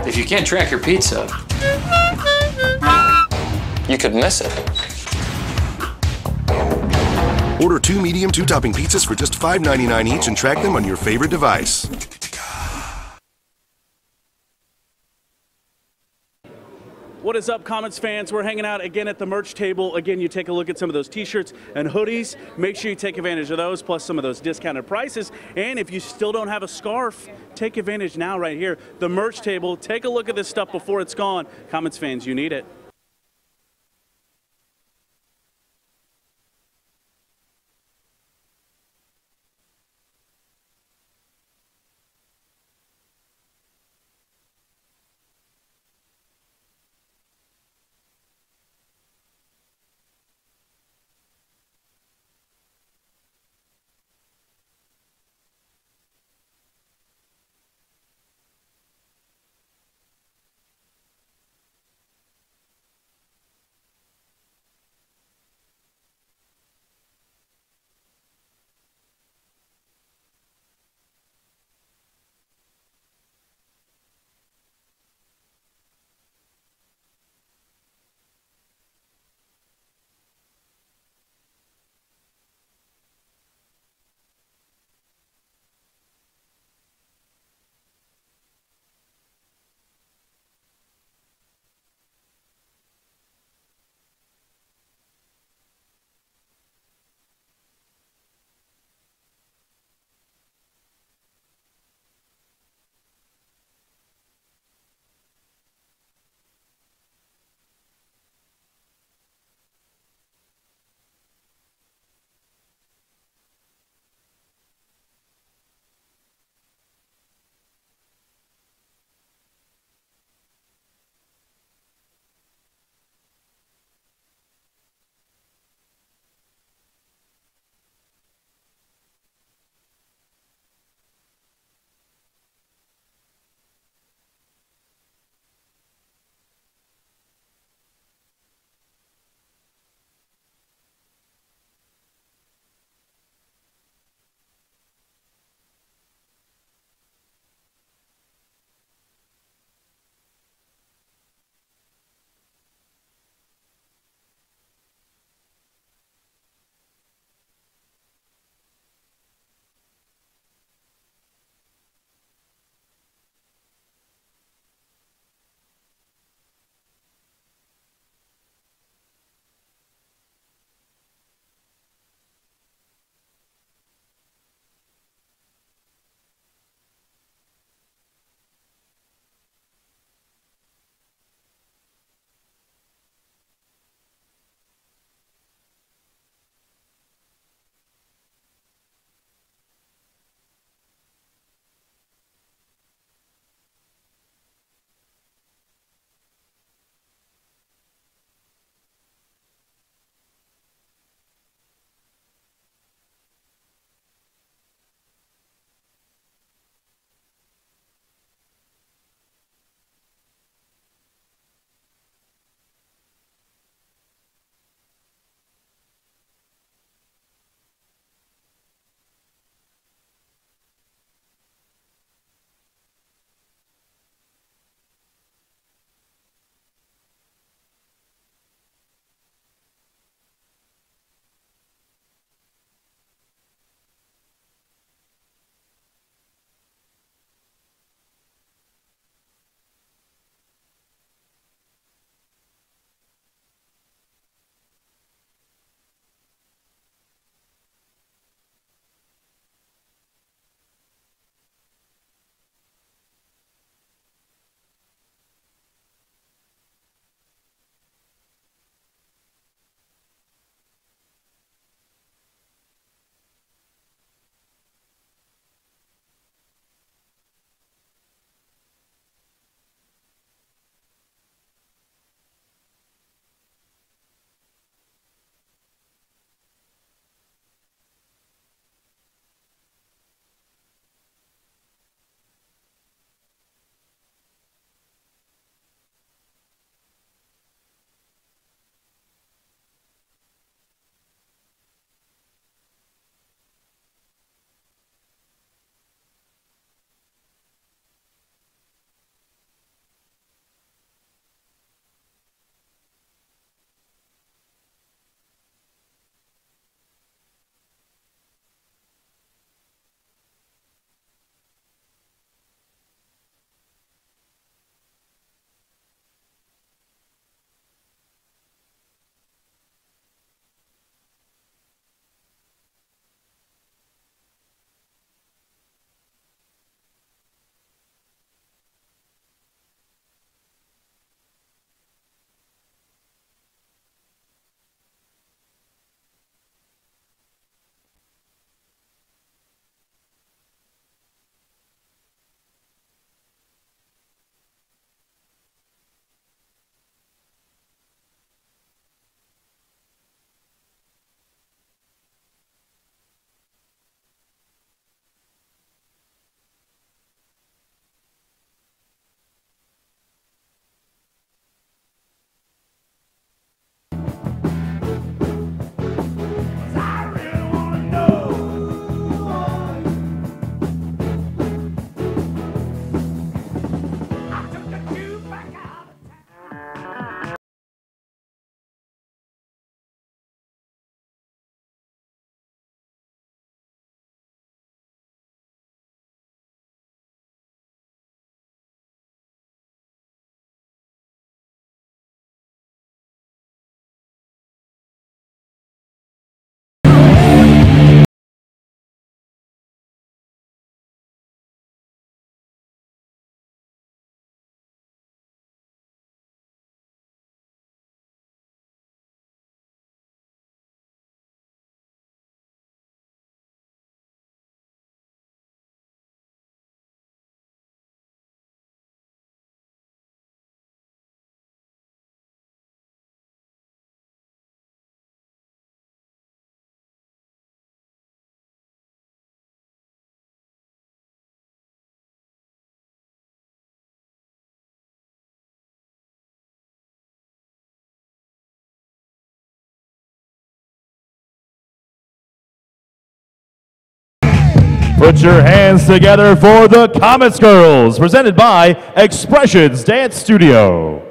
If you can't track your pizza, you could miss it. Order 2 medium 2-topping pizzas for just $5.99 each and track them on your favorite device. What is up, Comets fans? We're hanging out again at the merch table. Again, you take a look at some of those t-shirts and hoodies. Make sure you take advantage of those, plus some of those discounted prices. And if you still don't have a scarf, take advantage now right here. The merch table, take a look at this stuff before it's gone. Comets fans, you need it. Put your hands together for the Comets Girls, presented by Expressions Dance Studio.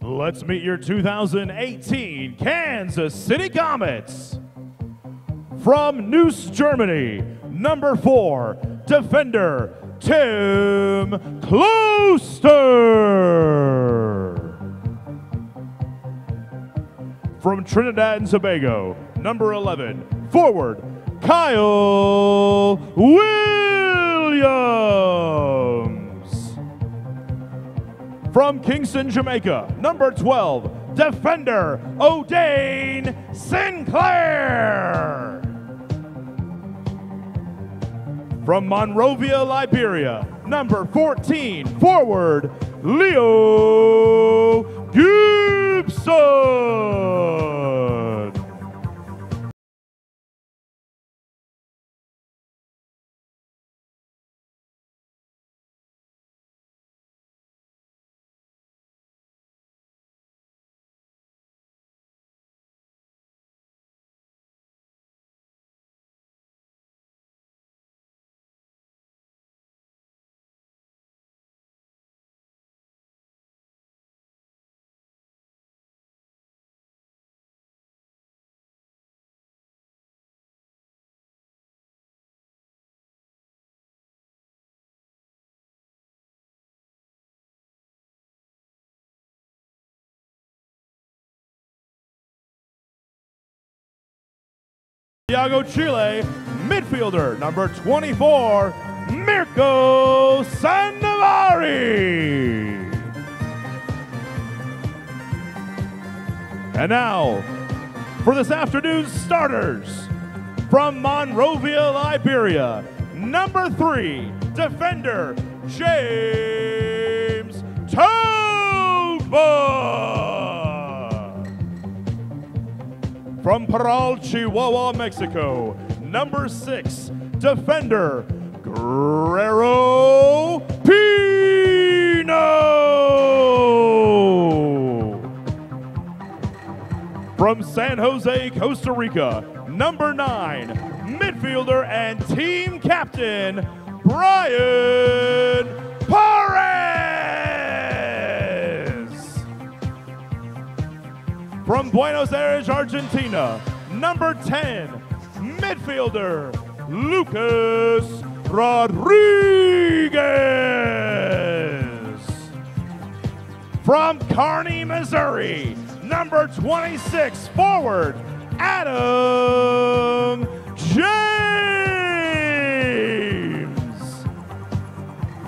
Let's meet your 2018 Kansas City Comets. From Neuss, Germany, number 4, defender Tim Kloster. From Trinidad and Tobago, number 11, forward Kyle Williams. From Kingston, Jamaica, number 12, defender O'Dane Sinclair. From Monrovia, Liberia, number 14, forward Leo Gibson. Santiago, Chile, midfielder, number 24, Mirko Sandovari. And now, for this afternoon's starters, from Monrovia, Liberia, number 3, defender, James Toba. From Parral, Chihuahua, Mexico, number 6, defender, Guerrero Pino. From San Jose, Costa Rica, number 9, midfielder and team captain, Brian Perez. From Buenos Aires, Argentina, number 10, midfielder, Lucas Rodriguez. From Kearney, Missouri, number 26, forward, Adam James.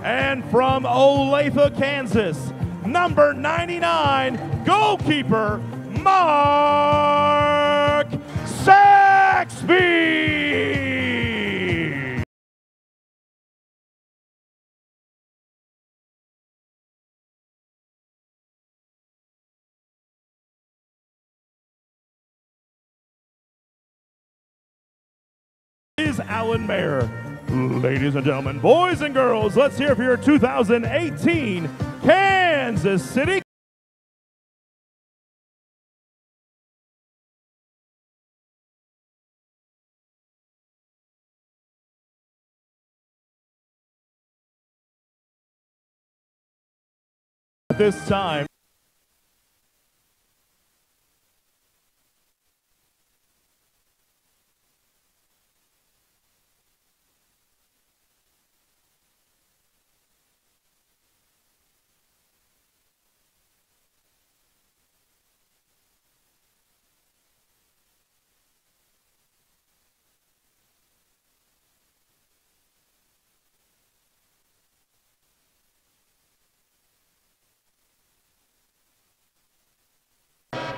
And from Olathe, Kansas, number 99, goalkeeper, Mark Saxby. Is Alan Mayer. Ladies and gentlemen, boys and girls, let's hear for your 2018 Kansas City. At this time.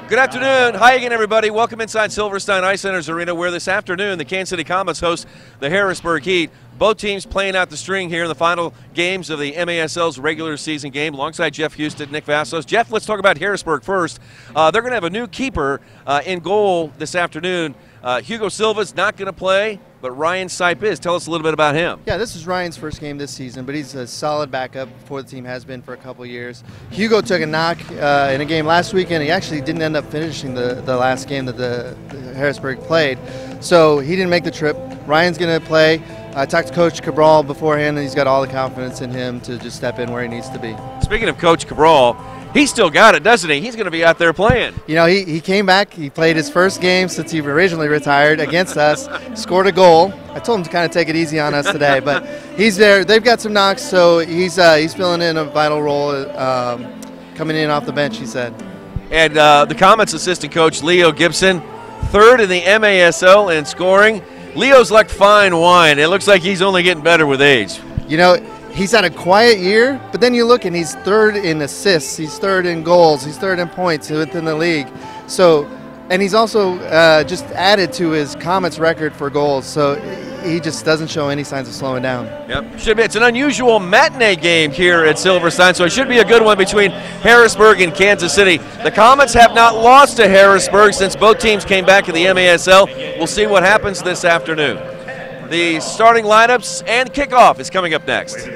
Good afternoon. Hi again, everybody. Welcome inside Silverstein Ice Center's arena, where this afternoon the Kansas City Comets host the Harrisburg Heat. Both teams playing out the string here in the final games of the MASL's regular season game alongside Jeff Houston, Nick Vassos. Jeff, let's talk about Harrisburg first. They're going to have a new keeper in goal this afternoon. Hugo Silva's not going to play, but Ryan Sipe is. Tell us a little bit about him. Yeah, this is Ryan's first game this season, but he's a solid backup for the team, has been for a couple years. Hugo took a knock in a game last weekend. He actually didn't end up finishing the last game that the Harrisburg played, so he didn't make the trip. Ryan's going to play. I talked to Coach Cabral beforehand, and he's got all the confidence in him to just step in where he needs to be. Speaking of Coach Cabral, he's still got it, doesn't he? He's going to be out there playing. You know, he came back. He played his first game since he originally retired against us, scored a goal. I told him to kind of take it easy on us today, but he's there. They've got some knocks, so he's filling in a vital role, coming in off the bench, he said. And the Comets assistant coach, Leo Gibson, third in the MASL in scoring. Leo's like fine wine. It looks like he's only getting better with age. You know, he's had a quiet year, but then you look and he's third in assists, he's third in goals, he's third in points within the league. So, and he's also just added to his Comets record for goals. So he just doesn't show any signs of slowing down. Yep, should be. It's an unusual matinee game here at Silverstein, so it should be a good one between Harrisburg and Kansas City. The Comets have not lost to Harrisburg since both teams came back in the MASL. We'll see what happens this afternoon. The starting lineups and kickoff is coming up next.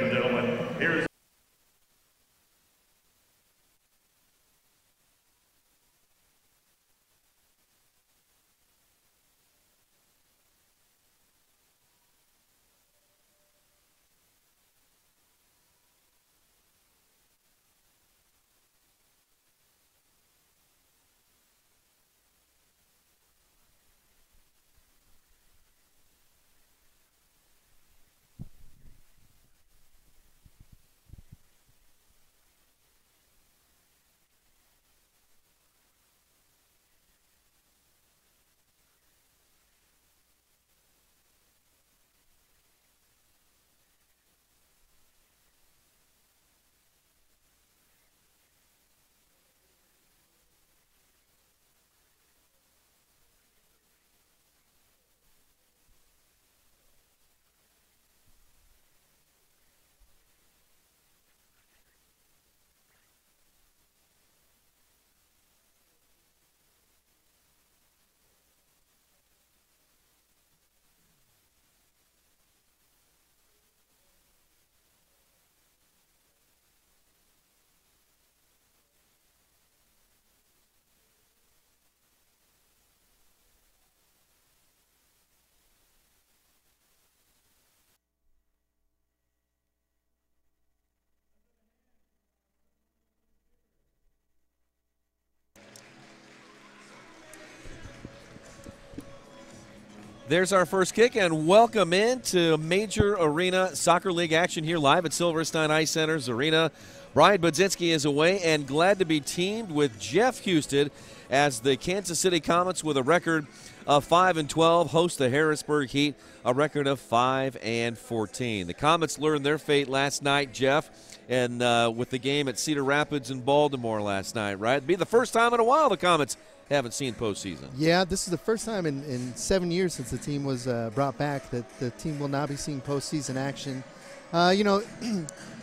There's our first kick, and welcome into Major Arena Soccer League action here live at Silverstein Ice Center's arena. Brian Budzinski is away, and glad to be teamed with Jeff Houston as the Kansas City Comets, with a record of 5-12, host the Harrisburg Heat, a record of 5-14. The Comets learned their fate last night, Jeff, and with the game at Cedar Rapids and Baltimore last night, right? It'd be the first time in a while the Comets haven't seen postseason. Yeah, this is the first time in 7 years since the team was brought back that the team will now be seeing postseason action.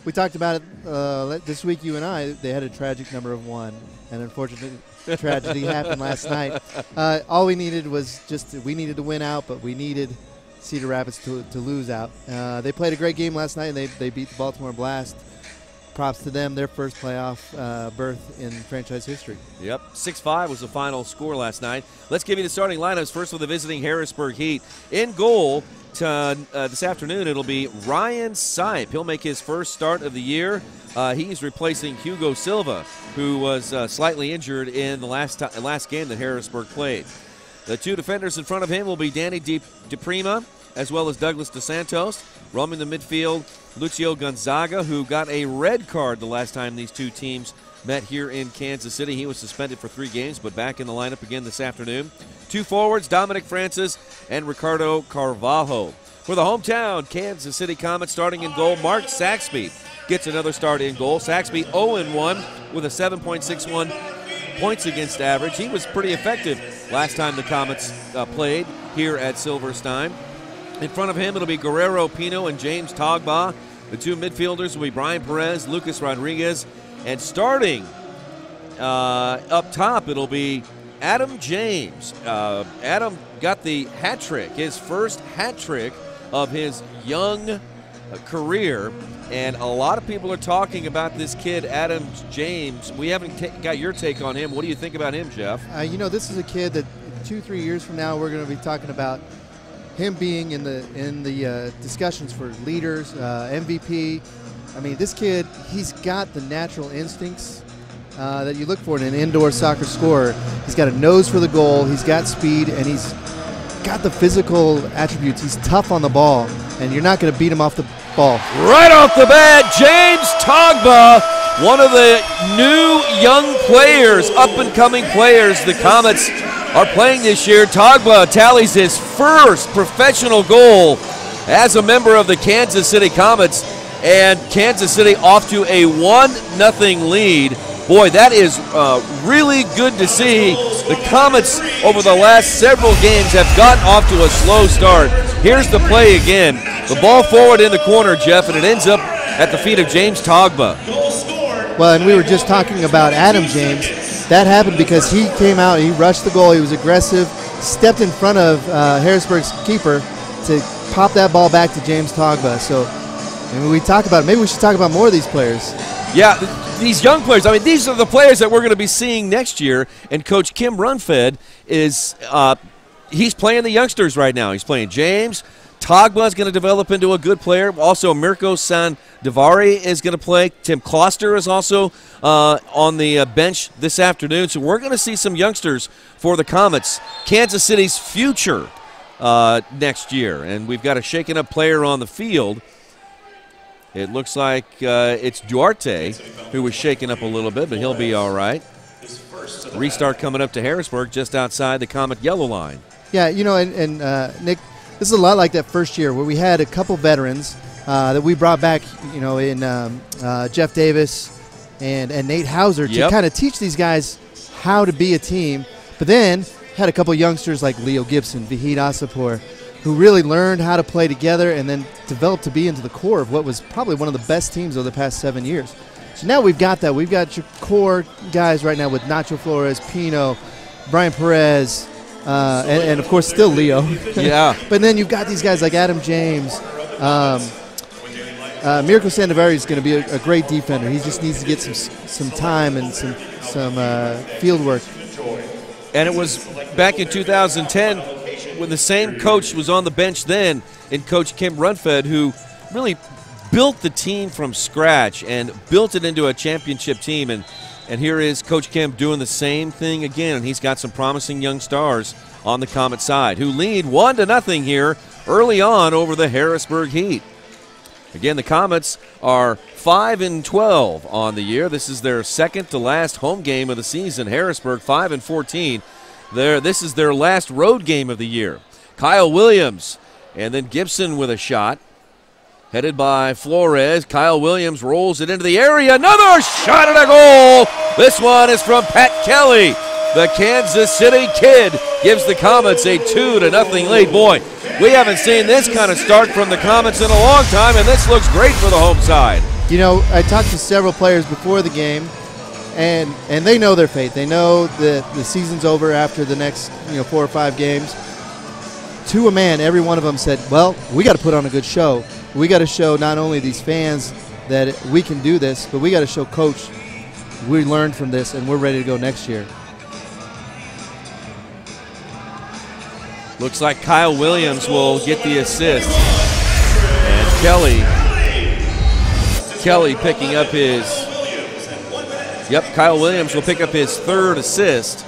We talked about it this week, you and I. They had a tragic number of 1, and unfortunately, tragedy happened last night. All we needed was we needed to win out, but we needed Cedar Rapids to lose out. They played a great game last night, and they beat the Baltimore Blast. Props to them, their first playoff berth in franchise history. Yep, 6-5 was the final score last night. Let's give you the starting lineups. First with the visiting Harrisburg Heat. In goal this afternoon, it'll be Ryan Sipe. He'll make his first start of the year. He's replacing Hugo Silva, who was slightly injured in the last game that Harrisburg played. The two defenders in front of him will be Danny DePrima, as well as Douglas DeSantos. Roaming the midfield, Lucio Gonzaga, who got a red card the last time these two teams met here in Kansas City. He was suspended for 3 games, but back in the lineup again this afternoon. 2 forwards, Dominic Francis and Ricardo Carvalho. For the hometown Kansas City Comets, starting in goal, Mark Saxby gets another start in goal. Saxby 0-1 with a 7.61 points against average. He was pretty effective last time the Comets played here at Silverstein. In front of him, it'll be Guerrero Pino and James Togba. The two midfielders will be Brian Perez, Lucas Rodriguez, and starting up top, it'll be Adam James. Adam got the hat trick, his first hat trick of his young career, and a lot of people are talking about this kid, Adam James. We haven't got your take on him. What do you think about him, Jeff? This is a kid that 2-3 years from now we're going to be talking about him being in the discussions for leaders, MVP. I mean, this kid, he's got the natural instincts that you look for in an indoor soccer scorer. He's got a nose for the goal, he's got speed, and he's got the physical attributes. He's tough on the ball, and you're not going to beat him off the ball. Right off the bat, James Togba, one of the new young players, up-and-coming players the Comets are playing this year. Togba tallies his first professional goal as a member of the Kansas City Comets, and Kansas City off to a 1-0 lead. Boy, that is really good to see. The Comets over the last several games have gotten off to a slow start. Here's the play again. The ball forward in the corner, Jeff, and it ends up at the feet of James Togba. Well, and we were just talking about Adam James. That happened because he came out, he rushed the goal, he was aggressive, stepped in front of Harrisburg's keeper to pop that ball back to James Togba. So maybe we should talk about more of these players. Yeah, these young players, I mean, these are the players that we're going to be seeing next year, and Coach Kim Runfed is he's playing the youngsters right now. He's playing James. Togba is going to develop into a good player. Also, Mirko Sandivari is going to play. Tim Kloster is also on the bench this afternoon. So we're going to see some youngsters for the Comets. Kansas City's future next year. And we've got a shaken-up player on the field. It looks like it's Duarte who was shaken up a little bit, but he'll be all right. Restart coming up to Harrisburg just outside the Comet yellow line. Yeah, Nick, this is a lot like that first year where we had a couple veterans that we brought back, in Jeff Davis and Nate Hauser to kind of teach these guys how to be a team. But then had a couple youngsters like Leo Gibson, Vahid Asapor, who really learned how to play together and then developed to be into the core of what was probably one of the best teams over the past 7 years. So now we've got that. We've got your core guys right now with Nacho Flores, Pino, Brian Perez, and of course still Leo. Yeah. But then you've got these guys like Adam James. Mirko Sandivari is going to be a great defender. He just needs to get some time and some field work. And it was back in 2010 when the same coach was on the bench then, and Coach Kim Runfed, who really built the team from scratch and built it into a championship team. And And here is Coach Kemp doing the same thing again, and he's got some promising young stars on the Comet side who lead 1-0 here early on over the Harrisburg Heat. Again, the Comets are 5-12 on the year. This is their second to last home game of the season. Harrisburg 5-14. This is their last road game of the year. Kyle Williams and then Gibson with a shot. Headed by Flores. Kyle Williams rolls it into the area. Another shot and a goal. This one is from Pat Kelly. The Kansas City Kid gives the Comets a 2-0 lead. Boy, we haven't seen this kind of start from the Comets in a long time, and this looks great for the home side. You know, I talked to several players before the game, and they know their fate. They know that the season's over after the next 4 or 5 games. To a man, every one of them said, well, we got to put on a good show. We got to show not only these fans that we can do this, but we got to show Coach we learned from this and we're ready to go next year. Looks like Kyle Williams will get the assist. And Kelly picking up his, Kyle Williams will pick up his 3rd assist.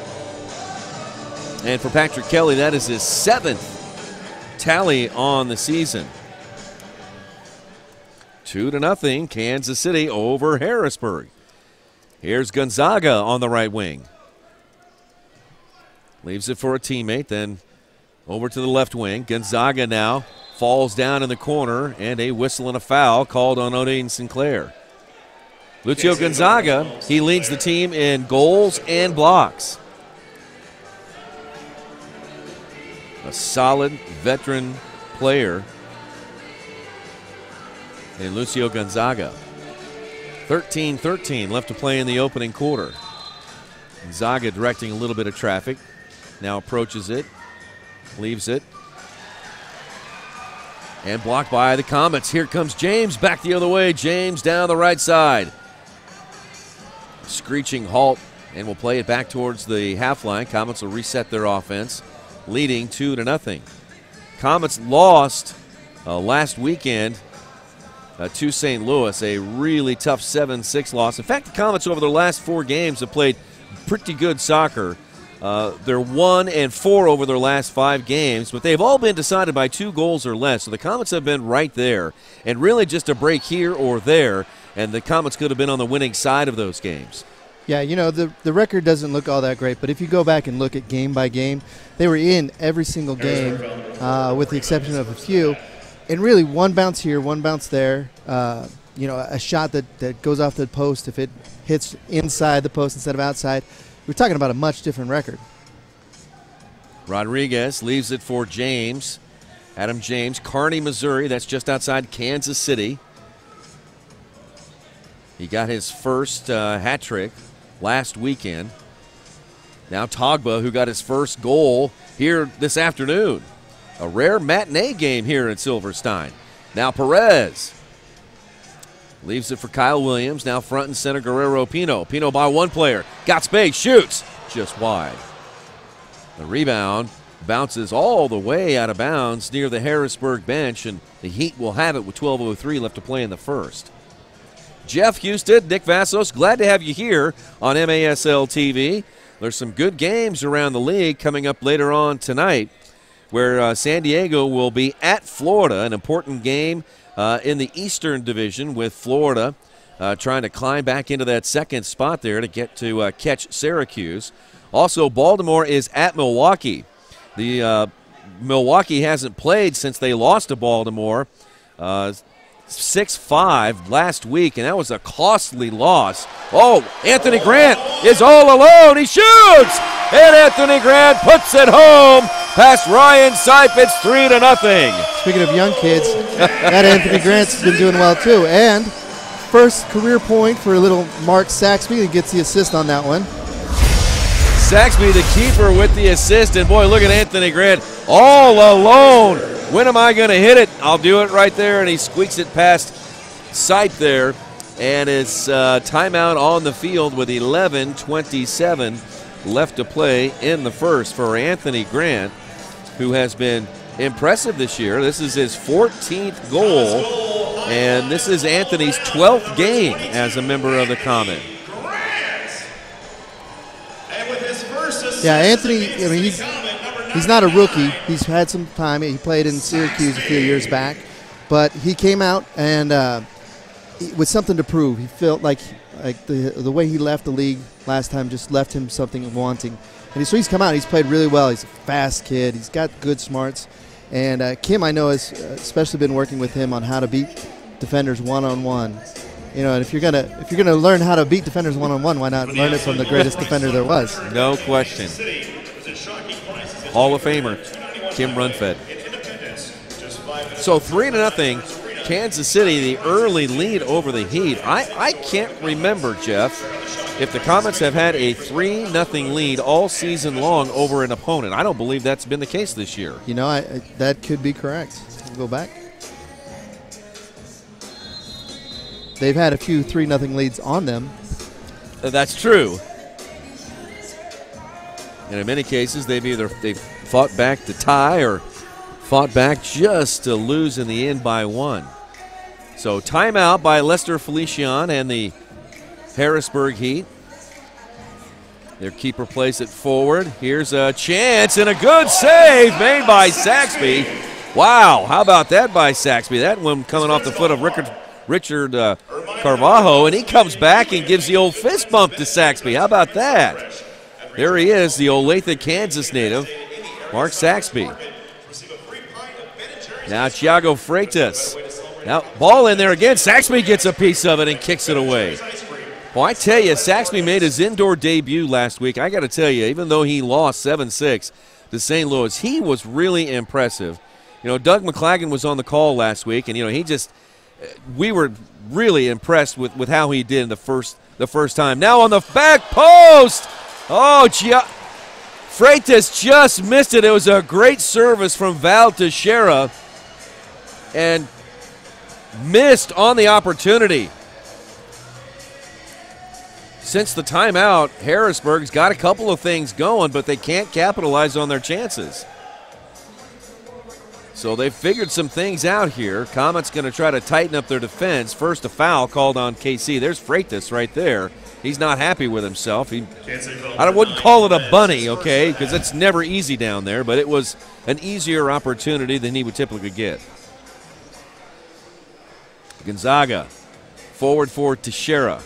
And for Patrick Kelly, that is his 7th tally on the season. 2-0, Kansas City over Harrisburg. Here's Gonzaga on the right wing. Leaves it for a teammate, then over to the left wing. Gonzaga now falls down in the corner, and a whistle and a foul called on Odin Sinclair. Lucio Gonzaga, he leads the team in goals and blocks. A solid veteran player in Lucio Gonzaga. 13-13 left to play in the opening quarter. Gonzaga directing a little bit of traffic. Now approaches it, leaves it, and blocked by the Comets. Here comes James back the other way. James down the right side. Screeching halt, and will play it back towards the half line. Comets will reset their offense, leading 2-0. Comets lost last weekend to St. Louis, a really tough 7-6 loss. In fact, the Comets over their last 4 games have played pretty good soccer. They're 1-4 over their last 5 games, but they've all been decided by 2 goals or less. So the Comets have been right there, and really just a break here or there, and the Comets could have been on the winning side of those games. Yeah, the record doesn't look all that great, but if you go back and look at game by game, they were in every single game with the exception of a few. And really, one bounce here, one bounce there. A shot that goes off the post, if it hits inside the post instead of outside, we're talking about a much different record. Rodriguez leaves it for James. Adam James, Kearney, Missouri. That's just outside Kansas City. He got his first hat trick last weekend. Now Togba, who got his first goal here this afternoon. A rare matinee game here at Silverstein. Now Perez leaves it for Kyle Williams. Now front and center Guerrero Pino. Pino by one player. Got space, shoots. Just wide. The rebound bounces all the way out of bounds near the Harrisburg bench, and the Heat will have it with 12:03 left to play in the first. Jeff Houston, Nick Vassos, glad to have you here on MASL TV. There's some good games around the league coming up later on tonight, where San Diego will be at Florida, an important game in the Eastern Division, with Florida trying to climb back into that second spot there to get to catch Syracuse. Also, Baltimore is at Milwaukee. Milwaukee hasn't played since they lost to Baltimore 6-5 last week, and that was a costly loss. Oh, Anthony Grant is all alone. He shoots, and Anthony Grant puts it home past Ryan Sipe. It's 3-0. Speaking of young kids, that Anthony Grant's been doing well too. And first career point for little Mark Saxby, who gets the assist on that one. Saxby, the keeper, with the assist, and boy, look at Anthony Grant all alone. When am I going to hit it? I'll do it right there, and he squeaks it past Sipe there, and it's timeout on the field with 11:27 left to play in the first for Anthony Grant, who has been impressive this year. This is his 14th goal, and this is Anthony's 12th game as a member of the Comets. Yeah, Anthony, I mean, he's not a rookie. He's had some time. He played in Syracuse a few years back. But he came out and with something to prove. He felt like the way he left the league last time just left him something wanting. And so he's come out. He's played really well. He's a fast kid. He's got good smarts. And Kim, I know, has especially been working with him on how to beat defenders one-on-one. You know, and if you're gonna learn how to beat defenders one-on-one, why not learn it from the greatest defender there was? No question. Hall of Famer Kim Runfed. So 3-0, Kansas City, the early lead over the Heat. I can't remember, Jeff, if the Comets have had a 3-0 lead all season long over an opponent. I don't believe that's been the case this year. You know, that could be correct. We'll go back. They've had a few 3-0 leads on them. That's true. And in many cases, they've fought back to tie or fought back just to lose in the end by 1. So timeout by Lester Felician and the Harrisburg Heat. Their keeper plays it forward. Here's a chance and a good save made by Saxby. Wow, how about that by Saxby? That one coming off the foot of Richard Carvalho, and he comes back and gives the old fist bump to Saxby. How about that? There he is, the Olathe, Kansas native, Mark Saxby. Now Thiago Freitas. Now ball in there again. Saxby gets a piece of it and kicks it away. Well, I tell you, Saxby made his indoor debut last week. I got to tell you, even though he lost 7-6 to St. Louis, he was really impressive. You know, Doug McClagan was on the call last week, and, you know, we were really impressed with how he did in the first time. Now on the back post. Oh, Freitas just missed it. It was a great service from Val Teixeira and missed on the opportunity. Since the timeout, Harrisburg's got a couple of things going, but they can't capitalize on their chances. So they've figured some things out here. Comets going to try to tighten up their defense. First, a foul called on KC. There's Freitas right there. He's not happy with himself. I wouldn't call it a bunny, okay, because it's never easy down there, but it was an easier opportunity than he would typically get. Gonzaga forward for Teixeira.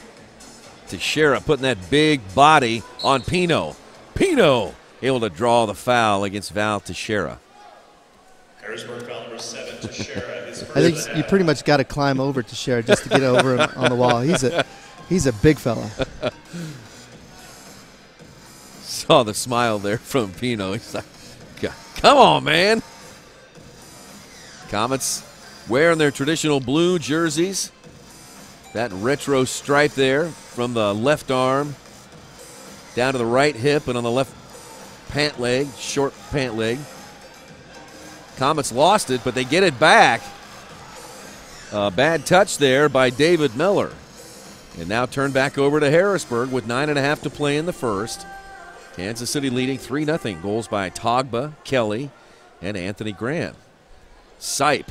Teixeira putting that big body on Pino. Pino able to draw the foul against Val Teixeira. Harrisburg foul number 7, Teixeira. I think you pretty much got to climb over Teixeira just to get over him on the wall. He's a big fella. Saw the smile there from Pino. He's like, come on, man. Comets wearing their traditional blue jerseys. That retro stripe there from the left arm down to the right hip and on the left pant leg, short pant leg. Comets lost it, but they get it back. Bad touch there by David Miller. And now turned back over to Harrisburg with 9.5 to play in the first. Kansas City leading 3-0. Goals by Togba, Kelly, and Anthony Graham. Sipe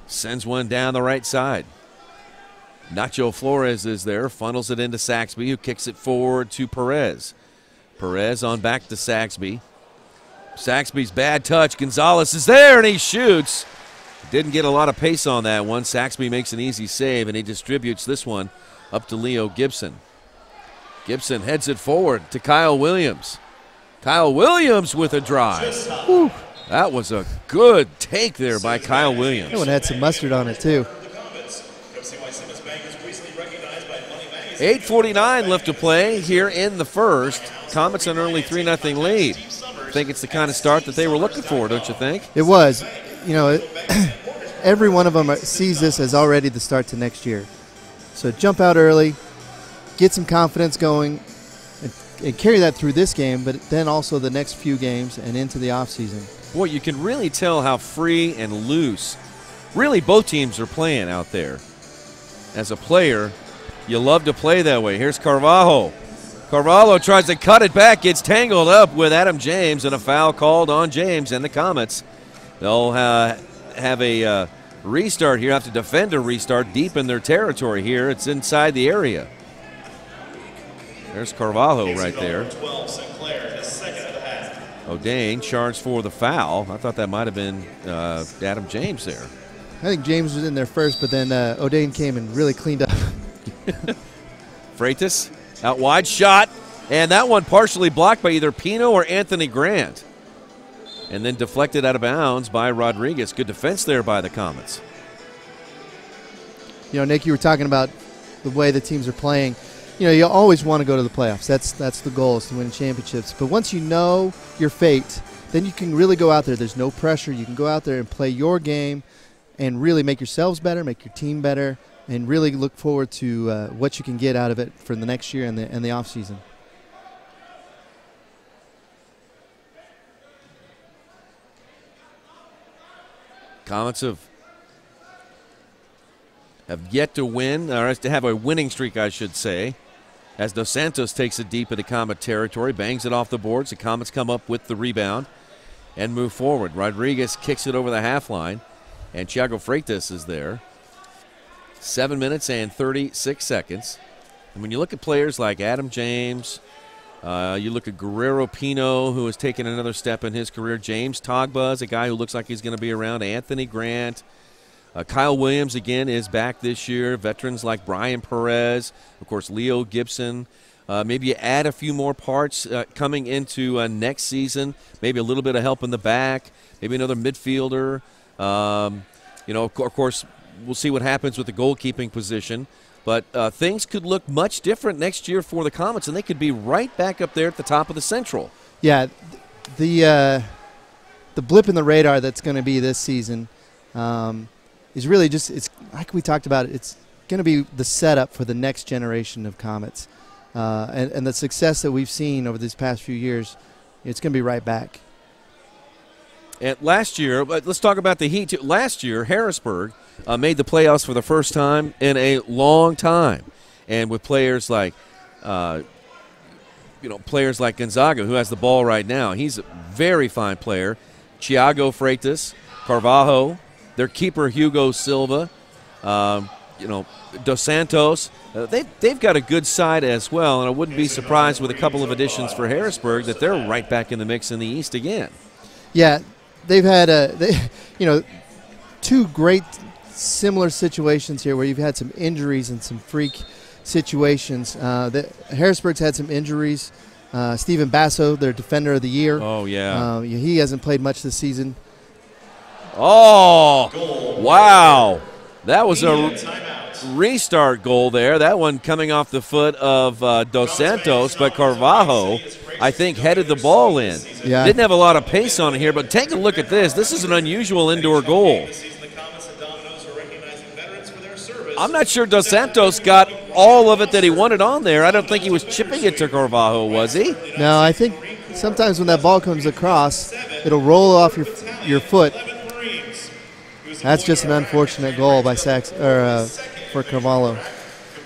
sends one down the right side. Nacho Flores is there, funnels it into Saxby, who kicks it forward to Perez. Perez on back to Saxby. Saxby's bad touch. Gonzalez is there, and he shoots. Didn't get a lot of pace on that one. Saxby makes an easy save, and he distributes this one up to Leo Gibson. Gibson heads it forward to Kyle Williams. Kyle Williams with a drive. Whew. That was a good take there by Kyle Williams. That one had some mustard on it, too. 8:49 left to play here in the first. Comets an early 3-0 lead. I think it's the kind of start that they were looking for, don't you think? It was. You know, every one of them sees this as already the start to next year. So jump out early, get some confidence going, and carry that through this game, but then also the next few games and into the offseason. Boy, you can really tell how free and loose really both teams are playing out there. As a player, you love to play that way. Here's Carvalho. Carvalho tries to cut it back, gets tangled up with Adam James, and a foul called on James and the Comets. They'll have a restart here, have to defend a restart deep in their territory here. It's inside the area. There's Carvalho right Casey there. Bell, 12, Sinclair, his second of the half. O'Dane charged for the foul. I thought that might have been Adam James there. I think James was in there first, but then O'Dane came and really cleaned up. Freitas, out wide shot, and that one partially blocked by either Pino or Anthony Grant. And then deflected out of bounds by Rodriguez. Good defense there by the Comets. You know, Nick, you were talking about the way the teams are playing. You know, you always want to go to the playoffs. That's the goal, is to win championships. But once you know your fate, then you can really go out there. There's no pressure. You can go out there and play your game and really make yourselves better, make your team better, and really look forward to what you can get out of it for the next year and the off season. Comets have yet to win, or to have a winning streak, I should say, as Dos Santos takes it deep into Comet territory, bangs it off the boards. The Comets come up with the rebound and move forward. Rodriguez kicks it over the half line, and Thiago Freitas is there. 7 minutes and 36 seconds. And when you look at players like Adam James, you look at Guerrero Pino, who has taken another step in his career. James Togba is a guy who looks like he's going to be around. Anthony Grant. Kyle Williams, again, is back this year. Veterans like Brian Perez. Of course, Leo Gibson. Maybe you add a few more parts coming into next season. Maybe a little bit of help in the back. Maybe another midfielder. Of course, we'll see what happens with the goalkeeping position. But things could look much different next year for the Comets, and they could be right back up there at the top of the Central. Yeah, the blip in the radar that's going to be this season is really just, it's like we talked about, it's going to be the setup for the next generation of Comets. And the success that we've seen over these past few years, it's going to be right back. And last year, let's talk about the Heat too. Last year, Harrisburg made the playoffs for the first time in a long time, and with players like, players like Gonzaga, who has the ball right now. He's a very fine player. Thiago Freitas, Carvalho, their keeper Hugo Silva, Dos Santos. They've got a good side as well, and I wouldn't be surprised with a couple of additions for Harrisburg that they're right back in the mix in the East again. Yeah, they've had two great similar situations here where you've had some injuries and some freak situations. Harrisburg's had some injuries. Stephen Basso, their defender of the year. Oh, yeah. He hasn't played much this season. Oh, wow. That was a restart goal there. That one coming off the foot of Dos Santos, but Carvalho, I think, headed the ball in. Yeah. Didn't have a lot of pace on it here, but take a look at this. This is an unusual indoor goal. I'm not sure Dos Santos got all of it that he wanted on there. I don't think he was chipping it to Carvalho, was he? No, I think sometimes when that ball comes across, it'll roll off your foot. That's just an unfortunate goal by for Carvalho.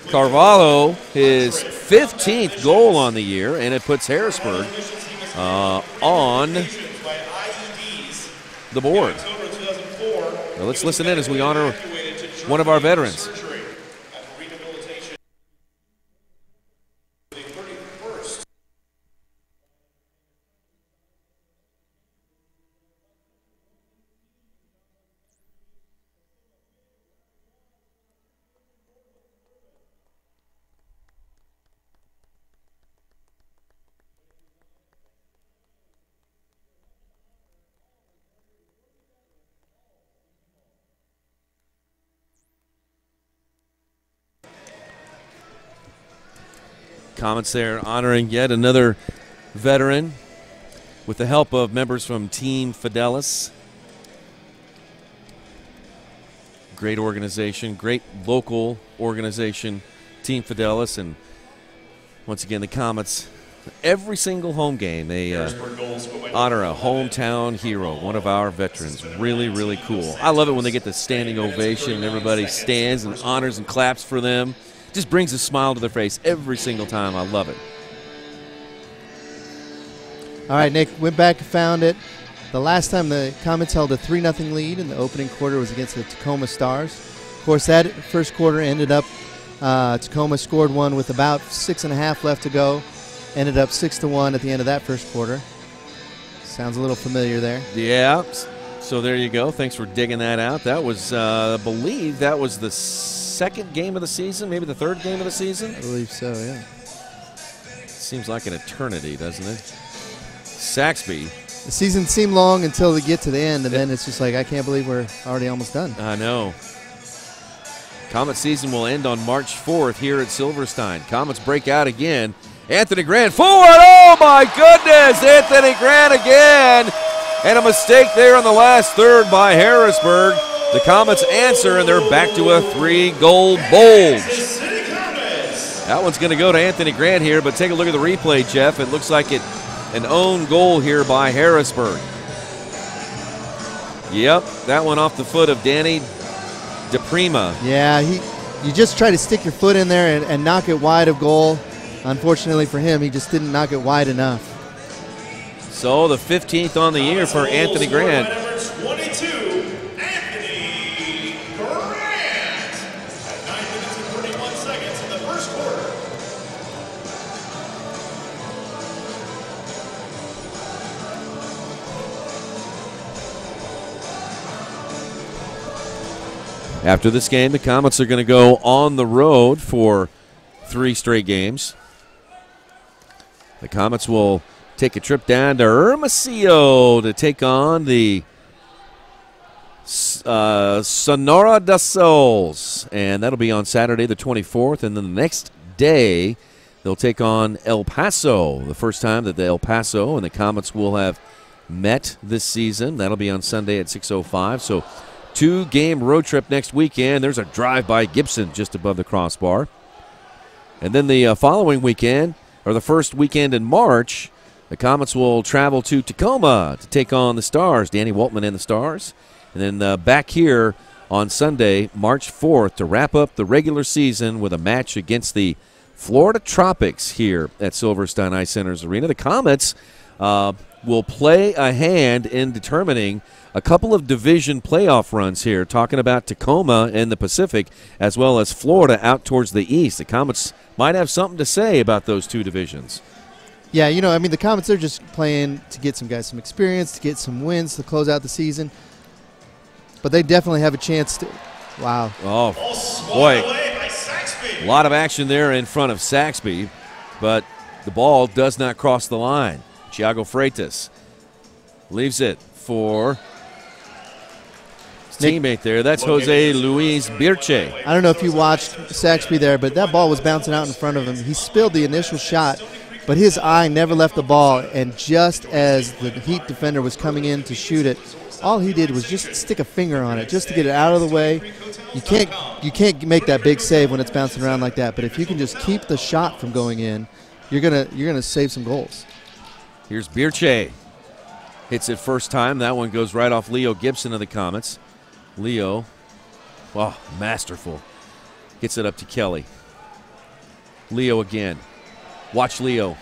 Carvalho, his 15th goal on the year, and it puts Harrisburg on the board. Now let's listen in as we honor one of our veterans. Comets there honoring yet another veteran with the help of members from Team Fidelis. Great organization, great local organization, Team Fidelis. And once again, the Comets, every single home game, they honor a hometown hero, one of our veterans. Really, really cool. I love it when they get the standing ovation and everybody stands and honors and claps for them. Just brings a smile to their face every single time. I love it. All right, Nick, went back and found it. The last time the Comets held a 3-0 lead in the opening quarter was against the Tacoma Stars. Of course, that first quarter ended up Tacoma scored one with about 6.5 left to go. Ended up 6-1 at the end of that first quarter. Sounds a little familiar there. Yeah. So there you go. Thanks for digging that out. That was, I believe, that was the second game of the season, maybe the third game of the season. I believe so, yeah. Seems like an eternity, doesn't it? Saxby. The season seemed long until we get to the end, and then it's just like, I can't believe we're already almost done. I know. Comet season will end on March 4th here at Silverstein. Comets break out again. Anthony Grant forward. Oh, my goodness. Anthony Grant again. And a mistake there in the last third by Harrisburg. The Comets answer, and they're back to a 3-goal bulge. That one's going to go to Anthony Grant here, but take a look at the replay, Jeff. It looks like an own goal here by Harrisburg. Yep, that one off the foot of Danny DePrima. Yeah, you just try to stick your foot in there and knock it wide of goal. Unfortunately for him, he just didn't knock it wide enough. So the 15th on the year for Anthony Grant. Number 22, Anthony Grant. At 9 minutes and 31 seconds in the first quarter. After this game, the Comets are going to go on the road for 3 straight games. The Comets will take a trip down to Hermosillo to take on the Sonora de Soles. And that'll be on Saturday the 24th. And then the next day, they'll take on El Paso, the first time that the El Paso and the Comets will have met this season. That'll be on Sunday at 6:05. So 2-game road trip next weekend. There's a drive by Gibson just above the crossbar. And then the following weekend, or the first weekend in March, the Comets will travel to Tacoma to take on the Stars, Danny Waltman and the Stars. And then back here on Sunday, March 4th, to wrap up the regular season with a match against the Florida Tropics here at Silverstein Ice Center's Arena. The Comets will play a hand in determining a couple of division playoff runs here, talking about Tacoma in the Pacific as well as Florida out towards the east. The Comets might have something to say about those two divisions. Yeah, you know, I mean, the Comets are just playing to get some guys some experience, to get some wins to close out the season. But they definitely have a chance to. Wow. Oh, boy. A lot of action there in front of Saxby, but the ball does not cross the line. Thiago Freitas leaves it for his teammate there. That's Jose Luis Birche. I don't know if you watched Saxby there, but that ball was bouncing out in front of him. He spilled the initial shot, but his eye never left the ball, and just as the Heat defender was coming in to shoot it, all he did was just stick a finger on it just to get it out of the way. You can't make that big save when it's bouncing around like that, but if you can just keep the shot from going in, you're gonna save some goals. Here's Birche. Hits it first time. That one goes right off Leo Gibson of the Comets. Leo, wow, masterful. Gets it up to Kelly. Leo again. Watch Leo.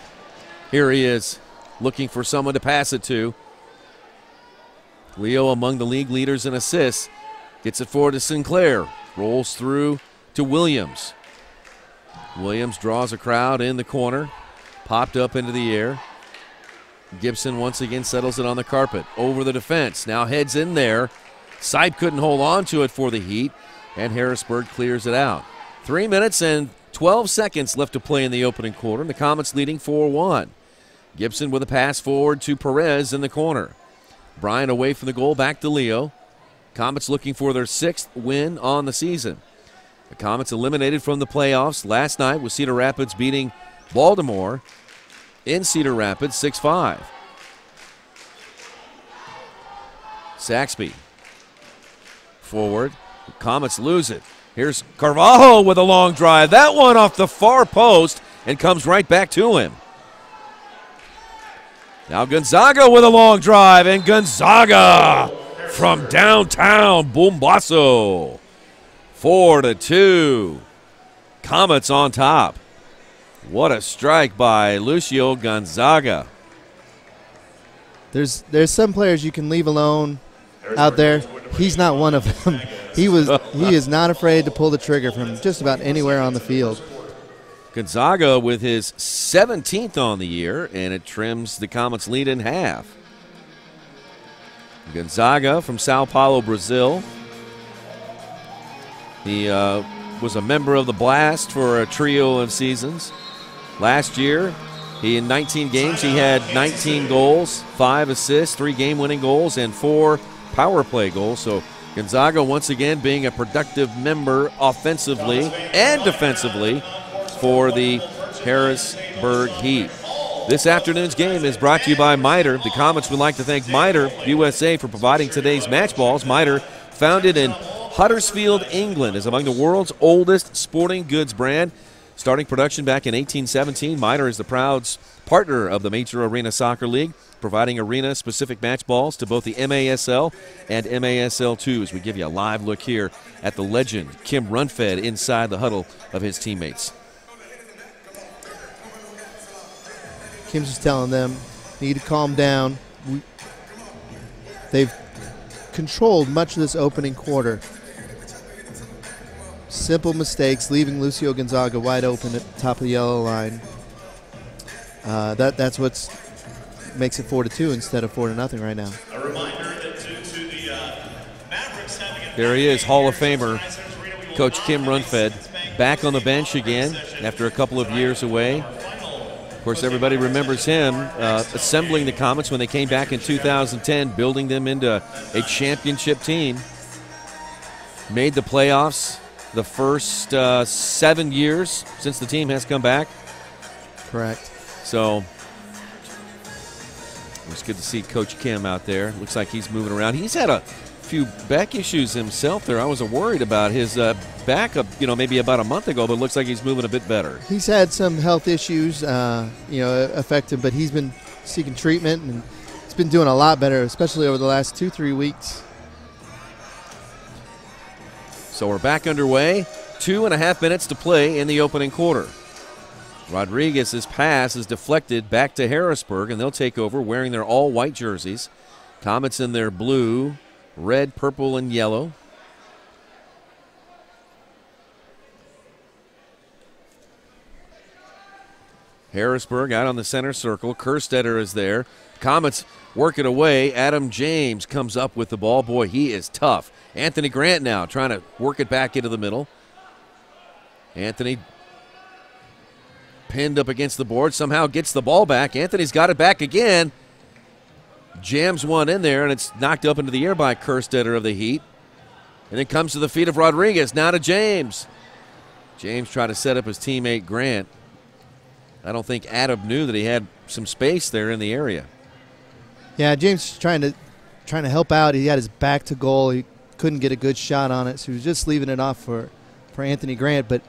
Here he is, looking for someone to pass it to. Leo among the league leaders in assists. Gets it forward to Sinclair. Rolls through to Williams. Williams draws a crowd in the corner. Popped up into the air. Gibson once again settles it on the carpet. Over the defense. Now heads in there. Sipe couldn't hold on to it for the Heat. And Harrisburg clears it out. 3 minutes and 12 seconds left to play in the opening quarter. The Comets leading 4-1. Gibson with a pass forward to Perez in the corner. Bryant away from the goal, back to Leo. Comets looking for their 6th win on the season. The Comets eliminated from the playoffs last night with Cedar Rapids beating Baltimore in Cedar Rapids 6-5. Saxby forward. The Comets lose it. Here's Carvalho with a long drive. That one off the far post and comes right back to him. Now Gonzaga with a long drive, and Gonzaga from downtown Bombasso. 4-2. Comets on top. What a strike by Lucio Gonzaga. There's some players you can leave alone out there. He's not one of them. He is not afraid to pull the trigger from just about anywhere on the field. Gonzaga with his 17th on the year, and it trims the Comets' lead in half. Gonzaga from Sao Paulo, Brazil. He was a member of the Blast for a trio of seasons. Last year, in 19 games, he had 19 goals, 5 assists, 3 game-winning goals, and 4 power play goals. So Gonzaga once again being a productive member offensively and defensively for the Harrisburg Heat. This afternoon's game is brought to you by Miter. The Comets would like to thank Miter USA for providing today's match balls. Miter, founded in Huddersfield, England, is among the world's oldest sporting goods brand. Starting production back in 1817, Miter is the proud partner of the Major Arena Soccer League, providing arena-specific match balls to both the MASL and MASL2. As we give you a live look here at the legend, Kim Runfed, inside the huddle of his teammates. Kim's just telling them, need to calm down. They've controlled much of this opening quarter. Simple mistakes, leaving Lucio Gonzaga wide open at the top of the yellow line. That's what makes it 4-2 instead of 4-0 right now. A reminder that due to the Mavericks having a There he is, Hall of Famer, Coach Kim Runfed, back on the bench again after a couple of years away. Of course, everybody remembers him assembling the Comets when they came back in 2010, building them into a championship team. Made the playoffs the first 7 years since the team has come back. Correct. So it's good to see Coach Kim out there. Looks like he's moving around. He's had a few back issues himself there. I was worried about his back, maybe about a month ago, but it looks like he's moving a bit better. He's had some health issues, affect him, but he's been seeking treatment, and he's been doing a lot better, especially over the last 2-3 weeks. So we're back underway. 2.5 minutes to play in the opening quarter. Rodriguez's pass is deflected back to Harrisburg, and they'll take over wearing their all-white jerseys. Comets in their blue, red, purple, and yellow. Harrisburg out on the center circle. Kerstetter is there. Comets work it away. Adam James comes up with the ball. Boy, he is tough. Anthony Grant now trying to work it back into the middle. Anthony pinned up against the board, somehow gets the ball back. Anthony's got it back again. Jams one in there, and it's knocked up into the air by Kerstetter of the Heat. And then comes to the feet of Rodriguez, now to James. James tried to set up his teammate Grant. I don't think Adam knew that he had some space there in the area. Yeah, James trying to help out. He had his back to goal. He couldn't get a good shot on it, so he was just leaving it off for Anthony Grant, but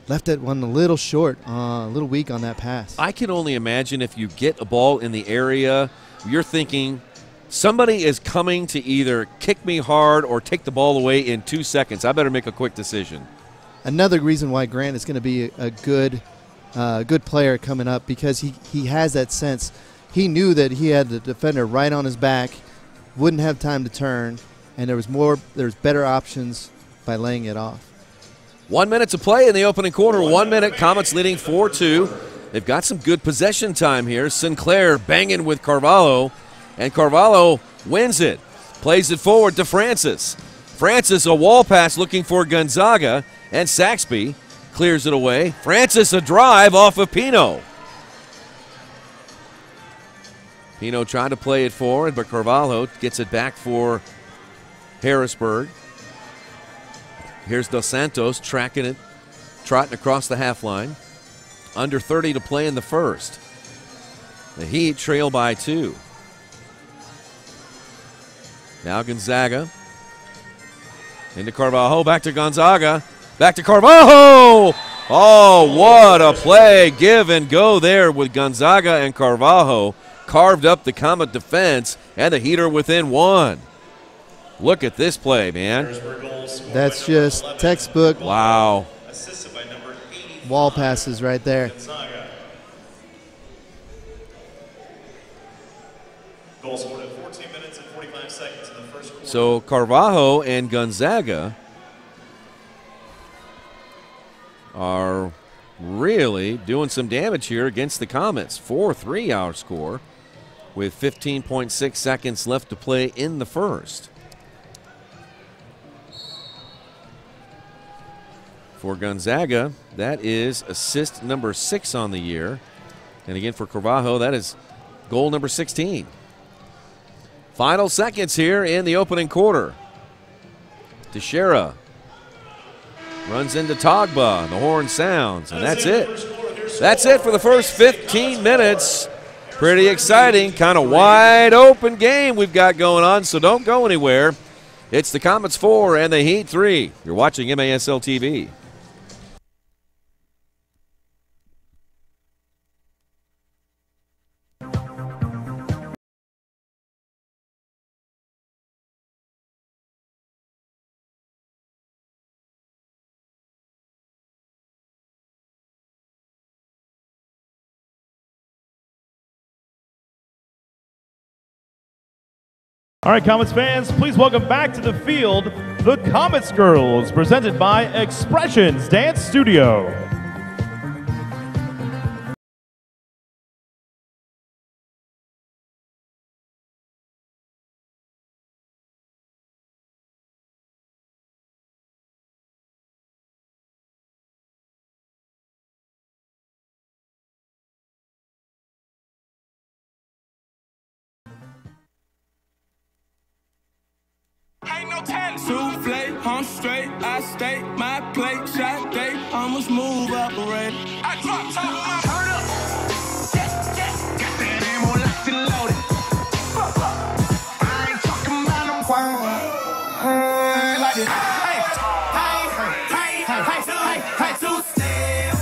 left that one a little short, a little weak on that pass. I can only imagine if you get a ball in the area, you're thinking somebody is coming to either kick me hard or take the ball away in 2 seconds. I better make a quick decision. Another reason why Grant is going to be a good player coming up, because he has that sense. He knew that he had the defender right on his back, wouldn't have time to turn, and there's better options by laying it off. 1 minute to play in the opening quarter. 1 minute, Comets leading 4-2. They've got some good possession time here. Sinclair banging with Carvalho, and Carvalho wins it. Plays it forward to Francis. Francis, a wall pass looking for Gonzaga, and Saxby clears it away. Francis, a drive off of Pino. Pino trying to play it forward, but Carvalho gets it back for Harrisburg. Here's Dos Santos tracking it, trotting across the half line. Under 30 to play in the first. The Heat trail by 2. Now Gonzaga. Into Carvalho, back to Gonzaga. Back to Carvalho! Oh, what a play. Give and go there with Gonzaga and Carvalho. Carved up the Comet defense, and the Heat are within 1. Look at this play, man. That's just textbook. Wow. Wall passes right there. Goal scored at 14 minutes and 45 seconds in the first quarter. So Carvalho and Gonzaga are really doing some damage here against the Comets. 4-3 our score with 15.6 seconds left to play in the first. For Gonzaga, that is assist number 6 on the year. And again for Carvalho, that is goal number 16. Final seconds here in the opening quarter. Teixeira runs into Togba. The horn sounds, and that's it. That's it for the first 15 minutes. Pretty exciting, kind of wide open game we've got going on, so don't go anywhere. It's the Comets 4 and the Heat 3. You're watching MASL TV. All right, Comets fans, please welcome back to the field the Comets girls, presented by Expressions Dance Studio. Souffle, I'm straight, I stay, my plate, shot day, I'm a smooth operator. I drop top of my turn up. Got that ammo locked and loaded. I ain't talking about no fire. Like this. Hey, two-step.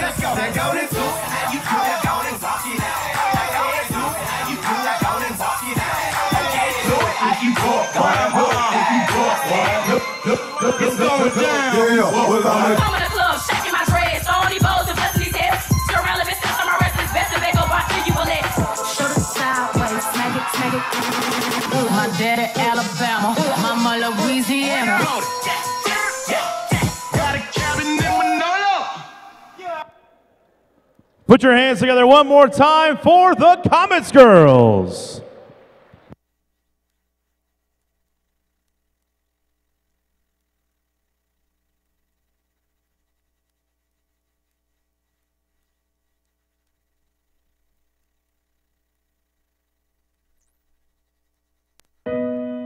Let's go. That go to two. How you do that? Go and walk it out. That go to two. How you do that? Go and walk it out. How you talk, it's going down. I'm in the club, shaking my dreads, all these bows and busting these heads. Still relevant, still on my wrestlers, best to make a watch till you will let. Shoulder sideways, smack it, smack it. My daddy Alabama, mama Louisiana. Got a cabin in Manolo. Put your hands together one more time for the Comets girls.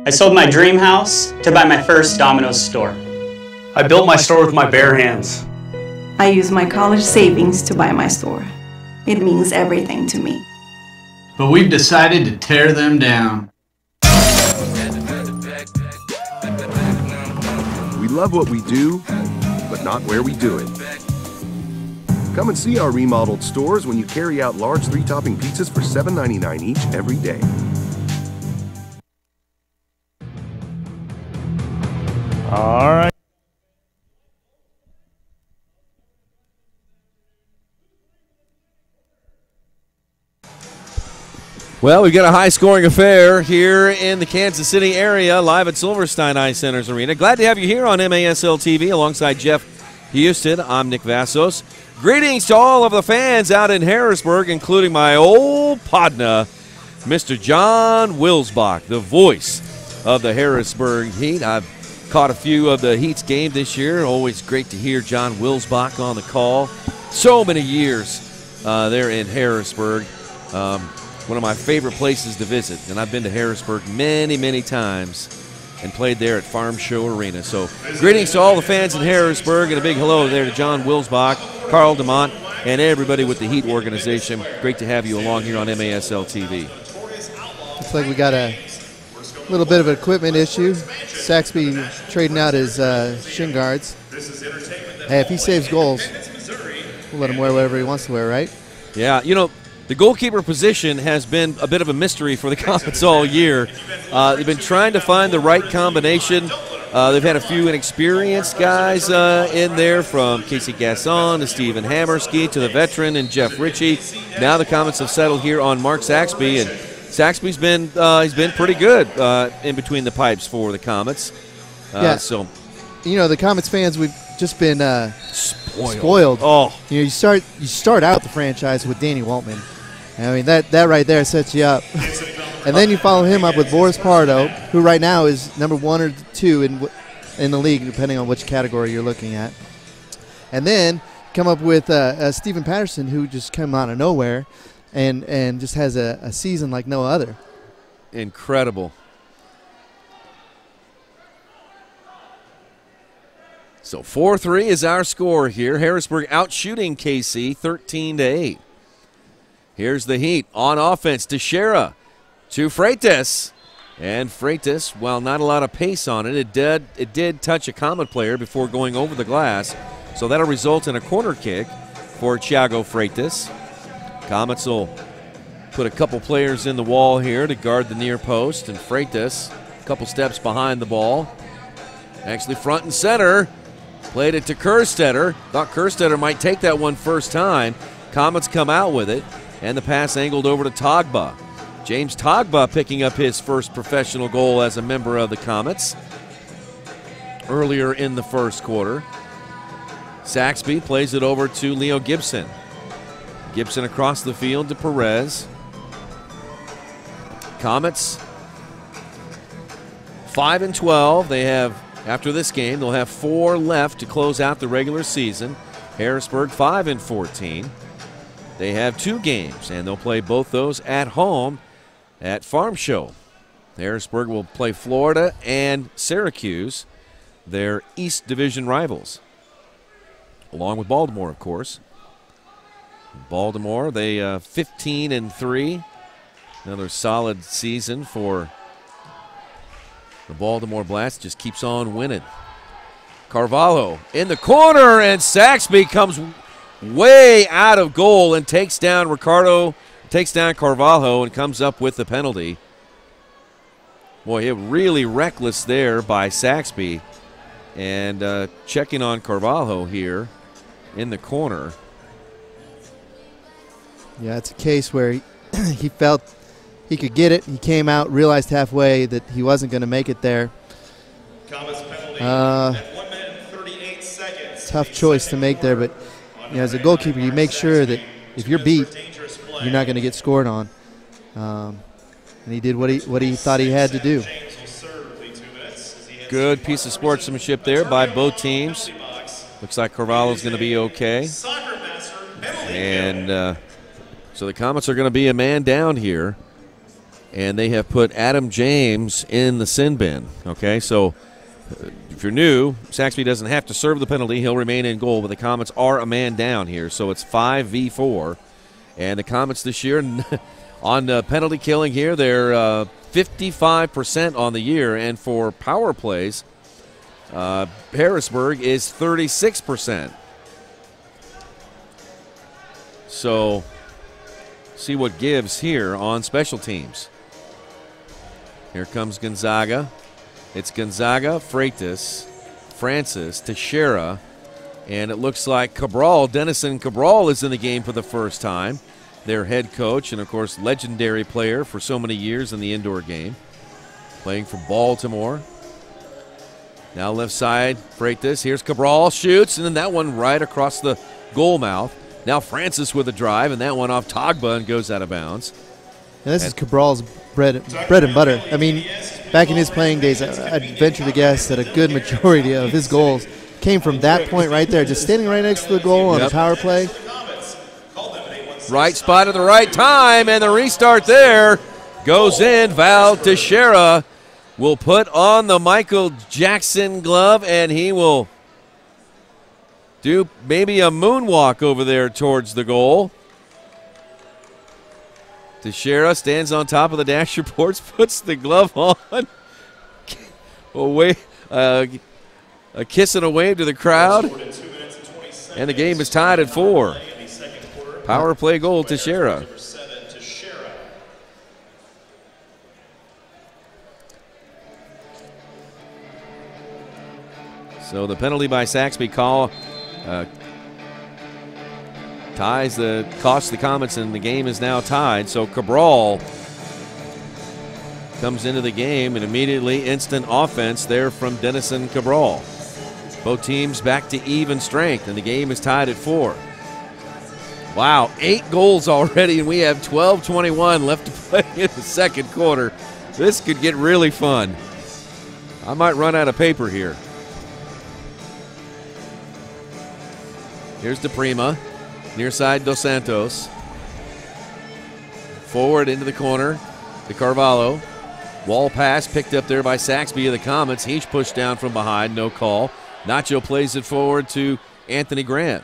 I sold my dream house to buy my first Domino's store. I built my store with my bare hands. I use my college savings to buy my store. It means everything to me. But we've decided to tear them down. We love what we do, but not where we do it. Come and see our remodeled stores when you carry out large 3-topping pizzas for $7.99 each every day. All right. Well, we've got a high-scoring affair here in the Kansas City area, live at Silverstein Ice Centers Arena. Glad to have you here on MASL TV alongside Jeff Houston. I'm Nick Vassos. Greetings to all of the fans out in Harrisburg, including my old partner, Mr. John Wilsbach, the voice of the Harrisburg Heat. I've caught a few of the Heat's game this year. Always great to hear John Wilsbach on the call. So many years there in Harrisburg. One of my favorite places to visit. And I've been to Harrisburg many, many times and played there at Farm Show Arena. So greetings to all the fans in Harrisburg and a big hello there to John Wilsbach, Carl DeMont, and everybody with the Heat organization. Great to have you along here on MASL TV. Looks like we got a little bit of an equipment issue. Saxby trading out his shin guards. Hey, if he saves goals, we'll let him wear whatever he wants to wear, right? Yeah, you know, the goalkeeper position has been a bit of a mystery for the Comets all year. They've been trying to find the right combination. They've had a few inexperienced guys in there, from Casey Gasson to Stephen Hammerski to the veteran and Jeff Ritchie. Now the Comets have settled here on Mark Saxby, and Saxby's been he's been pretty good in between the pipes for the Comets. Yeah. So, you know, the Comets fans, we've just been spoiled. Oh, You know, you start out the franchise with Danny Waltman. I mean, that right there sets you up. And then you follow him up with Boris Pardo, who right now is number 1 or 2 in the league, depending on which category you're looking at. And then come up with Stephen Patterson, who just came out of nowhere and just has a season like no other. incredible. So 4-3 is our score here. Harrisburg outshooting KC 13-8. Here's the Heat on offense. Teixeira to Freitas. And Freitas, while not a lot of pace on it, it did touch a Comet player before going over the glass. So that'll result in a corner kick for Thiago Freitas. Comets will put a couple players in the wall here to guard the near post. And Freitas, a couple steps behind the ball. Actually front and center. Played it to Kerstetter. Thought Kerstetter might take that one first time. Comets come out with it. And the pass angled over to Togba. James Togba picking up his first professional goal as a member of the Comets earlier in the first quarter. Saxby plays it over to Leo Gibson. Gibson across the field to Perez. Comets 5-12. They have, after this game, they'll have 4 left to close out the regular season. Harrisburg 5-14. They have 2 games, and they'll play both those at home at Farm Show. Harrisburg will play Florida and Syracuse, their East Division rivals, along with Baltimore, of course. Baltimore, they 15-3. Another solid season for the Baltimore Blast. Just keeps on winning. Carvalho in the corner, and Saxby comes way out of goal and takes down Carvalho and comes up with the penalty. Boy, it really reckless there by Saxby. And checking on Carvalho here in the corner. Yeah, it's a case where he felt he could get it. He came out, realized halfway that he wasn't going to make it there. Comets penalty at 1 minute and 38 seconds. Tough choice to make there, but you know, as a goalkeeper, you make sure that if you're beat, you're not going to get scored on. And he did what he thought he had to do. Good piece of sportsmanship there by both teams. Looks like Carvalho's going to be okay. And so the Comets are going to be a man down here. And they have put Adam James in the sin bin. Okay, so if you're new, Saxby doesn't have to serve the penalty. He'll remain in goal, but the Comets are a man down here. So it's 5v4. And the Comets this year on penalty killing here, they're 55% on the year. And for power plays, Harrisburg is 36%. So see what gives here on special teams. Here comes Gonzaga. It's Gonzaga, Freitas, Francis, Teixeira, and it looks like Cabral, Denison Cabral, is in the game for the first time. Their head coach and, of course, legendary player for so many years in the indoor game. Playing for Baltimore. Now left side, Freitas. Here's Cabral, shoots, and then that one right across the goal mouth. Now Francis with a drive, and that one off Togba and goes out of bounds. And this is Cabral's bread and butter. I mean, back in his playing days, I'd venture to guess that a good majority of his goals came from that point right there, just standing right next to the goal on the power play. Right spot at the right time, and the restart there goes in. Val Teixeira will put on the Michael Jackson glove, and he will do maybe a moonwalk over there towards the goal. Teixeira stands on top of the dash reports, puts the glove on. A kiss and a wave to the crowd. And the game is tied at 4. Power play goal, Teixeira. So the penalty by Saxby call costs the Comets, and the game is now tied. So Cabral comes into the game, and immediately instant offense there from Denison Cabral. Both teams back to even strength, and the game is tied at 4. Wow, 8 goals already, and we have 12:21 left to play in the second quarter. This could get really fun. I might run out of paper here. Here's DePrima, near side Dos Santos. Forward into the corner to Carvalho. Wall pass picked up there by Saxby of the Comets. He's pushed down from behind, no call. Nacho plays it forward to Anthony Grant.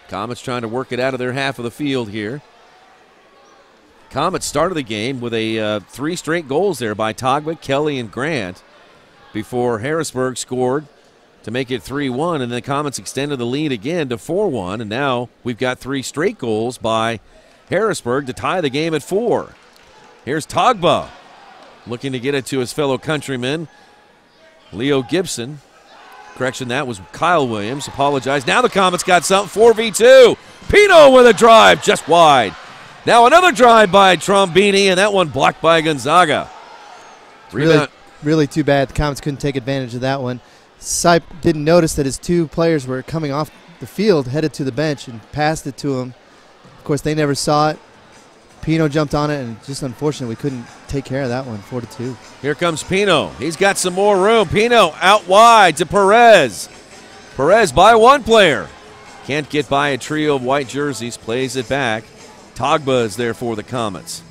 Comets trying to work it out of their half of the field here. Comets started the game with 3 straight goals there by Togba, Kelly, and Grant before Harrisburg scored to make it 3-1, and then the Comets extended the lead again to 4-1, and now we've got 3 straight goals by Harrisburg to tie the game at 4. Here's Togba looking to get it to his fellow countryman, Leo Gibson. Correction, that was Kyle Williams. Apologize. Now the Comets got something. 4v2. Pino with a drive just wide. Now another drive by Trombini, and that one blocked by Gonzaga. Rebound. Really too bad the Comets couldn't take advantage of that one. Sipe didn't notice that his 2 players were coming off the field, headed to the bench, and passed it to him. Of course, they never saw it. Pino jumped on it, and just unfortunate we couldn't take care of that one, 4-2. Here comes Pino. He's got some more room. Pino out wide to Perez. Perez by 1 player. Can't get by a trio of white jerseys. Plays it back. Togba is there for the Comets.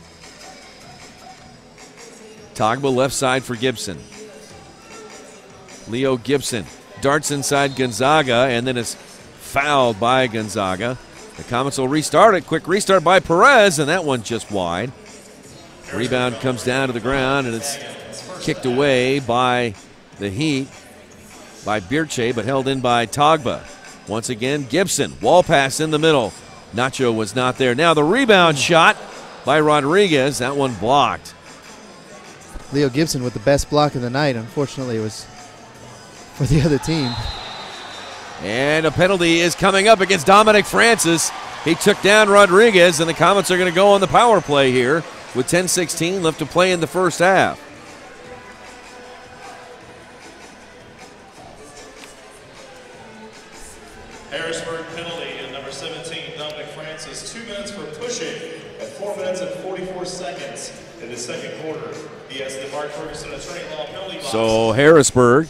Togba left side for Gibson. Leo Gibson darts inside Gonzaga and then is fouled by Gonzaga. The Comets will restart it. Quick restart by Perez, and that one just wide. Rebound comes down to the ground, and it's kicked away by the Heat, by Birche, but held in by Togba. Once again, Gibson, wall pass in the middle. Nacho was not there. Now the rebound shot by Rodriguez. That one blocked. Leo Gibson with the best block of the night. Unfortunately, it was for the other team. And a penalty is coming up against Dominic Francis. He took down Rodriguez, and the Comets are going to go on the power play here with 10:16 left to play in the first half. Harrisburg penalty and number 17, Dominic Francis, 2 minutes for pushing at 4 minutes and 44 seconds in the second quarter. He has the Mark Ferguson attorney law penalty box. So Harrisburg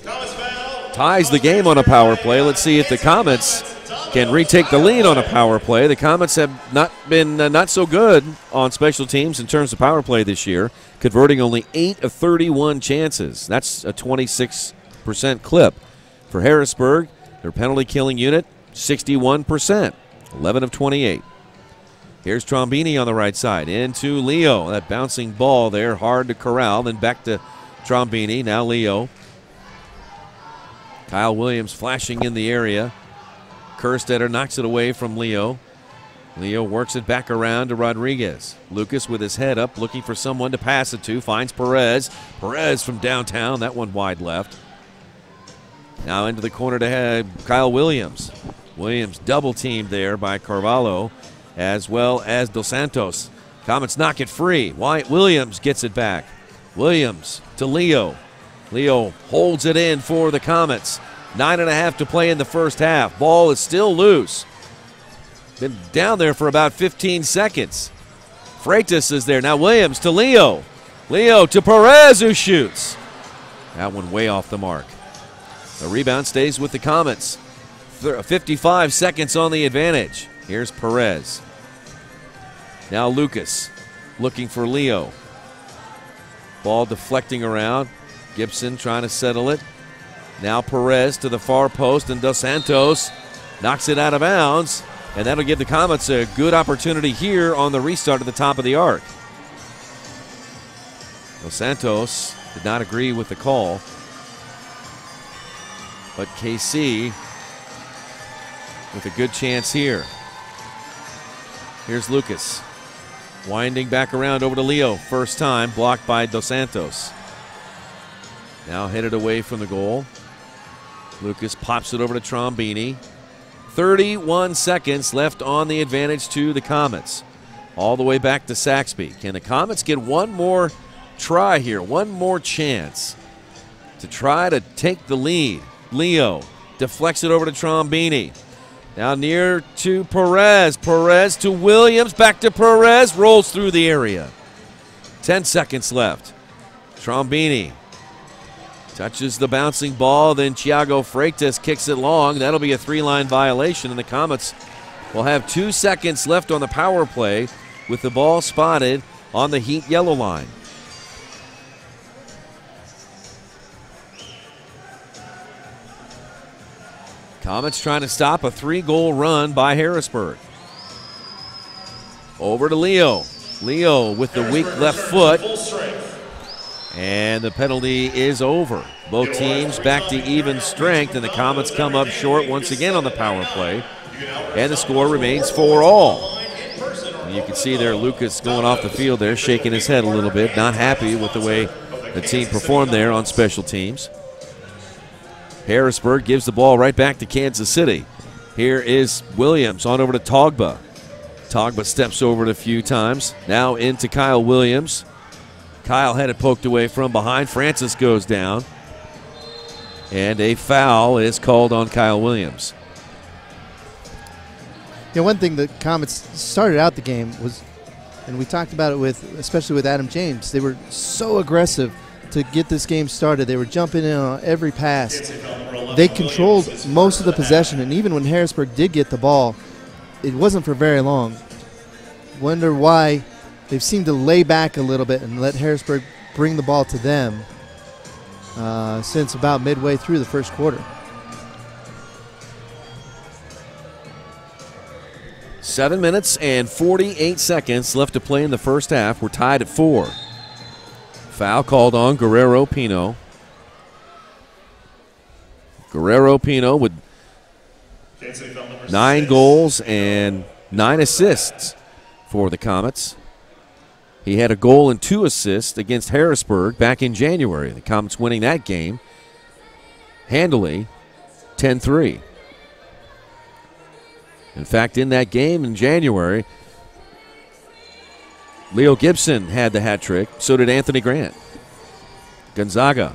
ties the game on a power play. Let's see if the Comets can retake the lead on a power play. The Comets have not been not so good on special teams in terms of power play this year, converting only 8 of 31 chances. That's a 26% clip. For Harrisburg, their penalty killing unit, 61%, 11 of 28. Here's Trombini on the right side, into Leo. That bouncing ball there, hard to corral. Then back to Trombini, now Leo. Kyle Williams flashing in the area. Kerstetter knocks it away from Leo. Leo works it back around to Rodriguez. Lucas with his head up, looking for someone to pass it to. Finds Perez. Perez from downtown. That one wide left. Now into the corner to head Kyle Williams. Williams double teamed there by Carvalho, as well as Dos Santos. Comets knock it free. Wyatt Williams gets it back. Williams to Leo. Leo holds it in for the Comets. 9.5 to play in the first half. Ball is still loose. Been down there for about 15 seconds. Freitas is there. Now Williams to Leo. Leo to Perez, who shoots. That one way off the mark. The rebound stays with the Comets. 55 seconds on the advantage. Here's Perez. Now Lucas looking for Leo. Ball deflecting around. Gibson trying to settle it. Now Perez to the far post, and Dos Santos knocks it out of bounds, and that'll give the Comets a good opportunity here on the restart at the top of the arc. Dos Santos did not agree with the call, but KC with a good chance here. Here's Lucas winding back around over to Leo. First time blocked by Dos Santos. Now headed away from the goal. Lucas pops it over to Trombini. 31 seconds left on the advantage to the Comets. All the way back to Saxby. Can the Comets get one more try here, one more chance to try to take the lead? Leo deflects it over to Trombini. Now near to Perez. Perez to Williams. Back to Perez. Rolls through the area. 10 seconds left. Trombini touches the bouncing ball. Then Thiago Freitas kicks it long. That'll be a 3-line violation, and the Comets will have 2 seconds left on the power play with the ball spotted on the Heat yellow line. Comets trying to stop a 3-goal run by Harrisburg. Over to Leo. Leo with the weak left foot. And the penalty is over. Both teams back to even strength, and the Comets come up short once again on the power play. And the score remains 4-all. And you can see there Lucas going off the field there, shaking his head a little bit, not happy with the way the team performed there on special teams. Harrisburg gives the ball right back to Kansas City. Here is Williams on over to Togba. Togba steps over it a few times. Now into Kyle Williams. Kyle had it poked away from behind. Francis goes down. And a foul is called on Kyle Williams. Yeah, one thing the Comets started out the game was, and we talked about it especially with Adam James, they were so aggressive to get this game started. They were jumping in on every pass. They controlled most of the possession, and even when Harrisburg did get the ball, it wasn't for very long. Wonder why they've seemed to lay back a little bit and let Harrisburg bring the ball to them since about midway through the first quarter. 7 minutes and 48 seconds left to play in the first half. We're tied at 4. Foul called on Guerrero Pino. Guerrero Pino with 9 goals and 9 assists for the Comets. He had a goal and 2 assists against Harrisburg back in January. The Comets winning that game handily, 10-3. In fact, in that game in January, Leo Gibson had the hat trick. So did Anthony Grant. Gonzaga,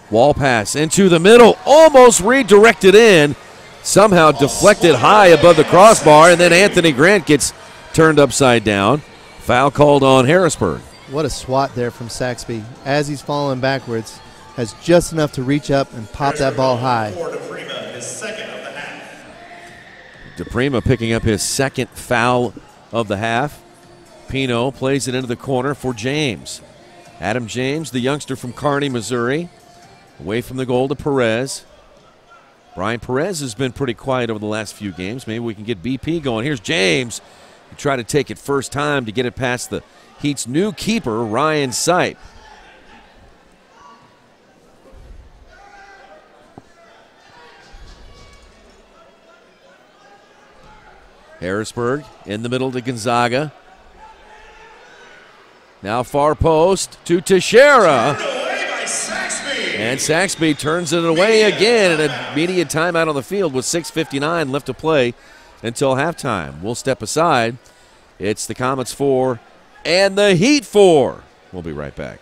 wall pass into the middle, almost redirected in, somehow deflected high above the crossbar, and then Anthony Grant gets turned upside down. Foul called on Harrisburg. What a swat there from Saxby. As he's falling backwards, has just enough to reach up and pop that ball high. DePrima picking up his second foul of the half. Pino plays it into the corner for James. Adam James, the youngster from Kearney, Missouri. Away from the goal to Perez. Brian Perez has been pretty quiet over the last few games. Maybe we can get BP going. Here's James. He tried to take it first time to get it past the Heat's new keeper, Ryan Sipe. Harrisburg in the middle to Gonzaga. Now far post to Teixeira. And Saxby turns it away again. An immediate timeout on the field with 6:59 left to play until halftime. We'll step aside. It's the Comets 4 and the Heat 4. We'll be right back.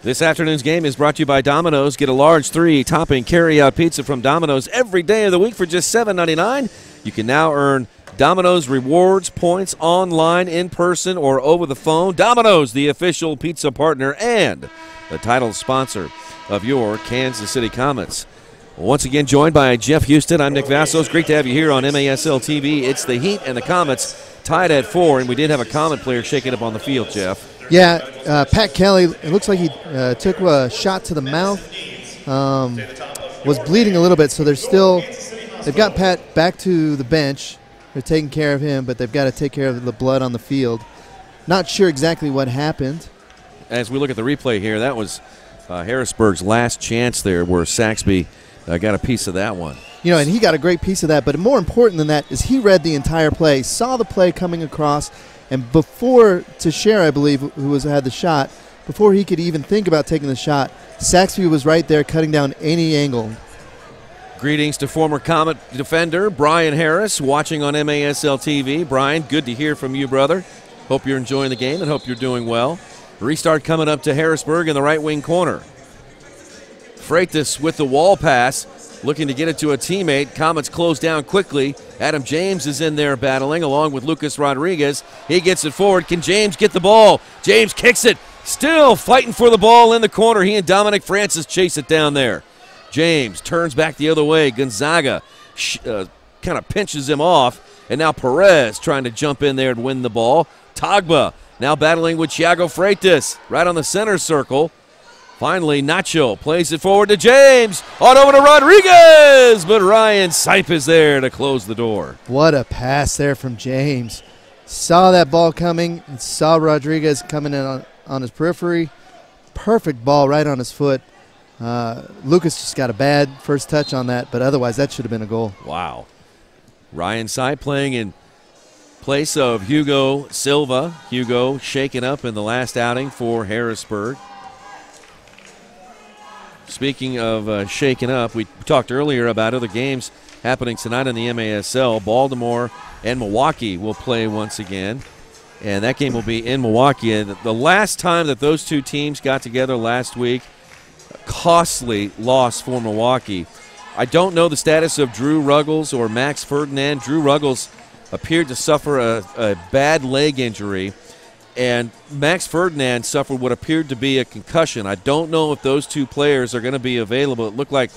This afternoon's game is brought to you by Domino's. Get a large 3-topping carry-out pizza from Domino's every day of the week for just $7.99. You can now earn Domino's rewards points online, in person, or over the phone. Domino's, the official pizza partner and the title sponsor of your Kansas City Comets. Once again, joined by Jeff Houston. I'm Nick Vassos. Great to have you here on MASL TV. It's the Heat and the Comets tied at 4, and we did have a Comet player shaking up on the field, Jeff. Yeah, Pat Kelly, it looks like he took a shot to the mouth, was bleeding a little bit, so they've got Pat back to the bench. They're taking care of him, but they've got to take care of the blood on the field. Not sure exactly what happened. As we look at the replay here, that was Harrisburg's last chance there where Saxby got a piece of that one. You know, and he got a great piece of that, but more important than that is he read the entire play, saw the play coming across, and before Teixeira, I believe, who had the shot, before he could even think about taking the shot, Saxby was right there cutting down any angle. Greetings to former Comet defender Brian Harris, watching on MASL TV. Brian, good to hear from you, brother. Hope you're enjoying the game and hope you're doing well. Restart coming up to Harrisburg in the right wing corner. Freitas with the wall pass, looking to get it to a teammate. Comets close down quickly. Adam James is in there battling along with Lucas Rodriguez. He gets it forward. Can James get the ball? James kicks it. Still fighting for the ball in the corner. He and Dominic Francis chase it down there. James turns back the other way. Gonzaga kind of pinches him off. And now Perez trying to jump in there and win the ball. Tagba now battling with Thiago Freitas right on the center circle. Finally, Nacho plays it forward to James. On over to Rodriguez, but Ryan Sipe is there to close the door. What a pass there from James. Saw that ball coming and saw Rodriguez coming in on his periphery. Perfect ball right on his foot. Lucas just got a bad first touch on that, but otherwise that should have been a goal. Wow. Ryan Sipe playing in place of Hugo Silva. Hugo shaken up in the last outing for Harrisburg. Speaking of shaken up, we talked earlier about other games happening tonight in the MASL. Baltimore and Milwaukee will play once again, and that game will be in Milwaukee. And the last time that those two teams got together last week, costly loss for Milwaukee. I don't know the status of Drew Ruggles or Max Ferdinand. Drew Ruggles appeared to suffer a bad leg injury, and Max Ferdinand suffered what appeared to be a concussion. I don't know if those two players are going to be available. It looked like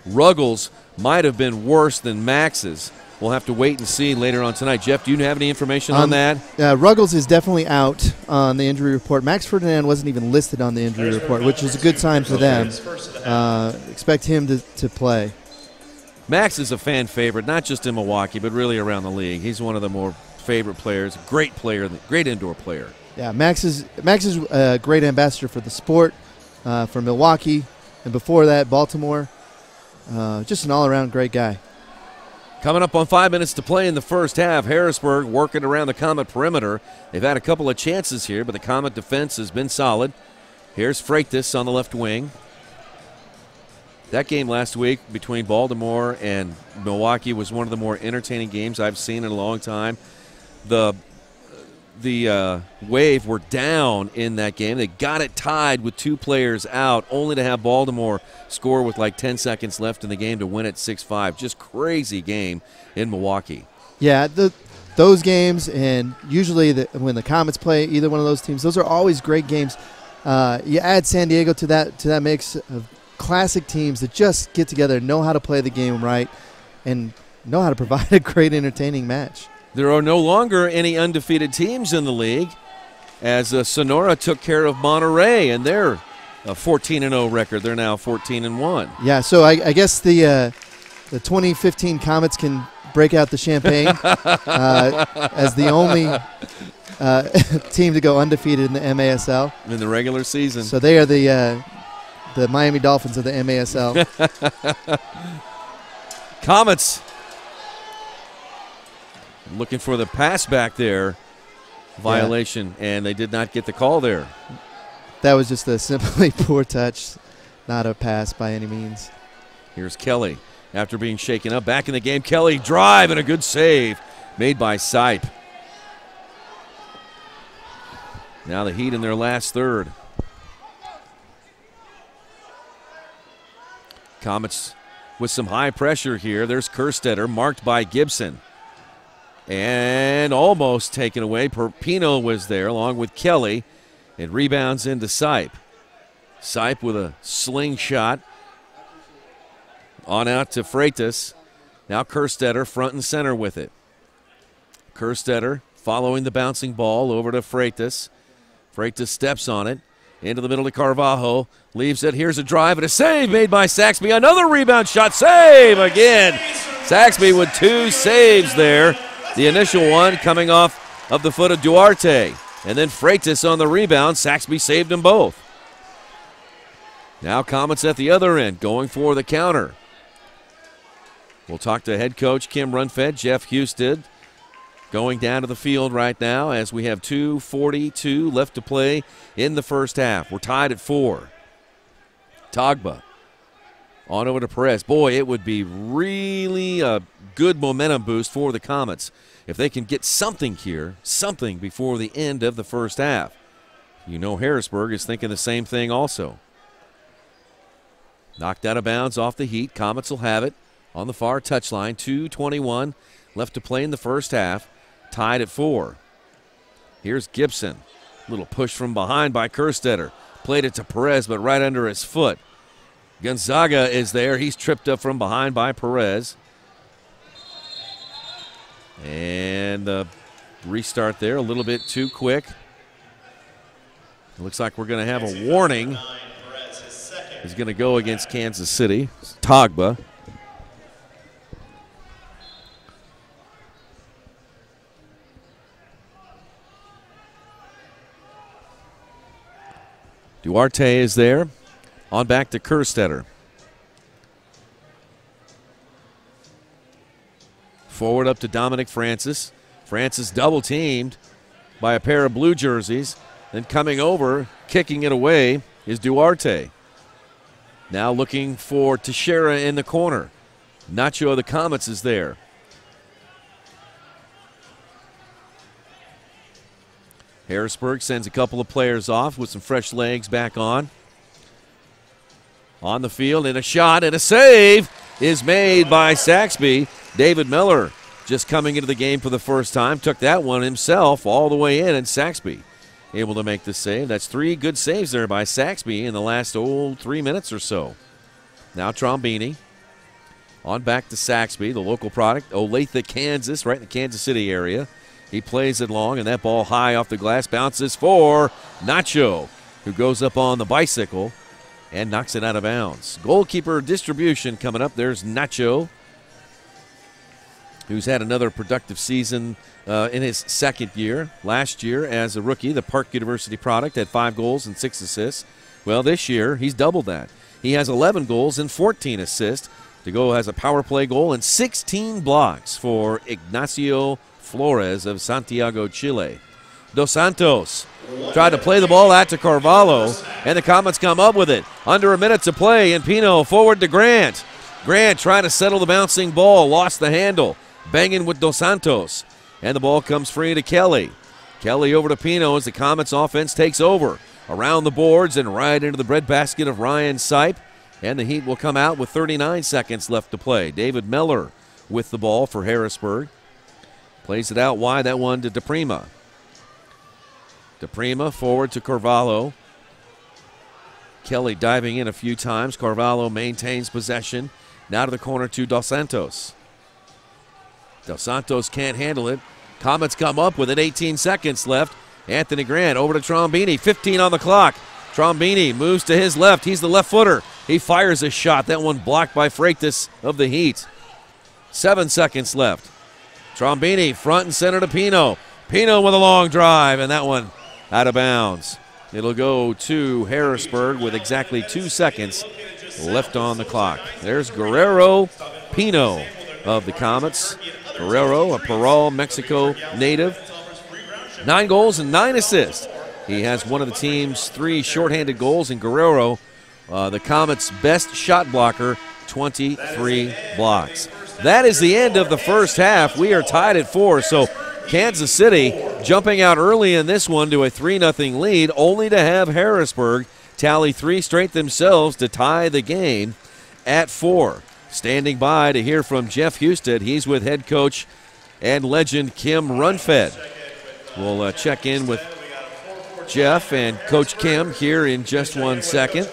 Ruggles might have been worse than Max's. We'll have to wait and see later on tonight. Jeff, do you have any information on that? Ruggles is definitely out on the injury report. Max Ferdinand wasn't even listed on the injury report, which is a good sign for them. Expect him to play. Max is a fan favorite, not just in Milwaukee, but really around the league. He's one of the more favorite players, great player, great indoor player. Yeah, Max is a great ambassador for the sport, for Milwaukee, and before that, Baltimore. Just an all-around great guy. Coming up on 5 minutes to play in the first half, Harrisburg working around the Comet perimeter. They've had a couple of chances here, but the Comet defense has been solid. Here's Freitas on the left wing. That game last week between Baltimore and Milwaukee was one of the more entertaining games I've seen in a long time. The Wave were down in that game. They got it tied with 2 players out, only to have Baltimore score with like 10 seconds left in the game to win it 6-5. Just crazy game in Milwaukee. Yeah, those games, and usually when the Comets play either one of those teams, those are always great games. You add San Diego to that mix of classic teams that just get together, know how to play the game right, and know how to provide a great entertaining match. There are no longer any undefeated teams in the league, as Sonora took care of Monterey, and they're a 14-0 record. They're now 14-1. Yeah, so I guess the 2015 Comets can break out the champagne as the only team to go undefeated in the MASL in the regular season. So they are the Miami Dolphins of the MASL. Comets looking for the pass back there, violation, and they did not get the call there. That was just a simply poor touch, not a pass by any means. Here's Kelly after being shaken up. Back in the game, Kelly drive and a good save made by Sipe. Now the Heat in their last third. Comets with some high pressure here. There's Kerstetter, marked by Gibson. And almost taken away. Perpino was there along with Kelly. It rebounds into Sipe. Sipe with a slingshot. On out to Freitas. Now Kerstetter front and center with it. Kerstetter following the bouncing ball over to Freitas. Freitas steps on it. Into the middle to Carvalho. Leaves it. Here's a drive and a save made by Saxby. Another rebound shot. Save again. Saxby with 2 saves there. The initial one coming off of the foot of Duarte. And then Freitas on the rebound. Saxby saved them both. Now Comets at the other end going for the counter. We'll talk to head coach Kim Runfed, Jeff Husted, going down to the field right now as we have 2:42 left to play in the first half. We're tied at 4. Togba on over to Perez. Boy, it would be really a good momentum boost for the Comets if they can get something here, something before the end of the first half. You know Harrisburg is thinking the same thing also. Knocked out of bounds off the Heat. Comets will have it on the far touchline. 2:21 left to play in the first half. Tied at 4. Here's Gibson. Little push from behind by Kerstetter. Played it to Perez, but right under his foot. Gonzaga is there. He's tripped up from behind by Perez. And the restart there a little bit too quick. It looks like we're going to have a warning. He's going to go against Kansas City. Togba. Duarte is there. On back to Kerstetter. Forward up to Dominic Francis. Francis double teamed by a pair of blue jerseys. Then coming over, kicking it away, is Duarte. Now looking for Teixeira in the corner. Nacho of the Comets is there. Harrisburg sends a couple of players off with some fresh legs back on. On the field, and a shot and a save is made by Saxby. David Miller just coming into the game for the first time. Took that one himself all the way in, and Saxby able to make the save. That's 3 good saves there by Saxby in the last 3 minutes or so. Now Trombini. On back to Saxby, the local product. Olathe, Kansas, right in the Kansas City area. He plays it long, and that ball high off the glass bounces for Nacho, who goes up on the bicycle and knocks it out of bounds. Goalkeeper distribution coming up. There's Nacho, who's had another productive season in his second year. Last year as a rookie, the Park University product had 5 goals and 6 assists. Well, this year he's doubled that. He has 11 goals and 14 assists. DeGo has a power play goal and 16 blocks for Ignacio Flores of Santiago, Chile. Dos Santos tried to play the ball out to Carvalho, and the Comets come up with it. Under a minute to play, and Pino forward to Grant. Grant trying to settle the bouncing ball, lost the handle, banging with Dos Santos, and the ball comes free to Kelly. Kelly over to Pino as the Comets offense takes over. Around the boards and right into the breadbasket of Ryan Sipe, and the Heat will come out with 39 seconds left to play. David Miller with the ball for Harrisburg. Plays it out wide, that one to DePrima. DePrima forward to Carvalho. Kelly diving in a few times. Carvalho maintains possession. Now to the corner to Dos Santos. Dos Santos can't handle it. Comets come up with it. 18 seconds left. Anthony Grant over to Trombini. 15 on the clock. Trombini moves to his left. He's the left footer. He fires a shot. That one blocked by Freitas of the Heat. 7 seconds left. Trombini front and center to Pino. Pino with a long drive, and that one out of bounds. It'll go to Harrisburg with exactly 2 seconds left on the clock. There's Guerrero Pino of the Comets. Guerrero, a Parral, Mexico native. 9 goals and 9 assists. He has one of the team's 3 shorthanded goals, and Guerrero, the Comets' best shot blocker, 23 blocks. That is the end of the first half. We are tied at 4, so Kansas City jumping out early in this one to a 3-0 lead, only to have Harrisburg tally 3 straight themselves to tie the game at 4. Standing by to hear from Jeff Husted. He's with head coach and legend Kim Runfed. We'll check in with Jeff and Coach Kim here in just 1 second.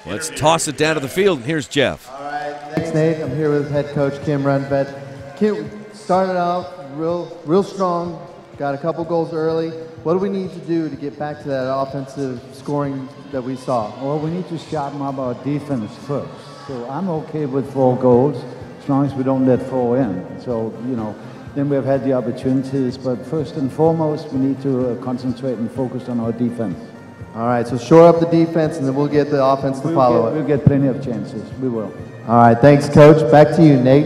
Let's toss it down to the field, and here's Jeff. All right, thanks, Nate. I'm here with head coach Kim Runfed. Kim started off real strong, got a couple goals early. What do we need to do to get back to that offensive scoring that we saw? Well, we need to sharpen up our defense first. So I'm okay with 4 goals as long as we don't let 4 in. So, you know, then we've had the opportunities. But first and foremost, we need to concentrate and focus on our defense. All right, so shore up the defense, and then we'll get the offense to follow it. We'll get plenty of chances. We will. All right, thanks, Coach. Back to you, Nate.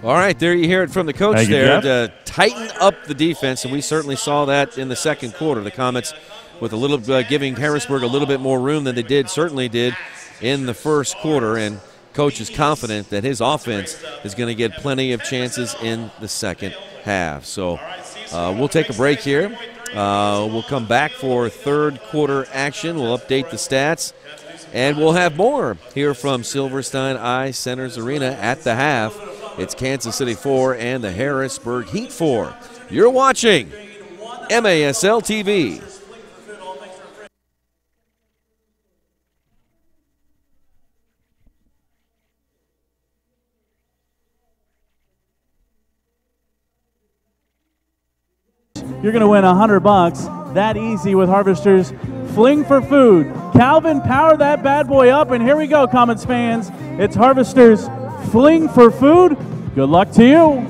All right, there you hear it from the coach. Thank you, there Jeff. to tighten up the defense, and we certainly saw that in the second quarter. The Comets with a little giving Harrisburg a little bit more room than they certainly did in the first quarter, and coach is confident that his offense is going to get plenty of chances in the second half. So we'll take a break here. We'll come back for third quarter action. We'll update the stats, and we'll have more here from Silverstein Eye Center's Arena at the half. It's Kansas City 4 and the Harrisburg Heat 4. You're watching MASL TV. You're going to win $100 that easy with Harvesters Fling for Food. Calvin, power that bad boy up, and here we go, Comets fans. It's Harvesters Fling for Food. Good luck to you.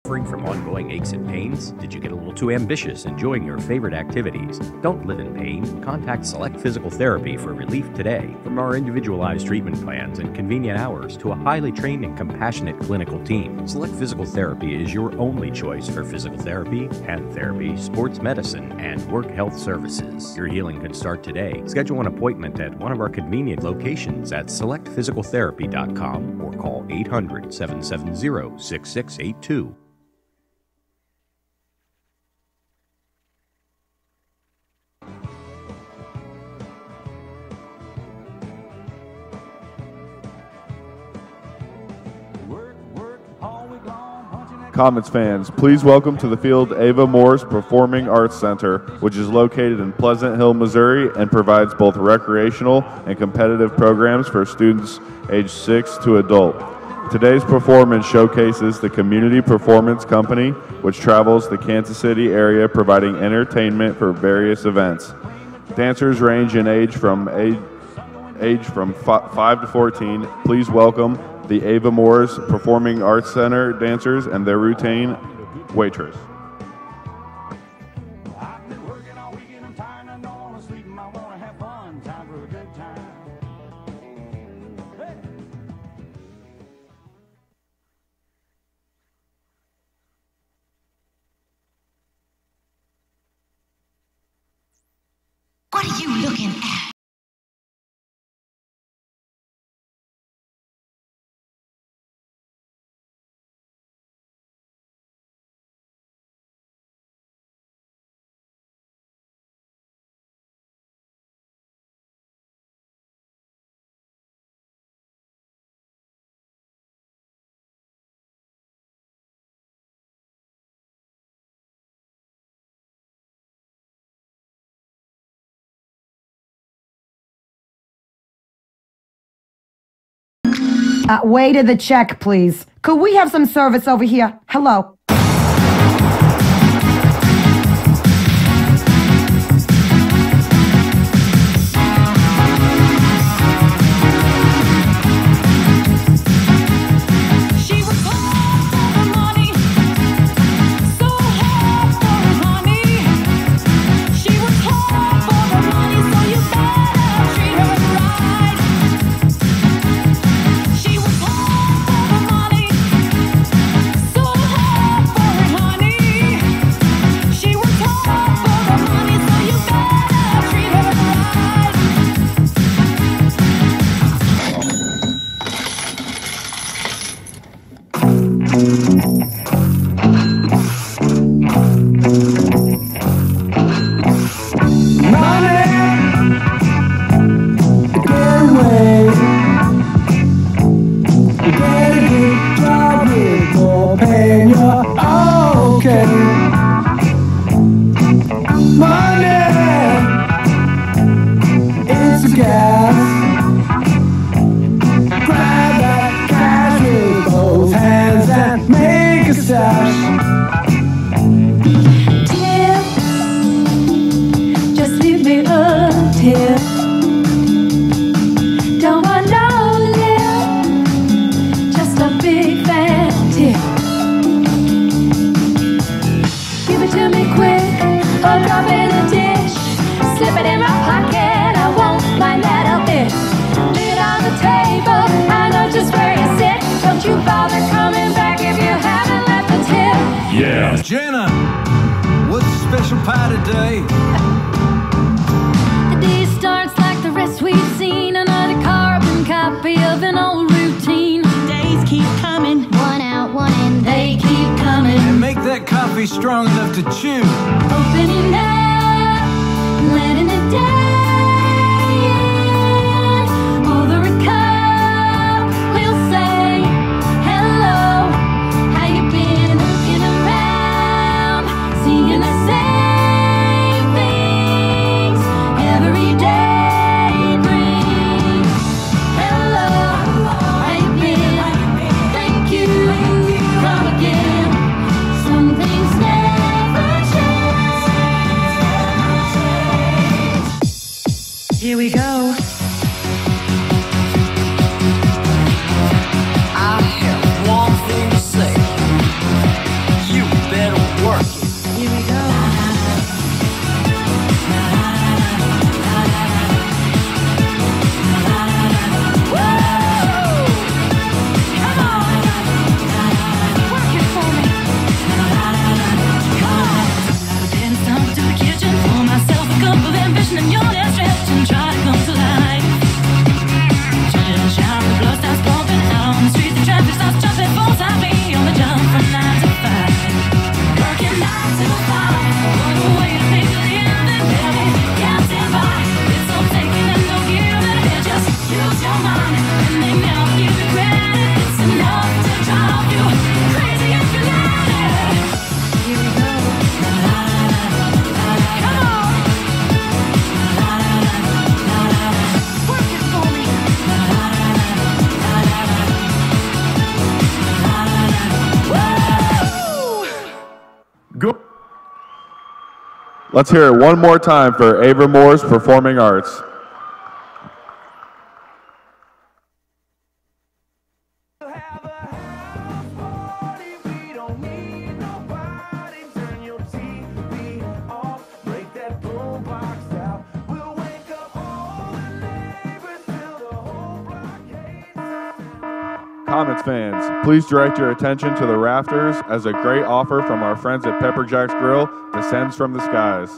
Suffering from ongoing aches and pains? Did you get a little too ambitious enjoying your favorite activities? Don't live in pain. Contact Select Physical Therapy for relief today. From our individualized treatment plans and convenient hours to a highly trained and compassionate clinical team, Select Physical Therapy is your only choice for physical therapy, hand therapy, sports medicine, and work health services. Your healing can start today. Schedule an appointment at one of our convenient locations at selectphysicaltherapy.com or call 800-770-6682. Comets fans, please welcome to the field Ava Moore's Performing Arts Center, which is located in Pleasant Hill, Missouri, and provides both recreational and competitive programs for students aged 6 to adult. Today's performance showcases the Community Performance Company, which travels the Kansas City area providing entertainment for various events. Dancers range in age from 5 to 14. Please welcome the Ava Moore's Performing Arts Center dancers and their routine waitress. What are you looking at? Waiter, the check, please. Could we have some service over here? Hello. Jenna, what's the special pie today? The day starts like the rest we've seen, another carbon copy of an old routine. Days keep coming, one out, one in, they keep coming. And make that coffee strong enough to chew. Opening up, letting it day in. Over a cup, we'll say hello. How you been? Looking around, seeing the same things every day brings. Hello, how you been? Thank you, come again. Some things never change. Here we go. I have one thing to say. You better work it. Here we go. And you're there stretched and try to come to life. Changing the shower, the blood starts pumping out on the street, the traffic starts jumping, full time me on the jump from 9 to 5. Working 9 to 5, what a way to make a living, baby. Can't stand by, it's no taking and no giving. They just use your mind and they never give you credit. It's enough to drive you crazy if you let it. Here we go. Go. Let's hear it one more time for Ava Moore's Performing Arts. Comets fans, please direct your attention to the rafters as a great offer from our friends at Pepper Jack's Grill descends from the skies.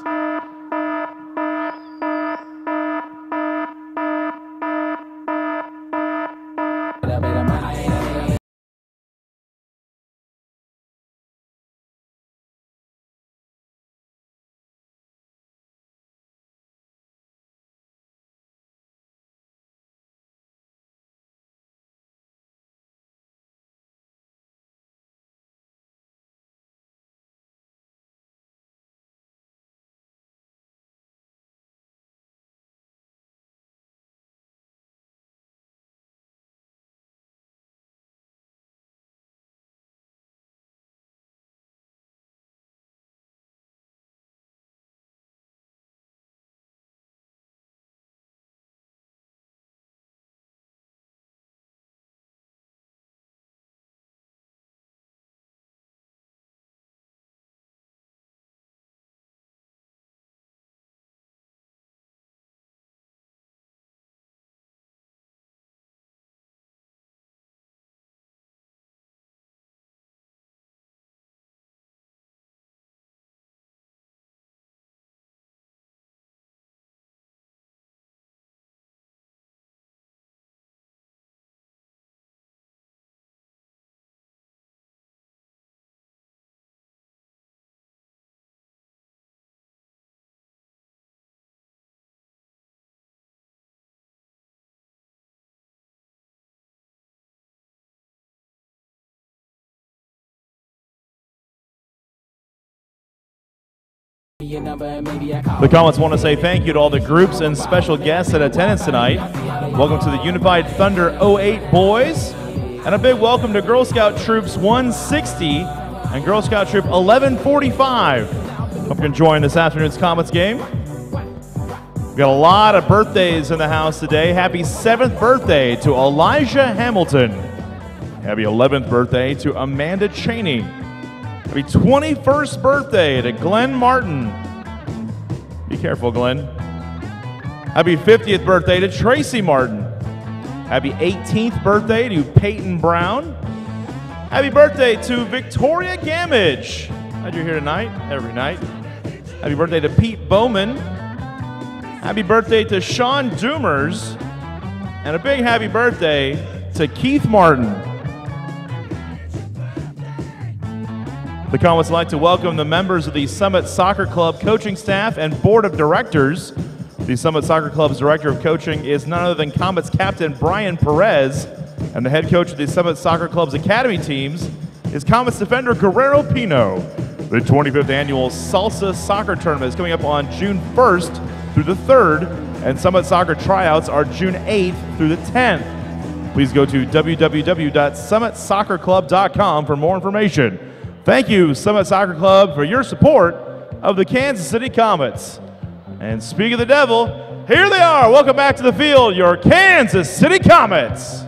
The Comets want to say thank you to all the groups and special guests in attendance tonight. Welcome to the Unified Thunder 08 boys. And a big welcome to Girl Scout Troops 160 and Girl Scout Troop 1145. Hope you can join this afternoon's Comets game. We've got a lot of birthdays in the house today. Happy 7th birthday to Elijah Hamilton. Happy 11th birthday to Amanda Cheney. Happy 21st birthday to Glenn Martin. Be careful, Glenn. Happy 50th birthday to Tracy Martin. Happy 18th birthday to Peyton Brown. Happy birthday to Victoria Gamage. Glad you're here tonight, every night. Happy birthday to Pete Bowman. Happy birthday to Sean Doomers. And a big happy birthday to Keith Martin. The Comets would like to welcome the members of the Summit Soccer Club coaching staff and board of directors. The Summit Soccer Club's director of coaching is none other than Comets captain Brian Perez, and the head coach of the Summit Soccer Club's academy teams is Comets defender Guerrero Pino. The 25th annual Salsa Soccer Tournament is coming up on June 1st through the 3rd, and Summit Soccer tryouts are June 8th through the 10th. Please go to www.summitsoccerclub.com for more information. Thank you, Summit Soccer Club, for your support of the Kansas City Comets. And speaking of the devil, here they are. Welcome back to the field, your Kansas City Comets.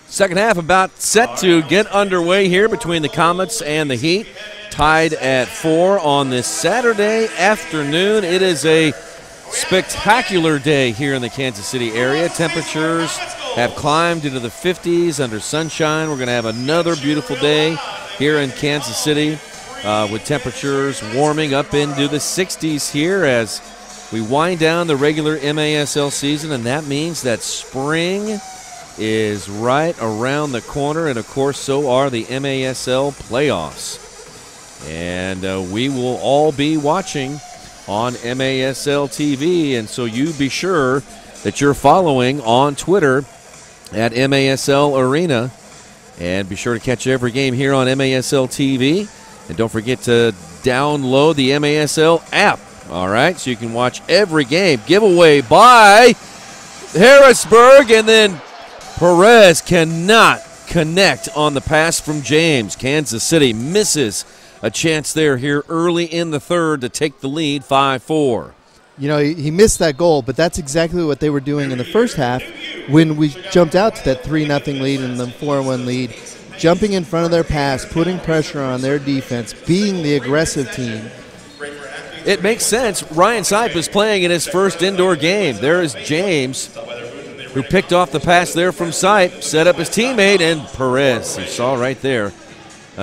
Second half about set to get underway here between the Comets and the Heat. Tied at 4 on this Saturday afternoon. It is a spectacular day here in the Kansas City area. Temperatures have climbed into the 50s under sunshine. We're going to have another beautiful day here in Kansas City with temperatures warming up into the 60s here as we wind down the regular MASL season, and that means that spring is right around the corner, and of course so are the MASL playoffs. And we will all be watching on MASL TV, and so you be sure that you're following on Twitter at MASL Arena, and be sure to catch every game here on MASL TV. And don't forget to download the MASL app, all right, so you can watch every game. Giveaway by Harrisburg, and then Perez cannot connect on the pass from James. Kansas City misses a chance there here early in the third to take the lead 5-4. You know, he missed that goal, but that's exactly what they were doing in the first half when we jumped out to that 3-0 lead and the 4-1 lead, jumping in front of their pass, putting pressure on their defense, being the aggressive team. It makes sense. Ryan Sipe is playing in his first indoor game. There is James, who picked off the pass there from Sipe, set up his teammate, and Perez, you saw right there,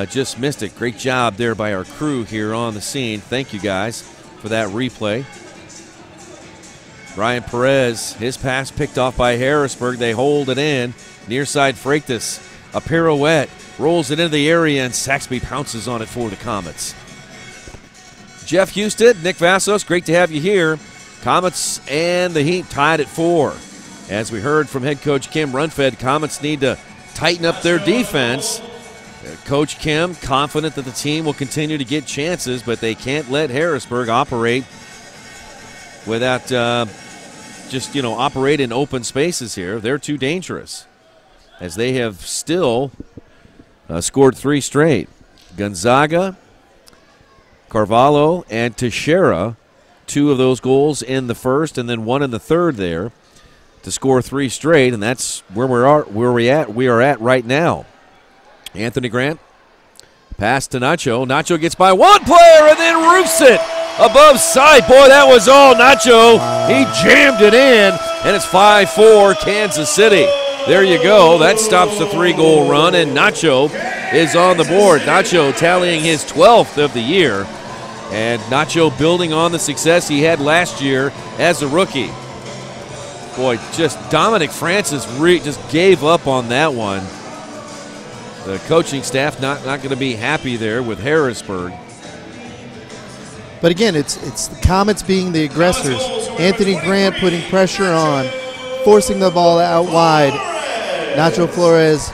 just missed it. Great job there by our crew here on the scene. Thank you guys for that replay. Ryan Perez, his pass picked off by Harrisburg. They hold it in. Near side Freitas, a pirouette, rolls it into the area, and Saxby pounces on it for the Comets. Jeff Houston, Nick Vassos, great to have you here. Comets and the Heat tied at 4. As we heard from head coach Kim Runfed, Comets need to tighten up their defense. Coach Kim confident that the team will continue to get chances, but they can't let Harrisburg operate without operate in open spaces here. They're too dangerous, as they have still scored 3 straight. Gonzaga, Carvalho, and Teixeira, 2 of those goals in the first and then 1 in the third there to score 3 straight, and that's where we are at right now. Anthony Grant, pass to Nacho. Nacho gets by one player and then roofs it above sight. Boy, that was all Nacho. He jammed it in, and it's 5-4 Kansas City. There you go. That stops the 3-goal run, and Nacho is on the board. Nacho tallying his 12th of the year, and Nacho building on the success he had last year as a rookie. Boy, just Dominic Francis just gave up on that one. The coaching staff not going to be happy there with Harrisburg. But again, it's the Comets being the aggressors. Anthony Grant putting pressure on, forcing the ball out wide. Nacho Flores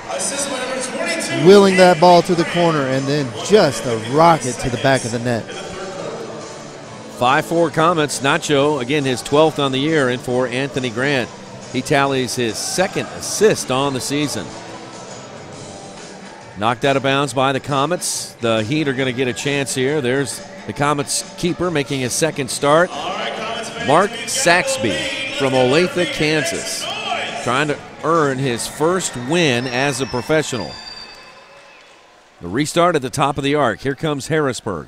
willing that ball to the corner, and then just a rocket to the back of the net. 5-4 Comets. Nacho, again, his 12th on the year, and for Anthony Grant, he tallies his 2nd assist on the season. Knocked out of bounds by the Comets. The Heat are going to get a chance here. There's the Comets keeper making his 2nd start. Mark Saxby from Olathe, Kansas, trying to earn his first win as a professional. The restart at the top of the arc. Here comes Harrisburg.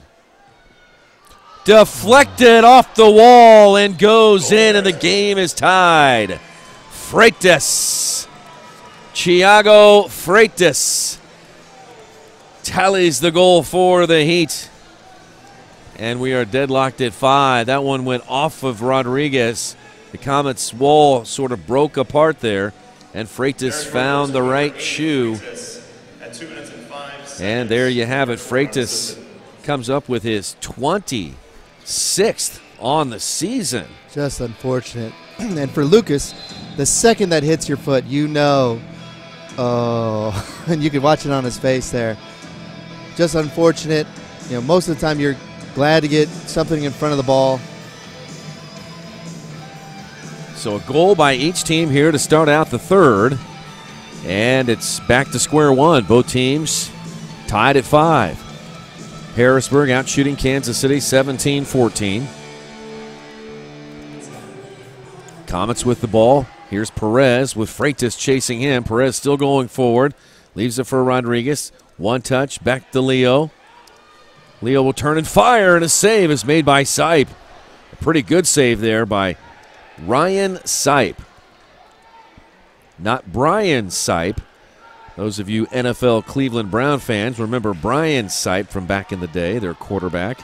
Deflected off the wall and goes in, and the game is tied. Freitas. Thiago Freitas tallies the goal for the Heat. And we are deadlocked at 5. That one went off of Rodriguez. The Comets' wall sort of broke apart there, and Freitas found the right shoe. And there you have it. Freitas comes up with his 26th on the season. Just unfortunate. And for Lucas, the second that hits your foot, you know, oh, and you can watch it on his face there. Just unfortunate. You know, most of the time you're glad to get something in front of the ball. So a goal by each team here to start out the third. And it's back to square one. Both teams tied at 5. Harrisburg out shooting Kansas City 17-14. Comets with the ball. Here's Perez with Freitas chasing him. Perez still going forward. Leaves it for Rodriguez. One touch, back to Leo. Leo will turn and fire, and a save is made by Sipe. A pretty good save there by Ryan Sipe. Not Brian Sipe. Those of you NFL Cleveland Brown fans remember Brian Sipe from back in the day, their quarterback.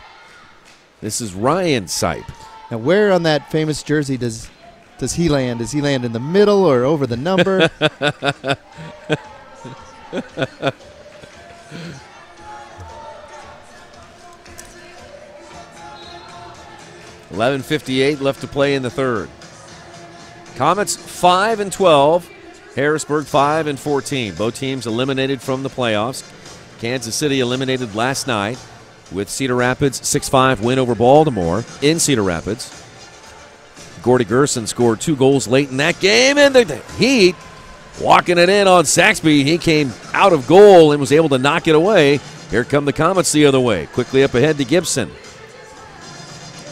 This is Ryan Sipe. Now, where on that famous jersey does does he land? Does he land in the middle or over the number? 11:58 left to play in the third. Comets 5-12, Harrisburg 5-14. Both teams eliminated from the playoffs. Kansas City eliminated last night with Cedar Rapids' 6-5 win over Baltimore in Cedar Rapids. Gordy Gerson scored 2 goals late in that game, and the Heat walking it in on Saxby. He came out of goal and was able to knock it away. Here come the Comets the other way. Quickly up ahead to Gibson.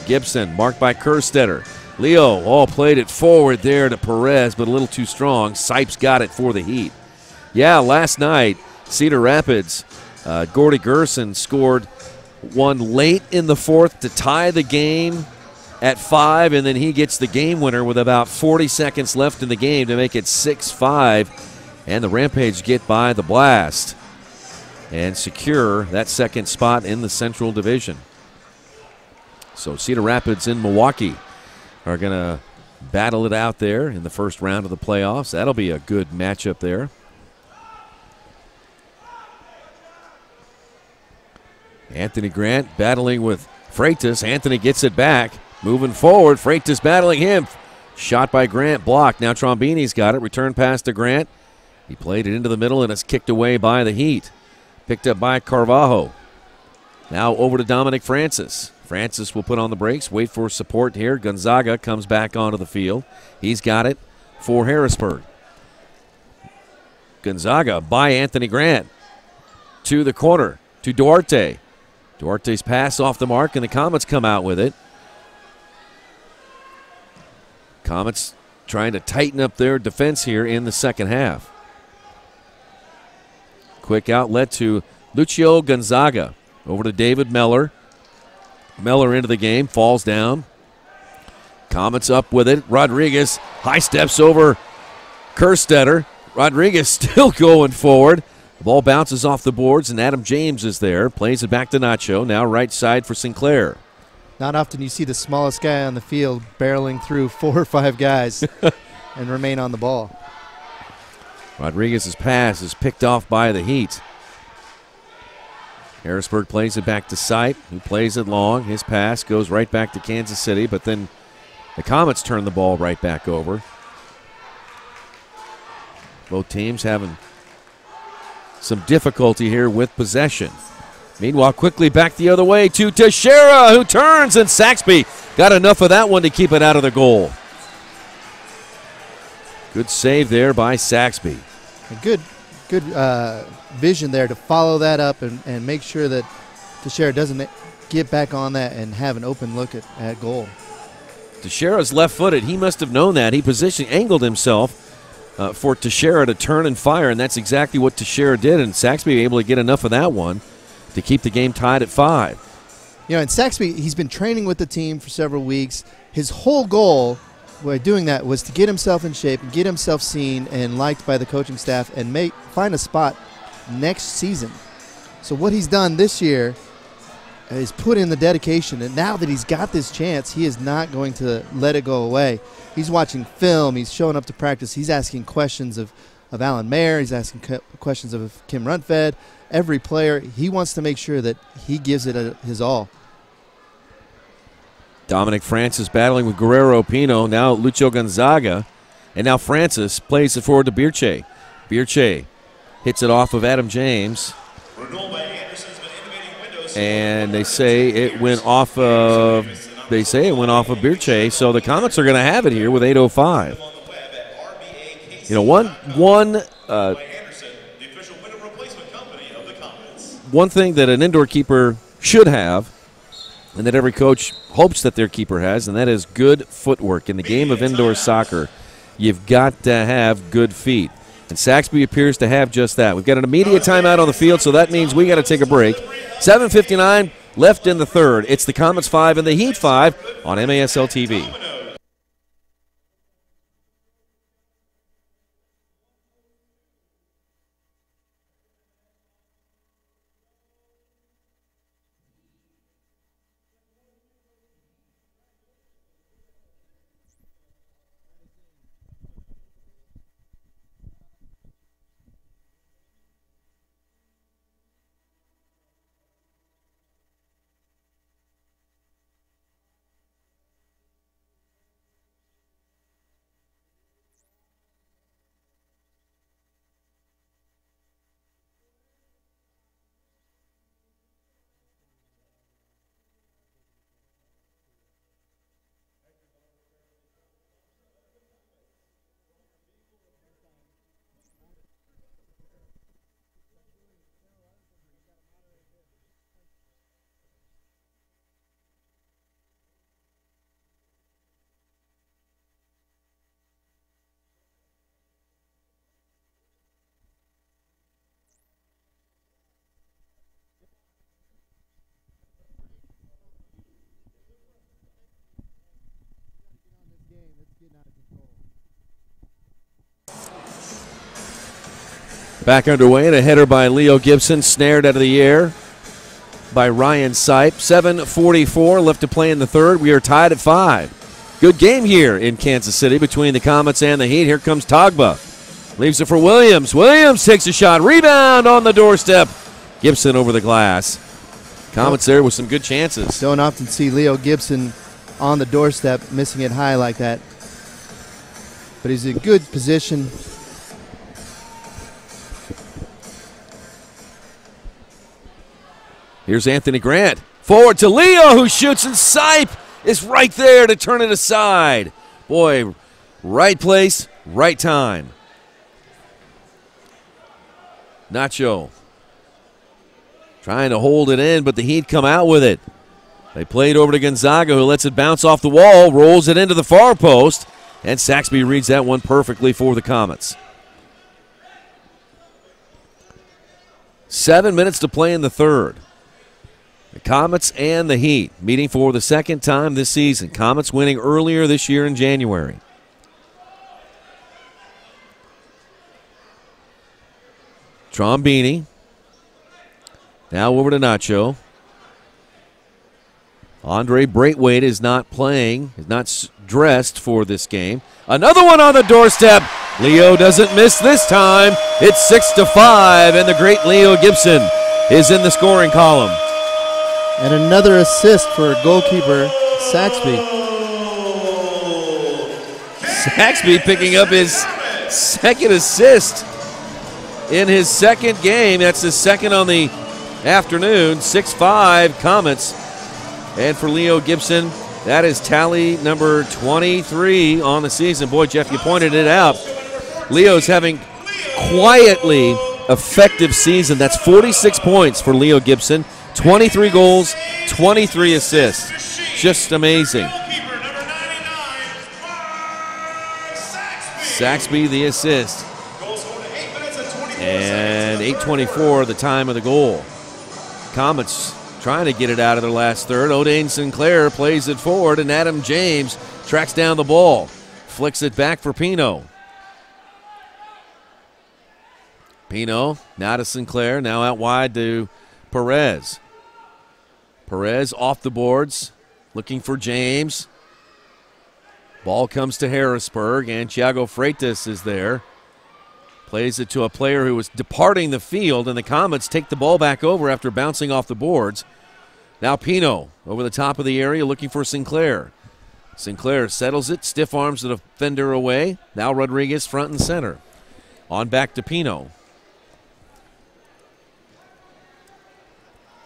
Gibson marked by Kerstetter. Leo played it forward there to Perez, but a little too strong. Sipes got it for the Heat. Yeah, last night, Cedar Rapids, Gordy Gerson scored one late in the fourth to tie the game at 5, and then he gets the game winner with about 40 seconds left in the game to make it 6-5, and the Rampage get by the Blast and secure that second spot in the Central Division. So Cedar Rapids and Milwaukee are going to battle it out there in the first round of the playoffs. That'll be a good matchup there. Anthony Grant battling with Freitas. Anthony gets it back. Moving forward, Freitas battling him. Shot by Grant, blocked. Now Trombini's got it. Return pass to Grant. He played it into the middle, and it's kicked away by the Heat. Picked up by Carvalho. Now over to Dominic Francis. Francis will put on the brakes, wait for support here. Gonzaga comes back onto the field. He's got it for Harrisburg. Gonzaga by Anthony Grant to the corner to Duarte. Duarte's pass off the mark, and the Comets come out with it. Comets trying to tighten up their defense here in the second half. Quick outlet to Lucio Gonzaga. Over to David Meller. Meller into the game, falls down. Comets up with it. Rodriguez high steps over Kerstetter. Rodriguez still going forward. The ball bounces off the boards, and Adam James is there. Plays it back to Nacho. Now right side for Sinclair. Not often you see the smallest guy on the field barreling through 4 or 5 guys and remain on the ball. Rodriguez's pass is picked off by the Heat. Harrisburg plays it back to Sipe, who plays it long. His pass goes right back to Kansas City, but then the Comets turn the ball right back over. Both teams having some difficulty here with possession. Meanwhile, quickly back the other way to Teixeira, who turns, and Saxby got enough of that one to keep it out of the goal. Good save there by Saxby. A good vision there to follow that up and make sure that Teixeira doesn't get back on that and have an open look at goal. Teixeira's left-footed. He must have known that. He angled himself for Teixeira to turn and fire, and that's exactly what Teixeira did, and Saxby able to get enough of that one to keep the game tied at 5. You know, and Saxby, he's been training with the team for several weeks. His whole goal by doing that was to get himself in shape and get himself seen and liked by the coaching staff and find a spot next season. So what he's done this year is put in the dedication, and now that he's got this chance, he is not going to let it go away. He's watching film. He's showing up to practice. He's asking questions of Alan Mayer. He's asking questions of Kim Runfed. Every player, he wants to make sure that he gives it his all. Dominic Francis battling with Guerrero Pino. Now Lucio Gonzaga. And now Francis plays it forward to Birche. Birche hits it off of Adam James. And they say it went off of Birche. So the Comets are going to have it here with 8:05. You know, one thing that an indoor keeper should have, and that every coach hopes that their keeper has, and that is good footwork. In the game of indoor soccer, you've got to have good feet. And Saxby appears to have just that. We've got an immediate timeout on the field, so that means we got to take a break. 7:59 left in the third. It's the Comets 5 and the Heat 5 on MASL TV. Back underway, and a header by Leo Gibson, snared out of the air by Ryan Sipe. 7:44 left to play in the third. We are tied at 5. Good game here in Kansas City between the Comets and the Heat. Here comes Togba. Leaves it for Williams. Williams takes a shot. Rebound on the doorstep. Gibson over the glass. Comets there with some good chances. Don't often see Leo Gibson on the doorstep missing it high like that. But he's in good position. Here's Anthony Grant. Forward to Leo, who shoots, and Sipe is right there to turn it aside. Boy, right place, right time. Nacho trying to hold it in, but the Heat come out with it. They play it over to Gonzaga, who lets it bounce off the wall, rolls it into the far post, and Saxby reads that one perfectly for the Comets. 7 minutes to play in the third. The Comets and the Heat meeting for the second time this season. Comets winning earlier this year in January. Trombini. Now over to Nacho. Andre Braithwaite is not playing, is not dressed for this game. Another one on the doorstep. Leo doesn't miss this time. It's 6-5, and the great Leo Gibson is in the scoring column. And another assist for goalkeeper Saxby. Saxby picking up his second assist in his second game. That's his second on the afternoon. 6-5 Comets. And for Leo Gibson, that is tally number 23 on the season. Boy, Jeff, you pointed it out. Leo's having quietly effective season. That's 46 points for Leo Gibson. 23 goals, 23 assists. Just amazing. Saxby the assist. And 8:24 the time of the goal. Comets trying to get it out of their last third. O'Dane Sinclair plays it forward, and Adam James tracks down the ball. Flicks it back for Pino. Pino now to Sinclair, now out wide to Perez. Perez off the boards, looking for James. Ball comes to Harrisburg, and Thiago Freitas is there. Plays it to a player who was departing the field, and the Comets take the ball back over after bouncing off the boards. Now Pino over the top of the area looking for Sinclair. Sinclair settles it, stiff arms the defender away. Now Rodriguez front and center. On back to Pino.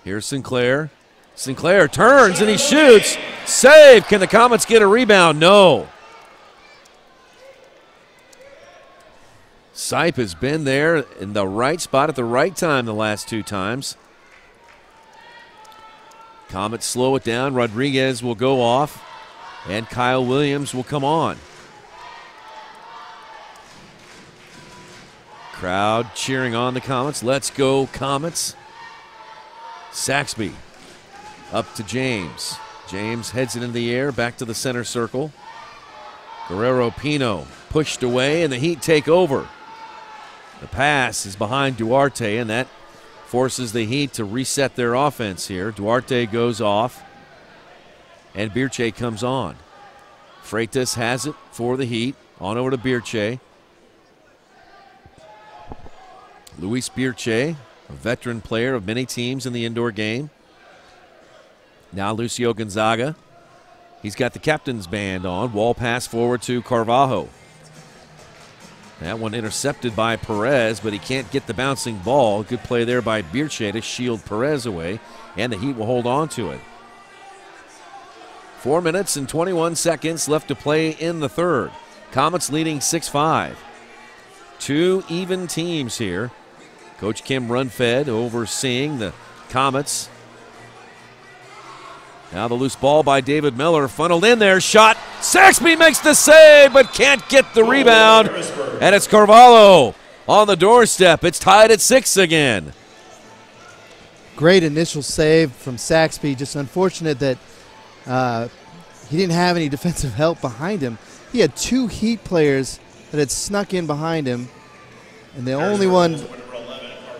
Here's Sinclair. Sinclair turns and he shoots. Save. Can the Comets get a rebound? No. Sipe has been there in the right spot at the right time the last two times. Comets slow it down. Rodriguez will go off, and Kyle Williams will come on. Crowd cheering on the Comets. Let's go, Comets. Saxby up to James. James heads it in the air, back to the center circle. Guerrero Pino pushed away, and the Heat take over. The pass is behind Duarte, and that forces the Heat to reset their offense here. Duarte goes off, and Birche comes on. Freitas has it for the Heat. On over to Birche. Luis Birche, a veteran player of many teams in the indoor game. Now Lucio Gonzaga. He's got the captain's band on. Wall pass forward to Carvalho. That one intercepted by Perez, but he can't get the bouncing ball. Good play there by Birche to shield Perez away, and the Heat will hold on to it. 4 minutes and 21 seconds left to play in the third. Comets leading 6-5. Two even teams here. Coach Kim Runfed overseeing the Comets. Now the loose ball by David Miller, funneled in there, shot. Saxby makes the save, but can't get the rebound. And it's Carvalho on the doorstep. It's tied at 6 again. Great initial save from Saxby. Just unfortunate that he didn't have any defensive help behind him. He had two Heat players that had snuck in behind him, and the only one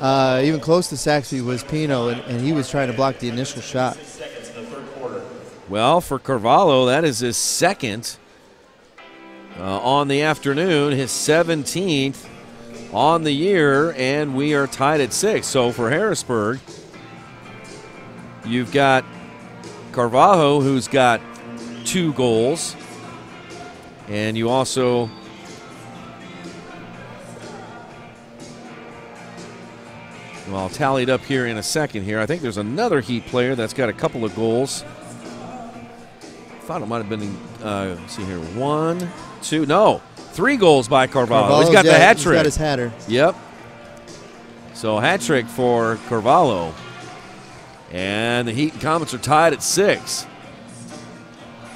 even close to Saxby was Pino, and he was trying to block the initial shot. Well, for Carvalho, that is his second on the afternoon, his 17th on the year, and we are tied at 6. So for Harrisburg, you've got Carvalho, who's got 2 goals, and you also I'll tally it up here in a second here. I think there's another Heat player that's got a couple of goals. Thought it might have been, let's see here, 1, 2, no, 3 goals by Carvalho. He's got the hat trick. He's got his hatter. Yep. So hat trick for Carvalho. And the Heat and Comets are tied at 6.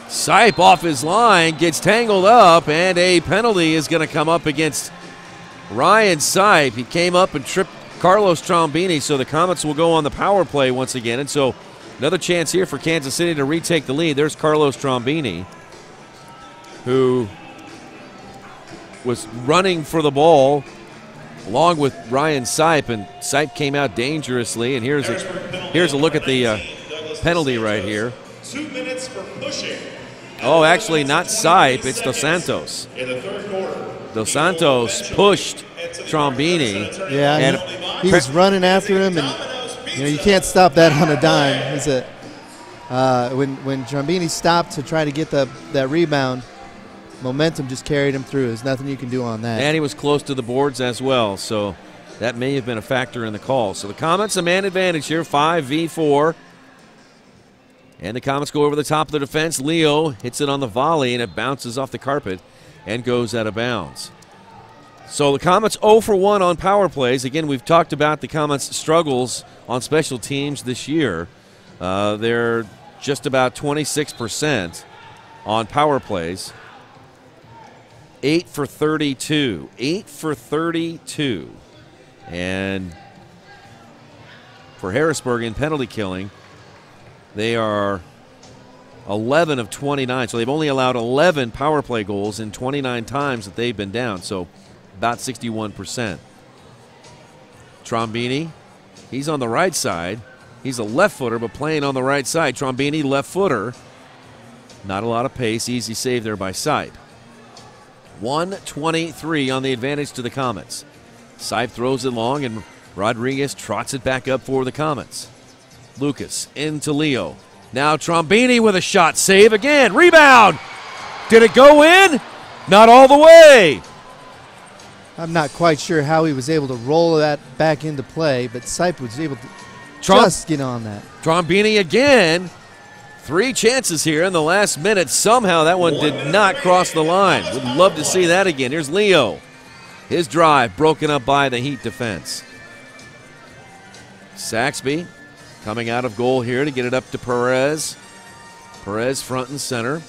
Sipe off his line, gets tangled up, and a penalty is going to come up against Ryan Sipe. He came up and tripped Carlos Trombini, so the Comets will go on the power play once again. And so another chance here for Kansas City to retake the lead. There's Carlos Trombini, who was running for the ball along with Ryan Sipe, and Sipe came out dangerously. And here's a look at the penalty right here. 2 minutes for pushing. Oh, actually not Sipe, it's Dos Santos. In the third quarter. Dos Santos pushed Trombini. Yeah, and he was running after him, and you can't stop that on a dime. When Trombini stopped to try to get that rebound, momentum just carried him through. There's nothing you can do on that. And he was close to the boards as well, so that may have been a factor in the call. So the Comets a man advantage here, 5v4. And the Comets go over the top of the defense. Leo hits it on the volley, and it bounces off the carpet and goes out of bounds. So the Comets 0 for 1 on power plays. Again, we've talked about the Comets' struggles on special teams this year. They're just about 26% on power plays. 8 for 32. 8 for 32. And for Harrisburg in penalty killing, they are 11 of 29. So they've only allowed 11 power play goals in 29 times that they've been down. So about 61%. Trombini, he's on the right side. He's a left footer, but playing on the right side. Trombini, left footer. Not a lot of pace. Easy save there by Sipe. 1:23 on the advantage to the Comets. Sipe throws it long, and Rodriguez trots it back up for the Comets. Lucas into Leo. Now Trombini with a shot. Save again. Rebound. Did it go in? Not all the way. I'm not quite sure how he was able to roll that back into play, but Sipe was able to just get on that. Trombini again. 3 chances here in the last minute. Somehow that one did not cross the line. Would love to see that again. Here's Leo. His drive broken up by the Heat defense. Saxby coming out of goal here to get it up to Perez. Perez front and center.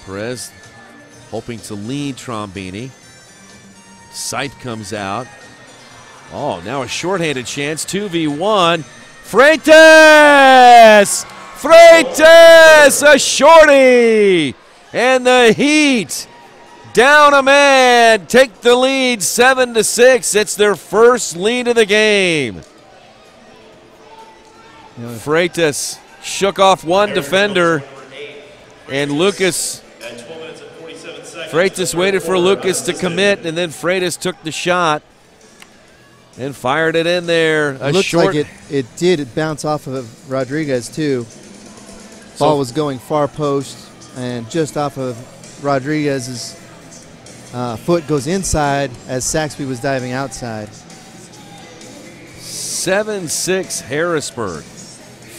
Perez hoping to lead Trombini. Sipe comes out. Oh, now a shorthanded chance. 2v1. Freitas! Freitas! A shorty! And the Heat down a man. Take the lead 7-6. It's their first lead of the game. Freitas shook off one defender, and Lucas. Freitas waited for Lucas to commit, and then Freitas took the shot and fired it in there. Looks like it did. It bounced off of Rodriguez, too. Ball was going far post, and just off of Rodriguez's foot goes inside as Saxby was diving outside. 7-6 Harrisburg.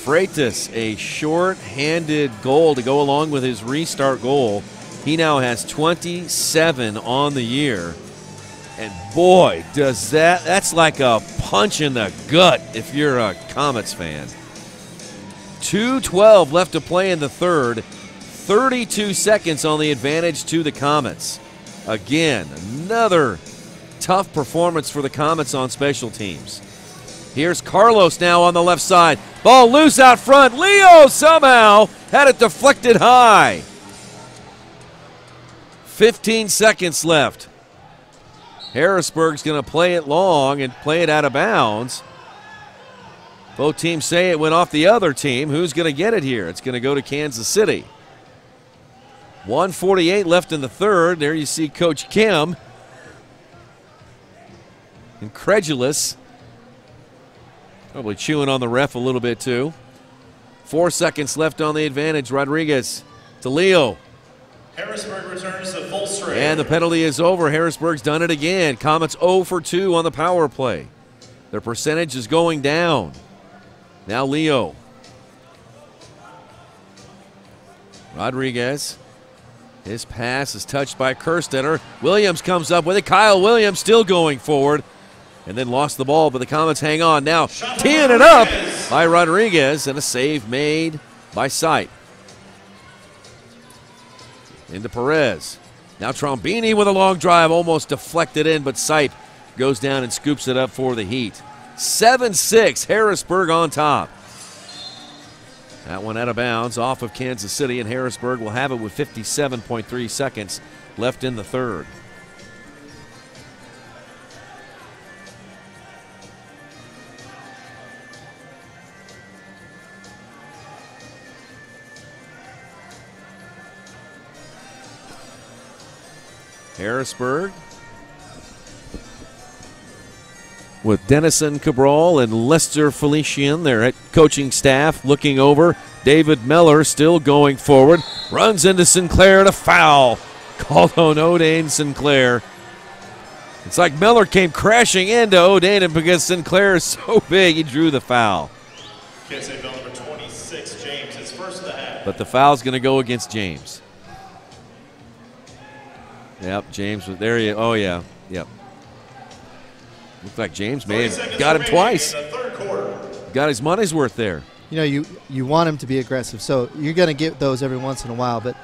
Freitas, a short-handed goal to go along with his restart goal. He now has 27 on the year. And boy, does that's like a punch in the gut if you're a Comets fan. 2:12 left to play in the third. 32 seconds on the advantage to the Comets. Again, another tough performance for the Comets on special teams. Here's Carlos now on the left side. Ball loose out front. Leo somehow had it deflected high. 15 seconds left. Harrisburg's going to play it long and play it out of bounds. Both teams say it went off the other team. Who's going to get it here? It's going to go to Kansas City. 1:48 left in the third. There you see Coach Kim. Incredulous. Probably chewing on the ref a little bit too. 4 seconds left on the advantage. Rodriguez to Leo. Harrisburg returns to full strength. And the penalty is over. Harrisburg's done it again. Comets 0 for 2 on the power play. Their percentage is going down. Now Leo. Rodriguez. His pass is touched by Kerstetter. Williams comes up with it. Kyle Williams still going forward. And then lost the ball, but the Comets hang on. Now teeing it up by Rodriguez, and a save made by Sipe. Into Perez. Now Trombini with a long drive, almost deflected in, but Sipe goes down and scoops it up for the Heat. 7-6, Harrisburg on top. That one out of bounds off of Kansas City, and Harrisburg will have it with 57.3 seconds left in the third. Harrisburg with Dennison Cabral and Lester Felician, their head coaching staff, looking over. David Miller still going forward. Runs into Sinclair, and a foul called on O'Dane Sinclair. It's like Miller came crashing into O'Dane, and because Sinclair is so big, he drew the foul. Kids say bell number 26, James, his first of the half. But the foul's going to go against James. Yep, James was there. Oh, yeah. Yep. Looks like James may have got him twice. Got his money's worth there. You know, you want him to be aggressive, so you're going to get those every once in a while, but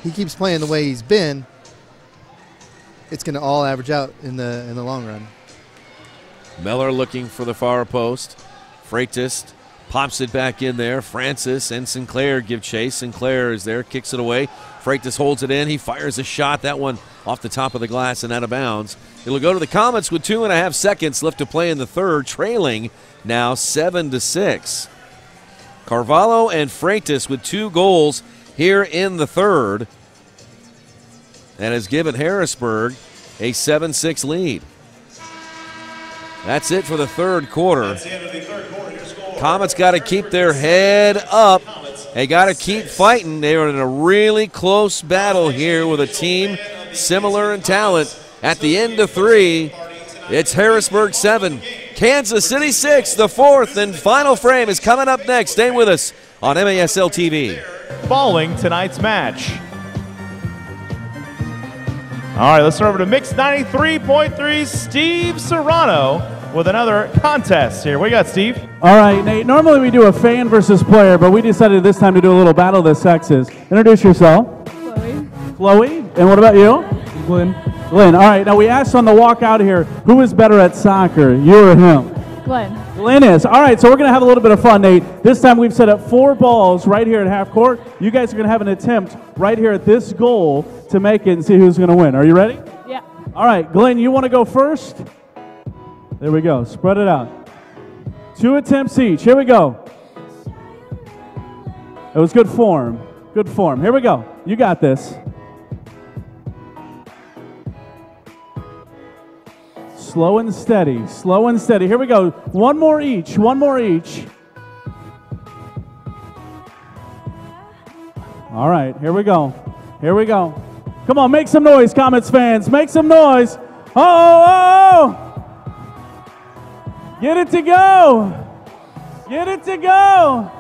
he keeps playing the way he's been. It's going to all average out in the long run. Miller looking for the far post. Freitas pops it back in there. Francis and Sinclair give chase. Sinclair is there, kicks it away. Freitas holds it in. He fires a shot. That one off the top of the glass and out of bounds. It'll go to the Comets with 2.5 seconds left to play in the third, trailing now 7-6. Carvalho and Freitas with 2 goals here in the third, and has given Harrisburg a 7-6 lead. That's it for the third quarter. That's the end of the third quarter. Your score. Comets got to keep their head up. They got to keep fighting. They are in a really close battle here with a team similar in talent. At the end of 3, it's Harrisburg 7, Kansas City 6. The fourth and final frame is coming up next. Stay with us on MASL TV. Following tonight's match. All right, let's start over to Mix 93.3, Steve Serrano with another contest here. What you got, Steve? All right, Nate, normally we do a fan versus player, but we decided this time to do a little battle of the sexes. Introduce yourself. Chloe. Chloe. And what about you? Glenn. Glenn. All right, now we asked on the walk out here, who is better at soccer, you or him? Glenn. Glenn is. All right, so we're going to have a little bit of fun, Nate. This time we've set up 4 balls right here at half court. You guys are going to have an attempt right here at this goal to make it and see who's going to win. Are you ready? Yeah. All right, Glenn, you want to go first? There we go. Spread it out. 2 attempts each. Here we go. It was good form. Good form. Here we go. You got this. Slow and steady. Slow and steady. Here we go. 1 more each. 1 more each. All right. Here we go. Here we go. Come on. Make some noise, Comets fans. Make some noise. Oh! Get it to go. Get it to go.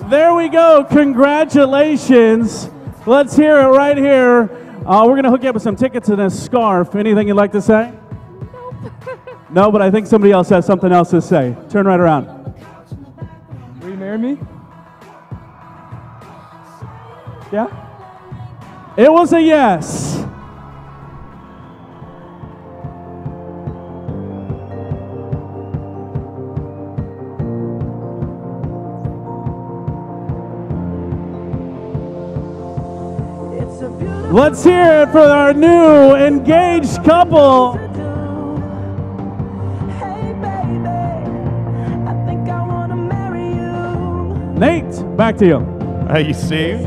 There we go. Congratulations. Let's hear it right here. We're going to hook you up with some tickets and a scarf. Anything you'd like to say? No, but I think somebody else has something else to say. Turn right around. Will you marry me? Yeah? It was a yes. It's Let's hear it for our new engaged couple. Nate, back to you. Hey, Steve.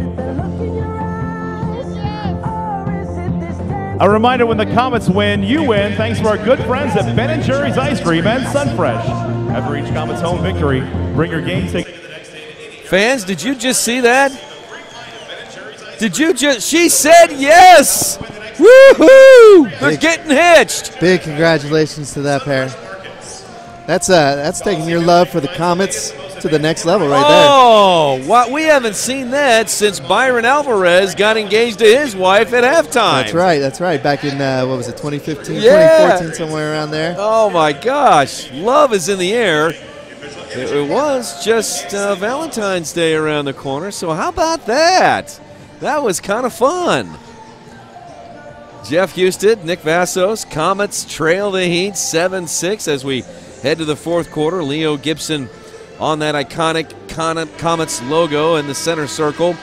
A reminder, when the Comets win, you win, thanks to our good friends at Ben & Jerry's Ice Cream and Sunfresh. After each Comets home victory, bring your game ticket. Fans, did you just see that? Did you just? She said yes! Woohoo! They're getting hitched. Big congratulations to that pair. That's taking your love for the Comets to the next level right there. Oh, what? We haven't seen that since Byron Alvarez got engaged to his wife at halftime. That's right. Back in, what was it, 2015, Yeah. 2014, somewhere around there. Oh, my gosh. Love is in the air. It was just Valentine's Day around the corner, so how about that? That was kind of fun. Jeff Houston, Nick Vassos, Comets trail the Heat 7-6 as we head to the fourth quarter. Leo Gibson on that iconic Comets logo in the center circle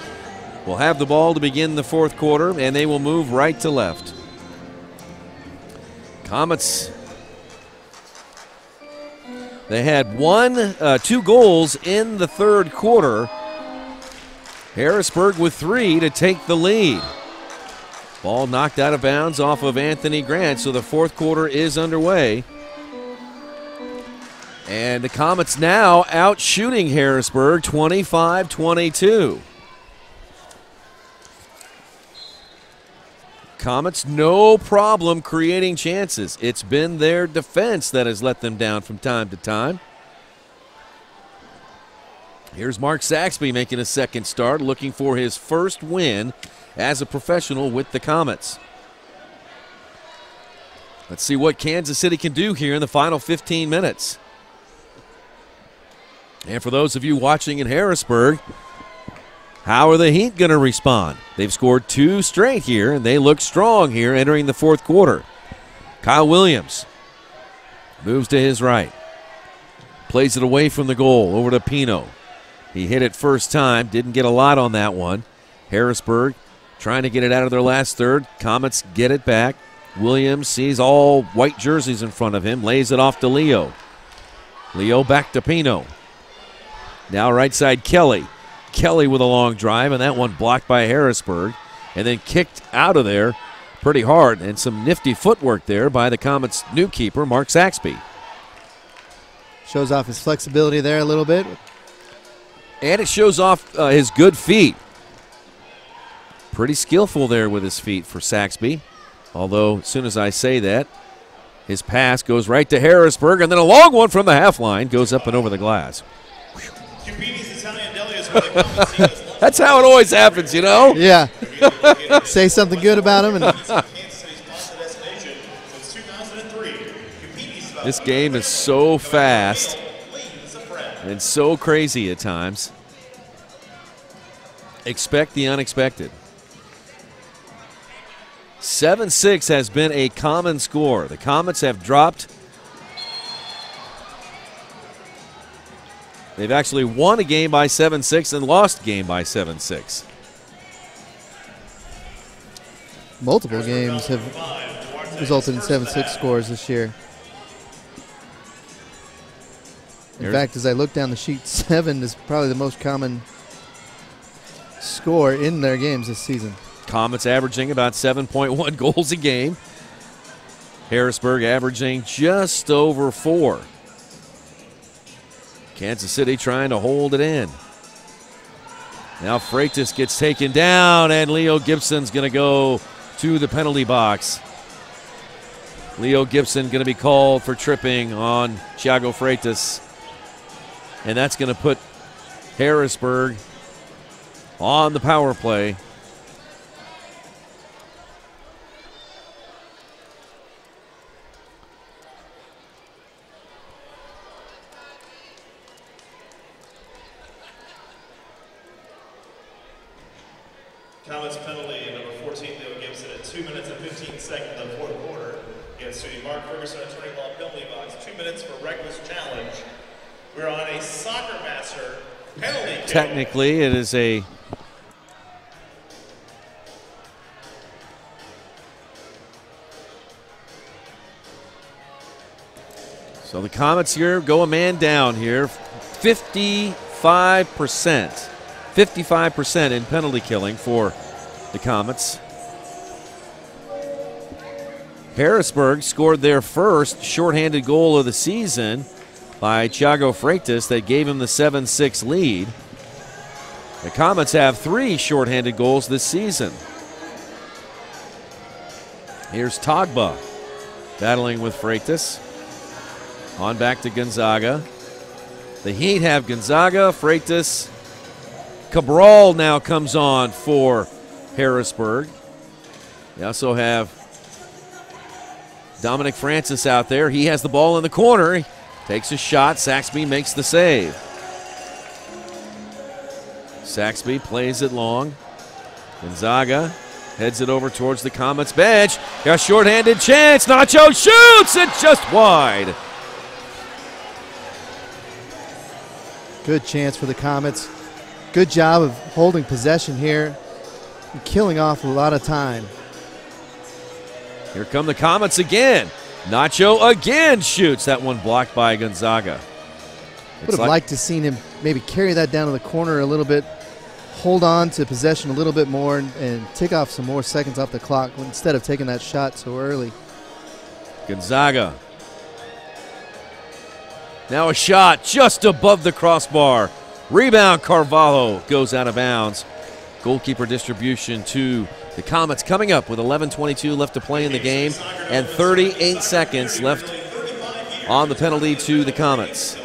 will have the ball to begin the fourth quarter, and they will move right to left. Comets, they had two goals in the third quarter. Harrisburg with 3 to take the lead. Ball knocked out of bounds off of Anthony Grant, so the fourth quarter is underway. And the Comets now out shooting Harrisburg 25-22. Comets no problem creating chances. It's been their defense that has let them down from time to time. Here's Mark Saxby making a second start, looking for his first win as a professional with the Comets. Let's see what Kansas City can do here in the final 15 minutes. And for those of you watching in Harrisburg, how are the Heat going to respond? They've scored 2 straight here, and they look strong here entering the fourth quarter. Kyle Williams moves to his right. Plays it away from the goal, over to Pino. He hit it first time, didn't get a lot on that one. Harrisburg trying to get it out of their last third. Comets get it back. Williams sees all white jerseys in front of him, lays it off to Leo. Leo back to Pino. Now right side Kelly. Kelly with a long drive, and that one blocked by Harrisburg, and then kicked out of there pretty hard, and some nifty footwork there by the Comets' new keeper, Mark Saxby. Shows off his flexibility there a little bit. And it shows off his good feet. Pretty skillful there with his feet for Saxby, although as soon as I say that, his pass goes right to Harrisburg, and then a long one from the half line goes up and over the glass. That's how it always happens, you know? Yeah. Say something good about him. This game is so fast and so crazy at times. Expect the unexpected. 7-6 has been a common score. The Comets have dropped. They've actually won a game by 7-6 and lost a game by 7-6. Multiple games have resulted in 7-6 scores this year. In fact, as I look down the sheet, 7 is probably the most common score in their games this season. Comets averaging about 7.1 goals a game. Harrisburg averaging just over 4. Kansas City trying to hold it in. Now Freitas gets taken down, and Leo Gibson's going to go to the penalty box. Leo Gibson going to be called for tripping on Thiago Freitas. And that's going to put Harrisburg on the power play. Comets penalty, number 14, Leo Gibson, at 2 minutes and 15 seconds of the fourth quarter against City. Mark Ferguson, attorney law penalty box, 2 minutes for reckless challenge. We're on a soccer master penalty kill. Technically, it is a So the Comets here go a man down here. 55%. 55% in penalty killing for the Comets. Harrisburg scored their first shorthanded goal of the season by Thiago Freitas that gave him the 7-6 lead. The Comets have 3 shorthanded goals this season. Here's Togba battling with Freitas. On back to Gonzaga. The Heat have Gonzaga, Freitas. Cabral now comes on for Harrisburg. They also have Dominic Francis out there. He has the ball in the corner. He takes a shot. Saxby makes the save. Saxby plays it long. Gonzaga heads it over towards the Comets bench. Got a shorthanded chance. Nacho shoots it just wide. Good chance for the Comets. Good job of holding possession here and killing off a lot of time. Here come the Comets again. Nacho again shoots. That one blocked by Gonzaga. Would have liked to seen him maybe carry that down to the corner a little bit, hold on to possession a little bit more, and take off some more seconds off the clock instead of taking that shot so early. Gonzaga. Now a shot just above the crossbar. Rebound, Carvalho goes out of bounds. Goalkeeper distribution to the Comets coming up with 11:22 left to play in the game and 38 seconds left on the penalty to the Comets.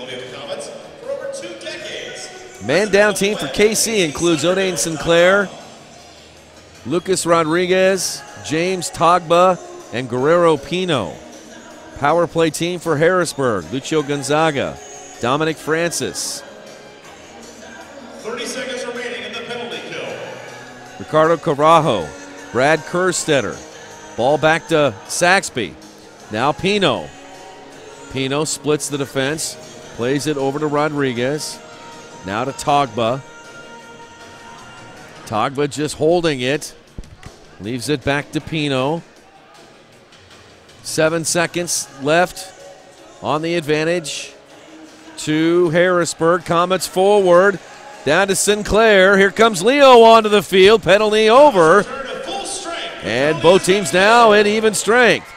Man down team for KC includes Odain Sinclair, Lucas Rodriguez, James Togba, and Guerrero Pino. Power play team for Harrisburg, Lucio Gonzaga, Dominic Francis. 30 seconds remaining in the penalty kill. Ricardo Carajo, Brad Kerstetter. Ball back to Saxby. Now Pino. Pino splits the defense, plays it over to Rodriguez. Now to Togba. Togba just holding it. Leaves it back to Pino. 7 seconds left on the advantage to Harrisburg. Comets forward. Down to Sinclair. Here comes Leo onto the field. Penalty over. And both teams now at even strength.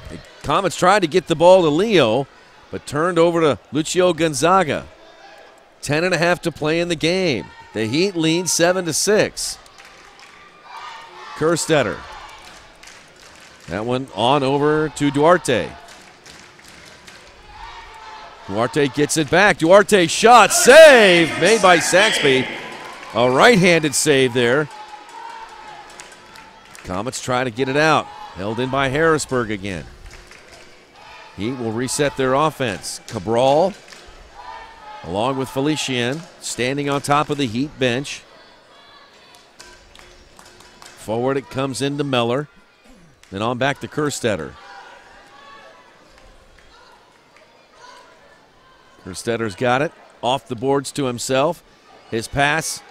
The Comets tried to get the ball to Leo, but turned over to Lucio Gonzaga. 10:30 to play in the game. The Heat lead 7-6. Kerstetter. That one on over to Duarte. Duarte gets it back. Duarte shot, save, made by Saxby. A right-handed save there. Comets try to get it out. Held in by Harrisburg again. Heat will reset their offense. Cabral, along with Felician, standing on top of the Heat bench. Forward it comes into Meller. Then on back to Kerstetter. Kerstetter's got it. Off the boards to himself. His pass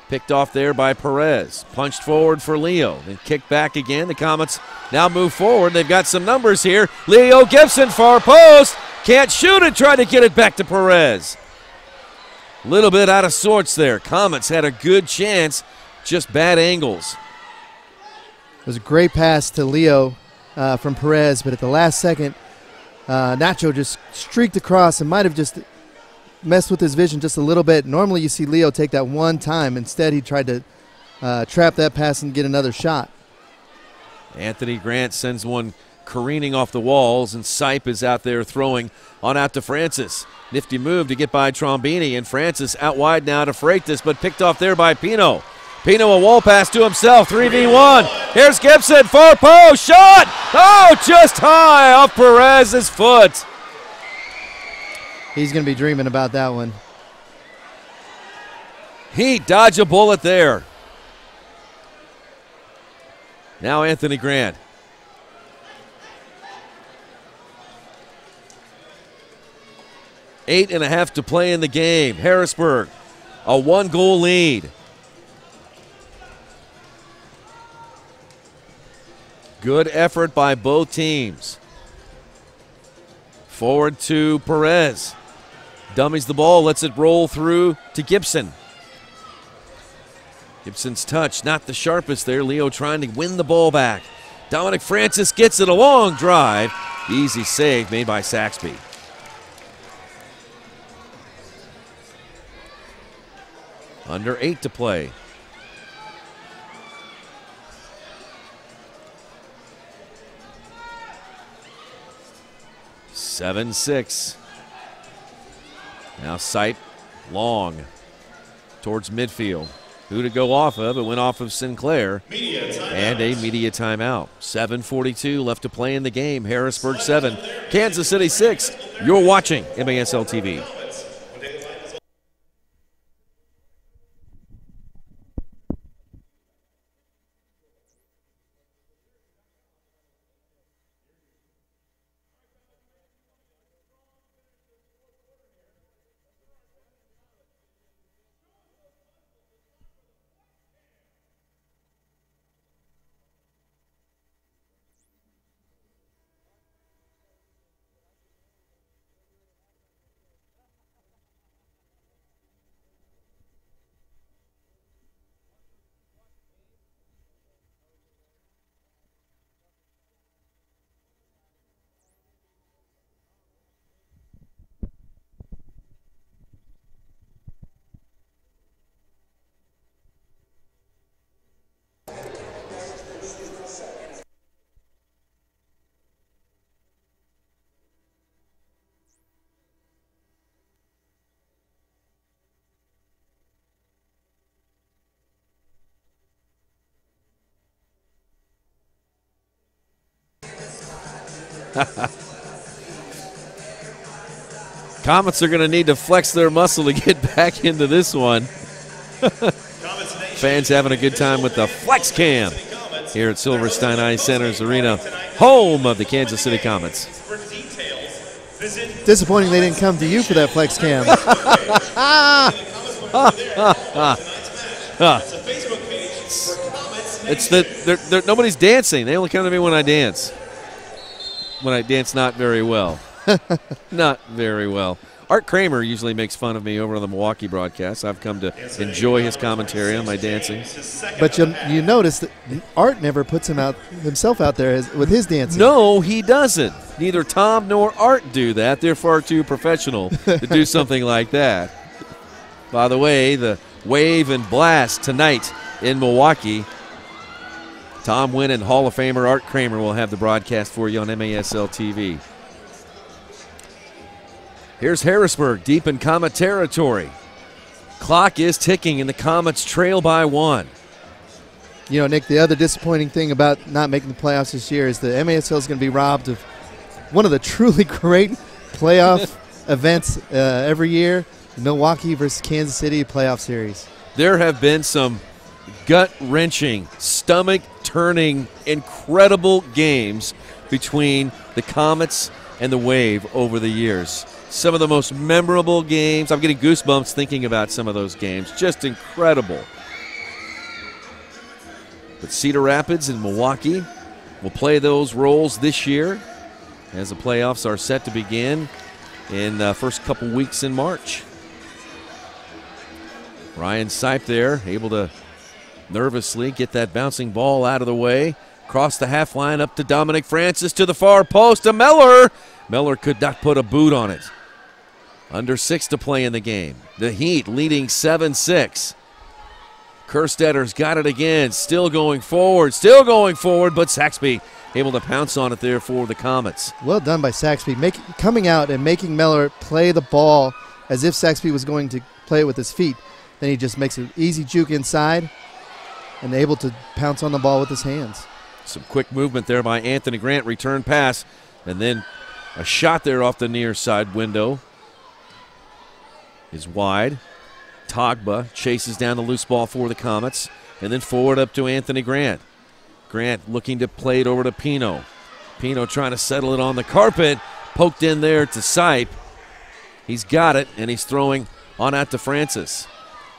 picked off there by Perez. Punched forward for Leo. Then kicked back again. The Comets now move forward. They've got some numbers here. Leo Gibson, far post. Can't shoot it. Try to get it back to Perez. A little bit out of sorts there. Comets had a good chance. Just bad angles. It was a great pass to Leo from Perez, but at the last second, Nacho just streaked across and might have just messed with his vision just a little bit. Normally you see Leo take that one time. Instead, he tried to trap that pass and get another shot. Anthony Grant sends one careening off the walls, and Sipe is out there throwing on out to Francis. Nifty move to get by Trombini, and Francis out wide now to Freitas, but picked off there by Pino. Pino a wall pass to himself, 3v1. Here's Gibson, far post, shot! Oh, just high off Perez's foot. He's going to be dreaming about that one. He dodged a bullet there. Now Anthony Grant. Eight and a half to play in the game. Harrisburg, a 1-goal lead. Good effort by both teams. Forward to Perez. Dummies the ball, lets it roll through to Gibson. Gibson's touch, not the sharpest there. Leo trying to win the ball back. Dominic Francis gets it, a long drive. Easy save made by Saxby. Under 8 to play. Seven, 6. Now Sipe, long towards midfield. Who to go off of? It went off of Sinclair. And a media timeout. 7:42 left to play in the game. Harrisburg 7, Kansas City 6. You're watching MASL TV. Comets are going to need to flex their muscle to get back into this one. Fans having a good time with the flex cam here at Silverstein Ice Center's Arena, home of the Kansas City Comets. Disappointing they didn't come to you for that flex cam. It's that nobody's dancing. They only come to me when I dance. When I dance not very well. Not very well. Art Kramer usually makes fun of me over on the Milwaukee broadcast. I've come to enjoy his commentary on my dancing. But you notice that Art never puts himself out there with his dancing. No, he doesn't. Neither Tom nor Art do that. They're far too professional to do something like that. By the way, the Wave and Blast tonight in Milwaukee. Tom Wynn and Hall of Famer Art Kramer will have the broadcast for you on MASL TV. Here's Harrisburg deep in Comet territory. Clock is ticking and the Comets trail by 1. You know, Nick, the other disappointing thing about not making the playoffs this year is the MASL is going to be robbed of one of the truly great playoff events every year, Milwaukee versus Kansas City playoff series. There have been some gut-wrenching, stomach-turning, incredible games between the Comets and the Wave over the years. Some of the most memorable games. I'm getting goosebumps thinking about some of those games. Just incredible. But Cedar Rapids and Milwaukee will play those roles this year as the playoffs are set to begin in the first couple weeks in March. Ryan Sipe there, able to nervously get that bouncing ball out of the way. Cross the half line up to Dominic Francis to the far post to Meller. Meller could not put a boot on it. Under 6 to play in the game. The Heat leading 7-6. Kerstetter's got it again. Still going forward, but Saxby able to pounce on it there for the Comets. Well done by Saxby, coming out and making Meller play the ball as if Saxby was going to play it with his feet. Then he just makes an easy juke inside and able to pounce on the ball with his hands. Some quick movement there by Anthony Grant. Return pass, and then a shot there off the near side window is wide. Togba chases down the loose ball for the Comets, and then forward up to Anthony Grant. Grant looking to play it over to Pino. Pino trying to settle it on the carpet. Poked in there to Sipe. He's got it, and he's throwing on out to Francis.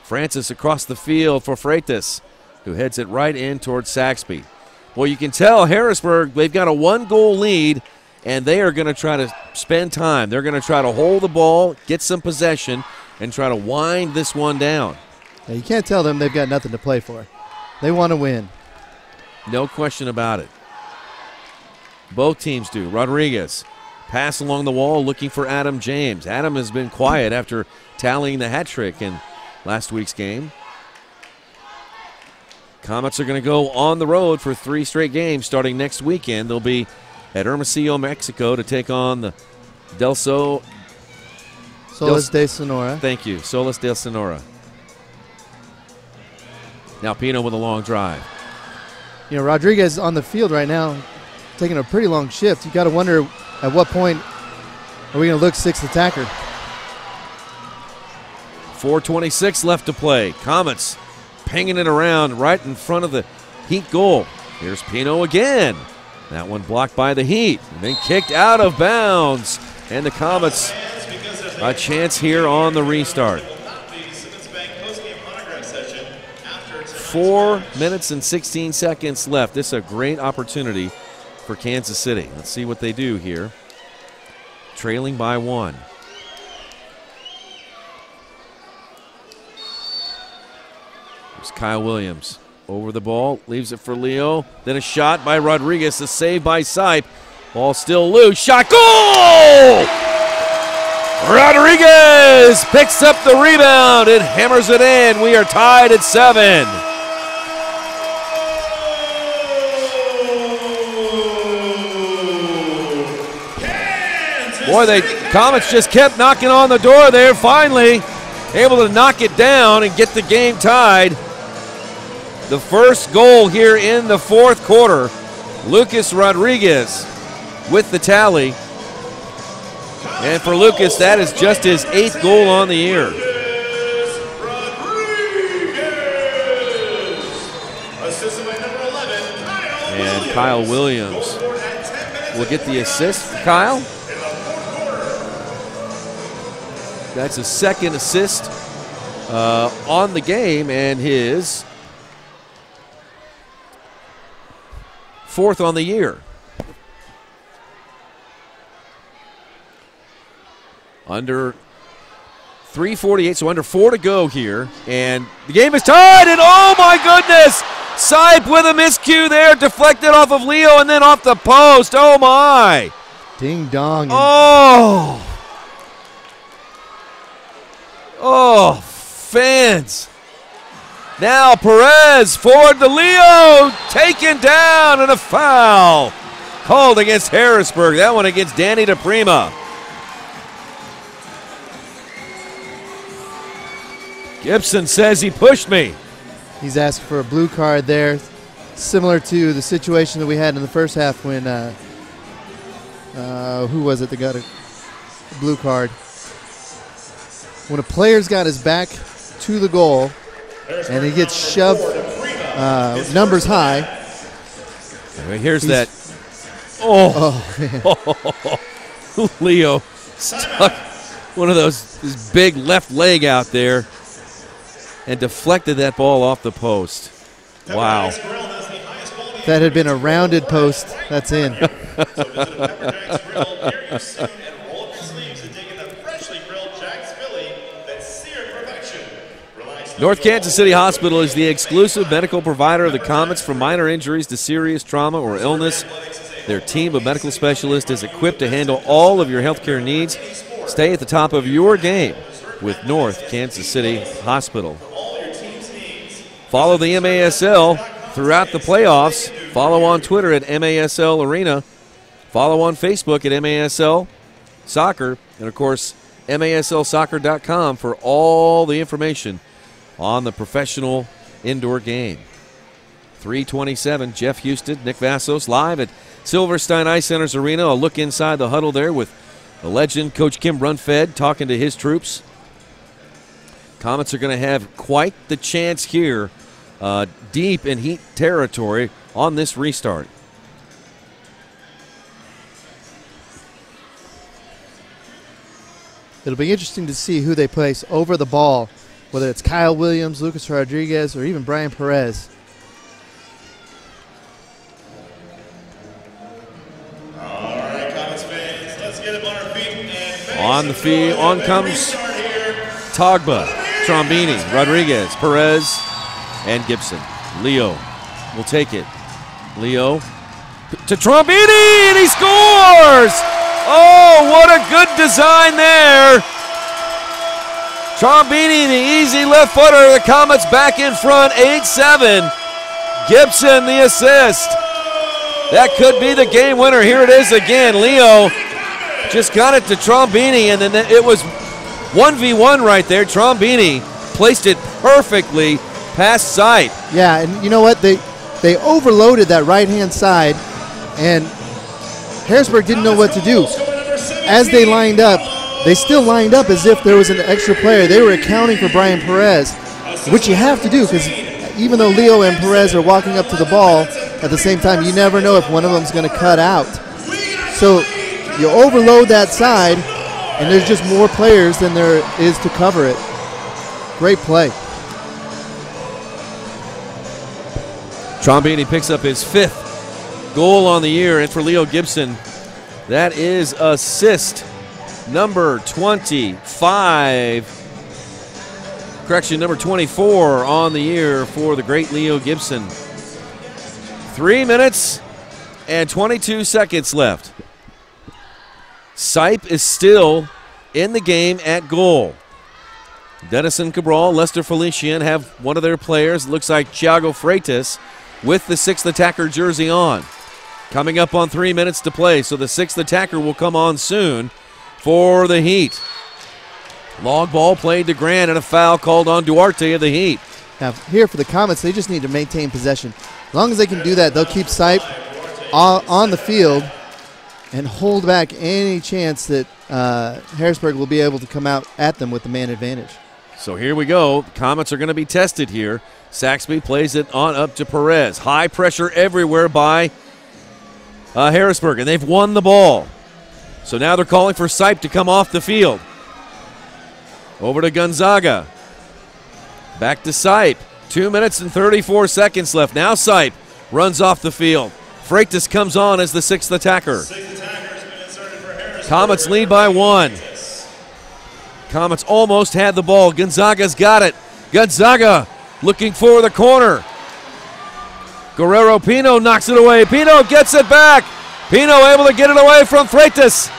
Francis across the field for Freitas, who heads it right in towards Saxby. Well, you can tell Harrisburg, they've got a 1-goal lead, and they are going to try to spend time. They're going to try to hold the ball, get some possession, and try to wind this one down. Yeah, you can't tell them they've got nothing to play for. They want to win. No question about it. Both teams do. Rodriguez, pass along the wall looking for Adam James. Adam has been quiet after tallying the hat trick in last week's game. Comets are going to go on the road for 3 straight games starting next weekend. They'll be at Hermosillo, Mexico to take on the Solis de Sonora. Thank you, Solis de Sonora. Now Pino with a long drive. You know, Rodriguez on the field right now, taking a pretty long shift. You got to wonder at what point are we going to look 6th attacker. 4:26 left to play. Comets pinging it around right in front of the Heat goal. Here's Pino again. That one blocked by the Heat and then kicked out of bounds. And the Comets a chance here on the restart. 4 minutes and 16 seconds left. This is a great opportunity for Kansas City. Let's see what they do here. Trailing by 1. There's Kyle Williams over the ball, leaves it for Leo. Then a shot by Rodriguez, a save by Sipe. Ball still loose. Shot, goal! Rodriguez picks up the rebound and hammers it in. We are tied at 7. Boy, the Comets just kept knocking on the door there. Finally able to knock it down and get the game tied. The first goal here in the 4th quarter. Lucas Rodriguez with the tally. And for Lucas, that is just his 8th goal on the year. And Kyle Williams will get the assist. Kyle? That's his 2nd assist on the game and his 4th on the year. Under 3:48, so under 4 to go here. And the game is tied, and oh my goodness! Sipe with a miscue there, deflected off of Leo and then off the post. Oh my! Ding dong. Oh! Oh, fans. Now Perez forward to Leo, taken down, and a foul called against Harrisburg. That one against Danny DePrima. Gibson says he pushed me. He's asked for a blue card there, similar to the situation that we had in the first half when, who was it that got a blue card? When a player's got his back to the goal and he gets shoved numbers high. Here's that. Oh, Leo stuck one of those, his big left leg out there and deflected that ball off the post. Wow. If that had been a rounded post, that's in. North Kansas City Hospital is the exclusive medical provider of the Comets. From minor injuries to serious trauma or illness, their team of medical specialists is equipped to handle all of your healthcare needs. Stay at the top of your game with North Kansas City Hospital. Follow the MASL throughout the playoffs. Follow on Twitter at MASL Arena. Follow on Facebook at MASL Soccer. And, of course, MASLsoccer.com for all the information on the professional indoor game. 3:27, Jeff Houston, Nick Vassos live at Silverstein Ice Center's Arena. A look inside the huddle there with the legend, Coach Kim Brunfed, talking to his troops. Comets are going to have quite the chance here, deep in Heat territory on this restart. It'll be interesting to see who they place over the ball, whether it's Kyle Williams, Lucas Rodriguez, or even Brian Perez. All right, Comets fans, let's get up on our On the field, on comes Tagba, Trombini, Rodriguez, Perez, and Gibson. Leo will take it. Leo to Trombini, and he scores! Oh, what a good design there. Trombini, the easy left footer. The Comets back in front, 8-7. Gibson, the assist. That could be the game winner. Here it is again. Leo just got it to Trombini, and then it was 1v1 right there. Trombini placed it perfectly past sight. Yeah, and you know what? They overloaded that right-hand side, and Harrisburg didn't know what to do. As they lined up, they still lined up as if there was an extra player. They were accounting for Brian Perez, which you have to do because even though Leo and Perez are walking up to the ball at the same time, you never know if one of them is going to cut out. So you overload that side, and there's just more players than there is to cover it. Great play. Trombini picks up his 5th goal on the year, and for Leo Gibson, that is assist number 25. Correction, number 24 on the year for the great Leo Gibson. 3 minutes and 22 seconds left. Sipe is still in the game at goal. Denison Cabral, Lester Felician have one of their players, looks like Thiago Freitas, with the 6th attacker jersey on. Coming up on 3 minutes to play, so the 6th attacker will come on soon for the Heat. Long ball played to Grant and a foul called on Duarte of the Heat. Now here for the Comets, they just need to maintain possession. As long as they can do that, they'll keep Sipe on the field and hold back any chance that Harrisburg will be able to come out at them with the man advantage. So here we go. The Comets are going to be tested here. Saxby plays it on up to Perez. High pressure everywhere by Harrisburg, and they've won the ball. So now they're calling for Sipe to come off the field. Over to Gonzaga. Back to Sipe. 2 minutes and 34 seconds left. Now Sipe runs off the field. Freitas comes on as the 6th attacker. Comets lead by 1. Comets almost had the ball. Gonzaga's got it. Gonzaga looking for the corner. Guerrero Pino knocks it away. Pino gets it back. Pino able to get it away from Freitas.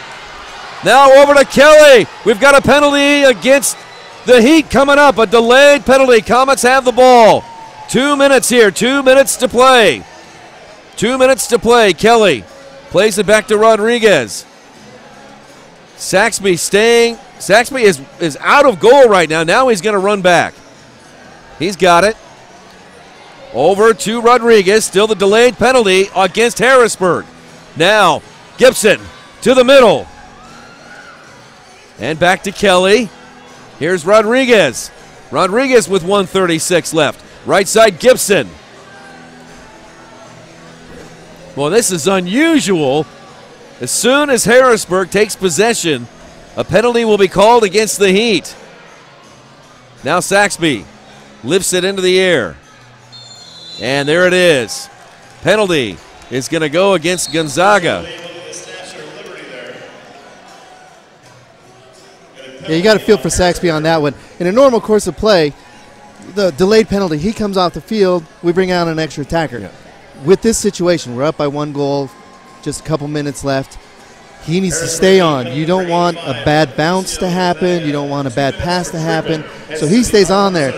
Now over to Kelly. We've got a penalty against the Heat coming up. A delayed penalty. Comets have the ball. 2 minutes here. 2 minutes to play. 2 minutes to play. Kelly plays it back to Rodriguez. Saxby staying. Saxby is out of goal right now. Now he's going to run back. He's got it. Over to Rodriguez. Still the delayed penalty against Harrisburg. Now Gibson to the middle. And back to Kelly. Here's Rodriguez. Rodriguez with 1:36 left. Right side Gibson. Well, this is unusual. As soon as Harrisburg takes possession, a penalty will be called against the Heat. Now Saxby lifts it into the air. And there it is. Penalty is going to go against Gonzaga. Yeah, you got to feel for Saxby on that one. In a normal course of play, the delayed penalty, he comes off the field, we bring out an extra attacker. Yeah. With this situation, we're up by 1 goal, just a couple minutes left. He needs to stay on. You don't want a bad bounce to happen. You don't want a bad pass to happen. So he stays on there.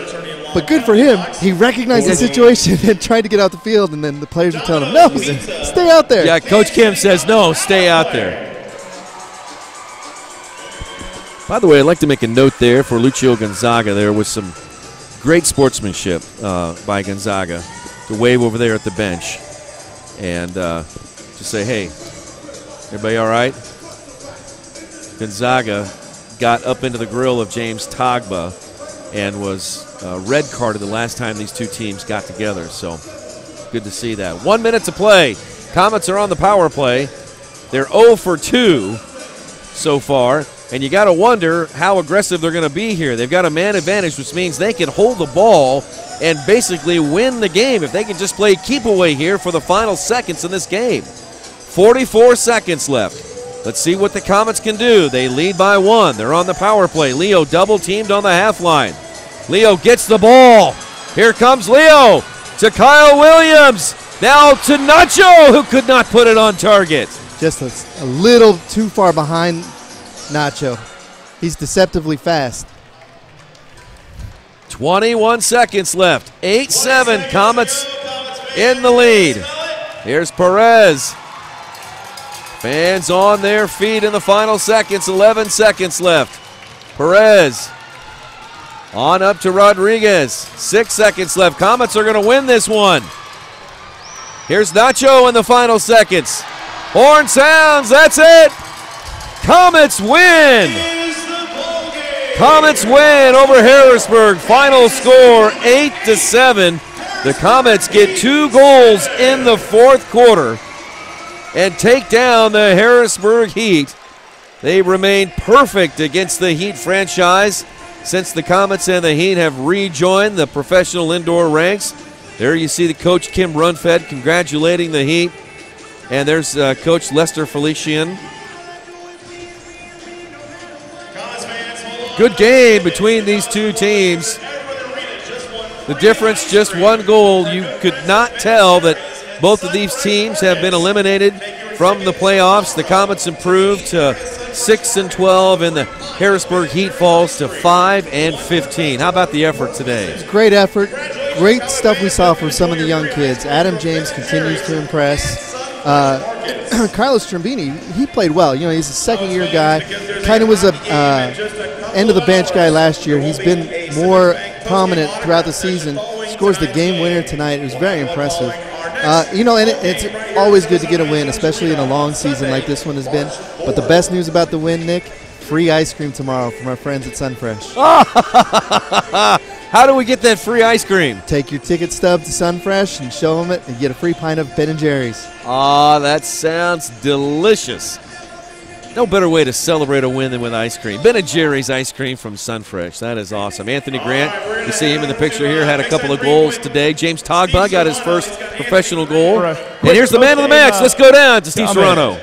But good for him. He recognized the situation and tried to get out the field, and then the players were telling him, no, stay out there. Yeah, Coach Kim says, no, stay out there. By the way, I'd like to make a note there for Lucio Gonzaga. There was some great sportsmanship by Gonzaga to wave over there at the bench and to say, hey, everybody all right? Gonzaga got up into the grill of James Tagba and was red carded the last time these two teams got together. So good to see that. 1 minute to play. Comets are on the power play. They're 0 for 2 so far. And you got to wonder how aggressive they're going to be here. They've got a man advantage, which means they can hold the ball and basically win the game if they can just play keep away here for the final seconds in this game. 44 seconds left. Let's see what the Comets can do. They lead by 1. They're on the power play. Leo double teamed on the half line. Leo gets the ball. Here comes Leo to Kyle Williams. Now to Nacho, who could not put it on target. Just a little too far behind Nacho. He's deceptively fast. 21 seconds left. 8-7, Comets in the lead. Here's Perez. Fans on their feet in the final seconds. 11 seconds left. Perez on up to Rodriguez. 6 seconds left. Comets are going to win this one. Here's Nacho in the final seconds. Horn sounds. That's it. Comets win. Comets win over Harrisburg. Final score 8-7. The Comets get 2 goals in the fourth quarter and take down the Harrisburg Heat. They remain perfect against the Heat franchise since the Comets and the Heat have rejoined the professional indoor ranks. There you see the coach Kim Runfed congratulating the Heat. And there's Coach Lester Felician. Good game between these two teams. The difference, just 1 goal. You could not tell that both of these teams have been eliminated from the playoffs. The Comets improved to 6-12, and the Harrisburg Heat falls to 5-15. How about the effort today? Great effort. Great stuff we saw from some of the young kids. Adam James continues to impress. Carlos Trombini, he played well. You know, he's a second-year guy. Kind of was a end-of-the-bench guy last year. He's been more prominent throughout the season. Scores the game winner tonight. It was very impressive. You know, and it's always good to get a win, especially in a long season like this one has been. But the best news about the win, Nick, free ice cream tomorrow from our friends at Sunfresh. How do we get that free ice cream? Take your ticket stub to Sunfresh and show them it and get a free pint of Ben & Jerry's. That sounds delicious. No better way to celebrate a win than with ice cream. Ben & Jerry's ice cream from Sunfresh. That is awesome. Anthony Grant, you see him in the picture here, had a couple of goals today. James Togba got his first professional goal. And here's the man of the match. Let's go down to Steve Serrano.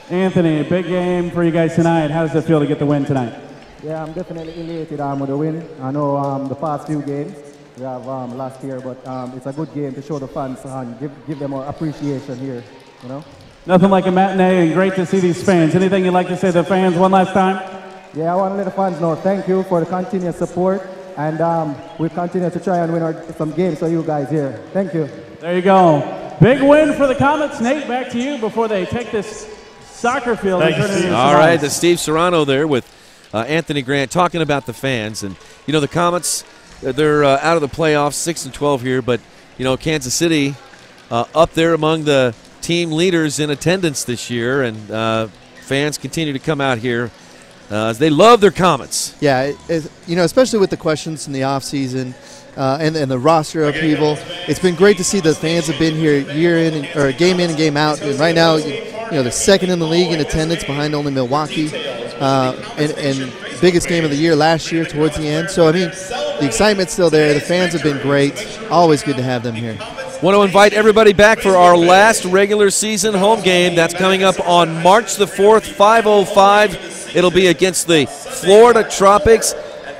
Anthony, big game for you guys tonight. How does it feel to get the win tonight? Yeah, I'm definitely elated with the win. I know the past few games we have last year, but it's a good game to show the fans and give them more appreciation here, you know? Nothing like a matinee, and great to see these fans. Anything you'd like to say to the fans one last time? Yeah, I want to let the fans know thank you for the continued support, and we'll continue to try and win some games for you guys here. Thank you. There you go. Big win for the Comets. Nate, back to you before they take this soccer field and turn it into All right, the Steve Serrano there with Anthony Grant talking about the fans. And, you know, the Comets, they're out of the playoffs, 6-12 here, but, you know, Kansas City up there among the team leaders in attendance this year, and fans continue to come out here as they love their Comets. Yeah, you know, especially with the questions in the offseason and the roster upheaval, it's been great to see the fans have been here game in and game out. And right now, you know, they're second in the league in attendance behind only Milwaukee, and biggest game of the year last year towards the end. So, I mean, the excitement's still there. The fans have been great. Always good to have them here. Want to invite everybody back for our last regular season home game. That's coming up on March the 4th, 5:05. It'll be against the Florida Tropics.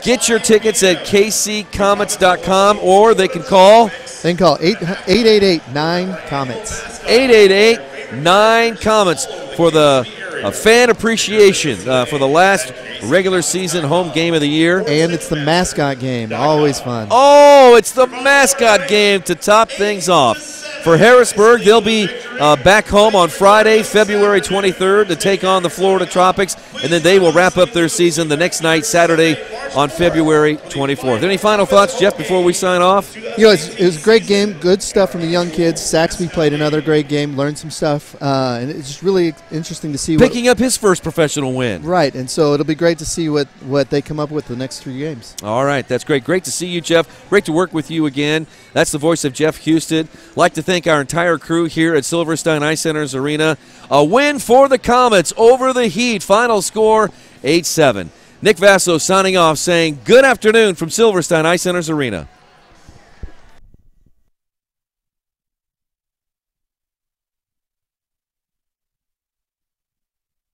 Get your tickets at kccomets.com, or they can call. They can call 888-9-COMETS. 888-9-COMETS for the fan appreciation for the last regular season home game of the year. And it's the mascot game. Always fun. Oh, it's the mascot game to top things off. For Harrisburg, they'll be back home on Friday, February 23rd, to take on the Florida Tropics, and then they will wrap up their season the next night, Saturday, on February 24th. Any final thoughts, Jeff, before we sign off? You know, it was a great game. Good stuff from the young kids. Saxby played another great game, learned some stuff, and it's just really interesting to see. Picking up his first professional win. Right, and so it'll be great to see what they come up with the next 3 games. All right, that's great. Great to see you, Jeff. Great to work with you again. That's the voice of Jeff Houston. Like to thank our entire crew here at Silverstein Ice Centers Arena. A win for the Comets over the Heat. Final score 8-7. Nick Vasso signing off, saying good afternoon from Silverstein Ice Centers Arena.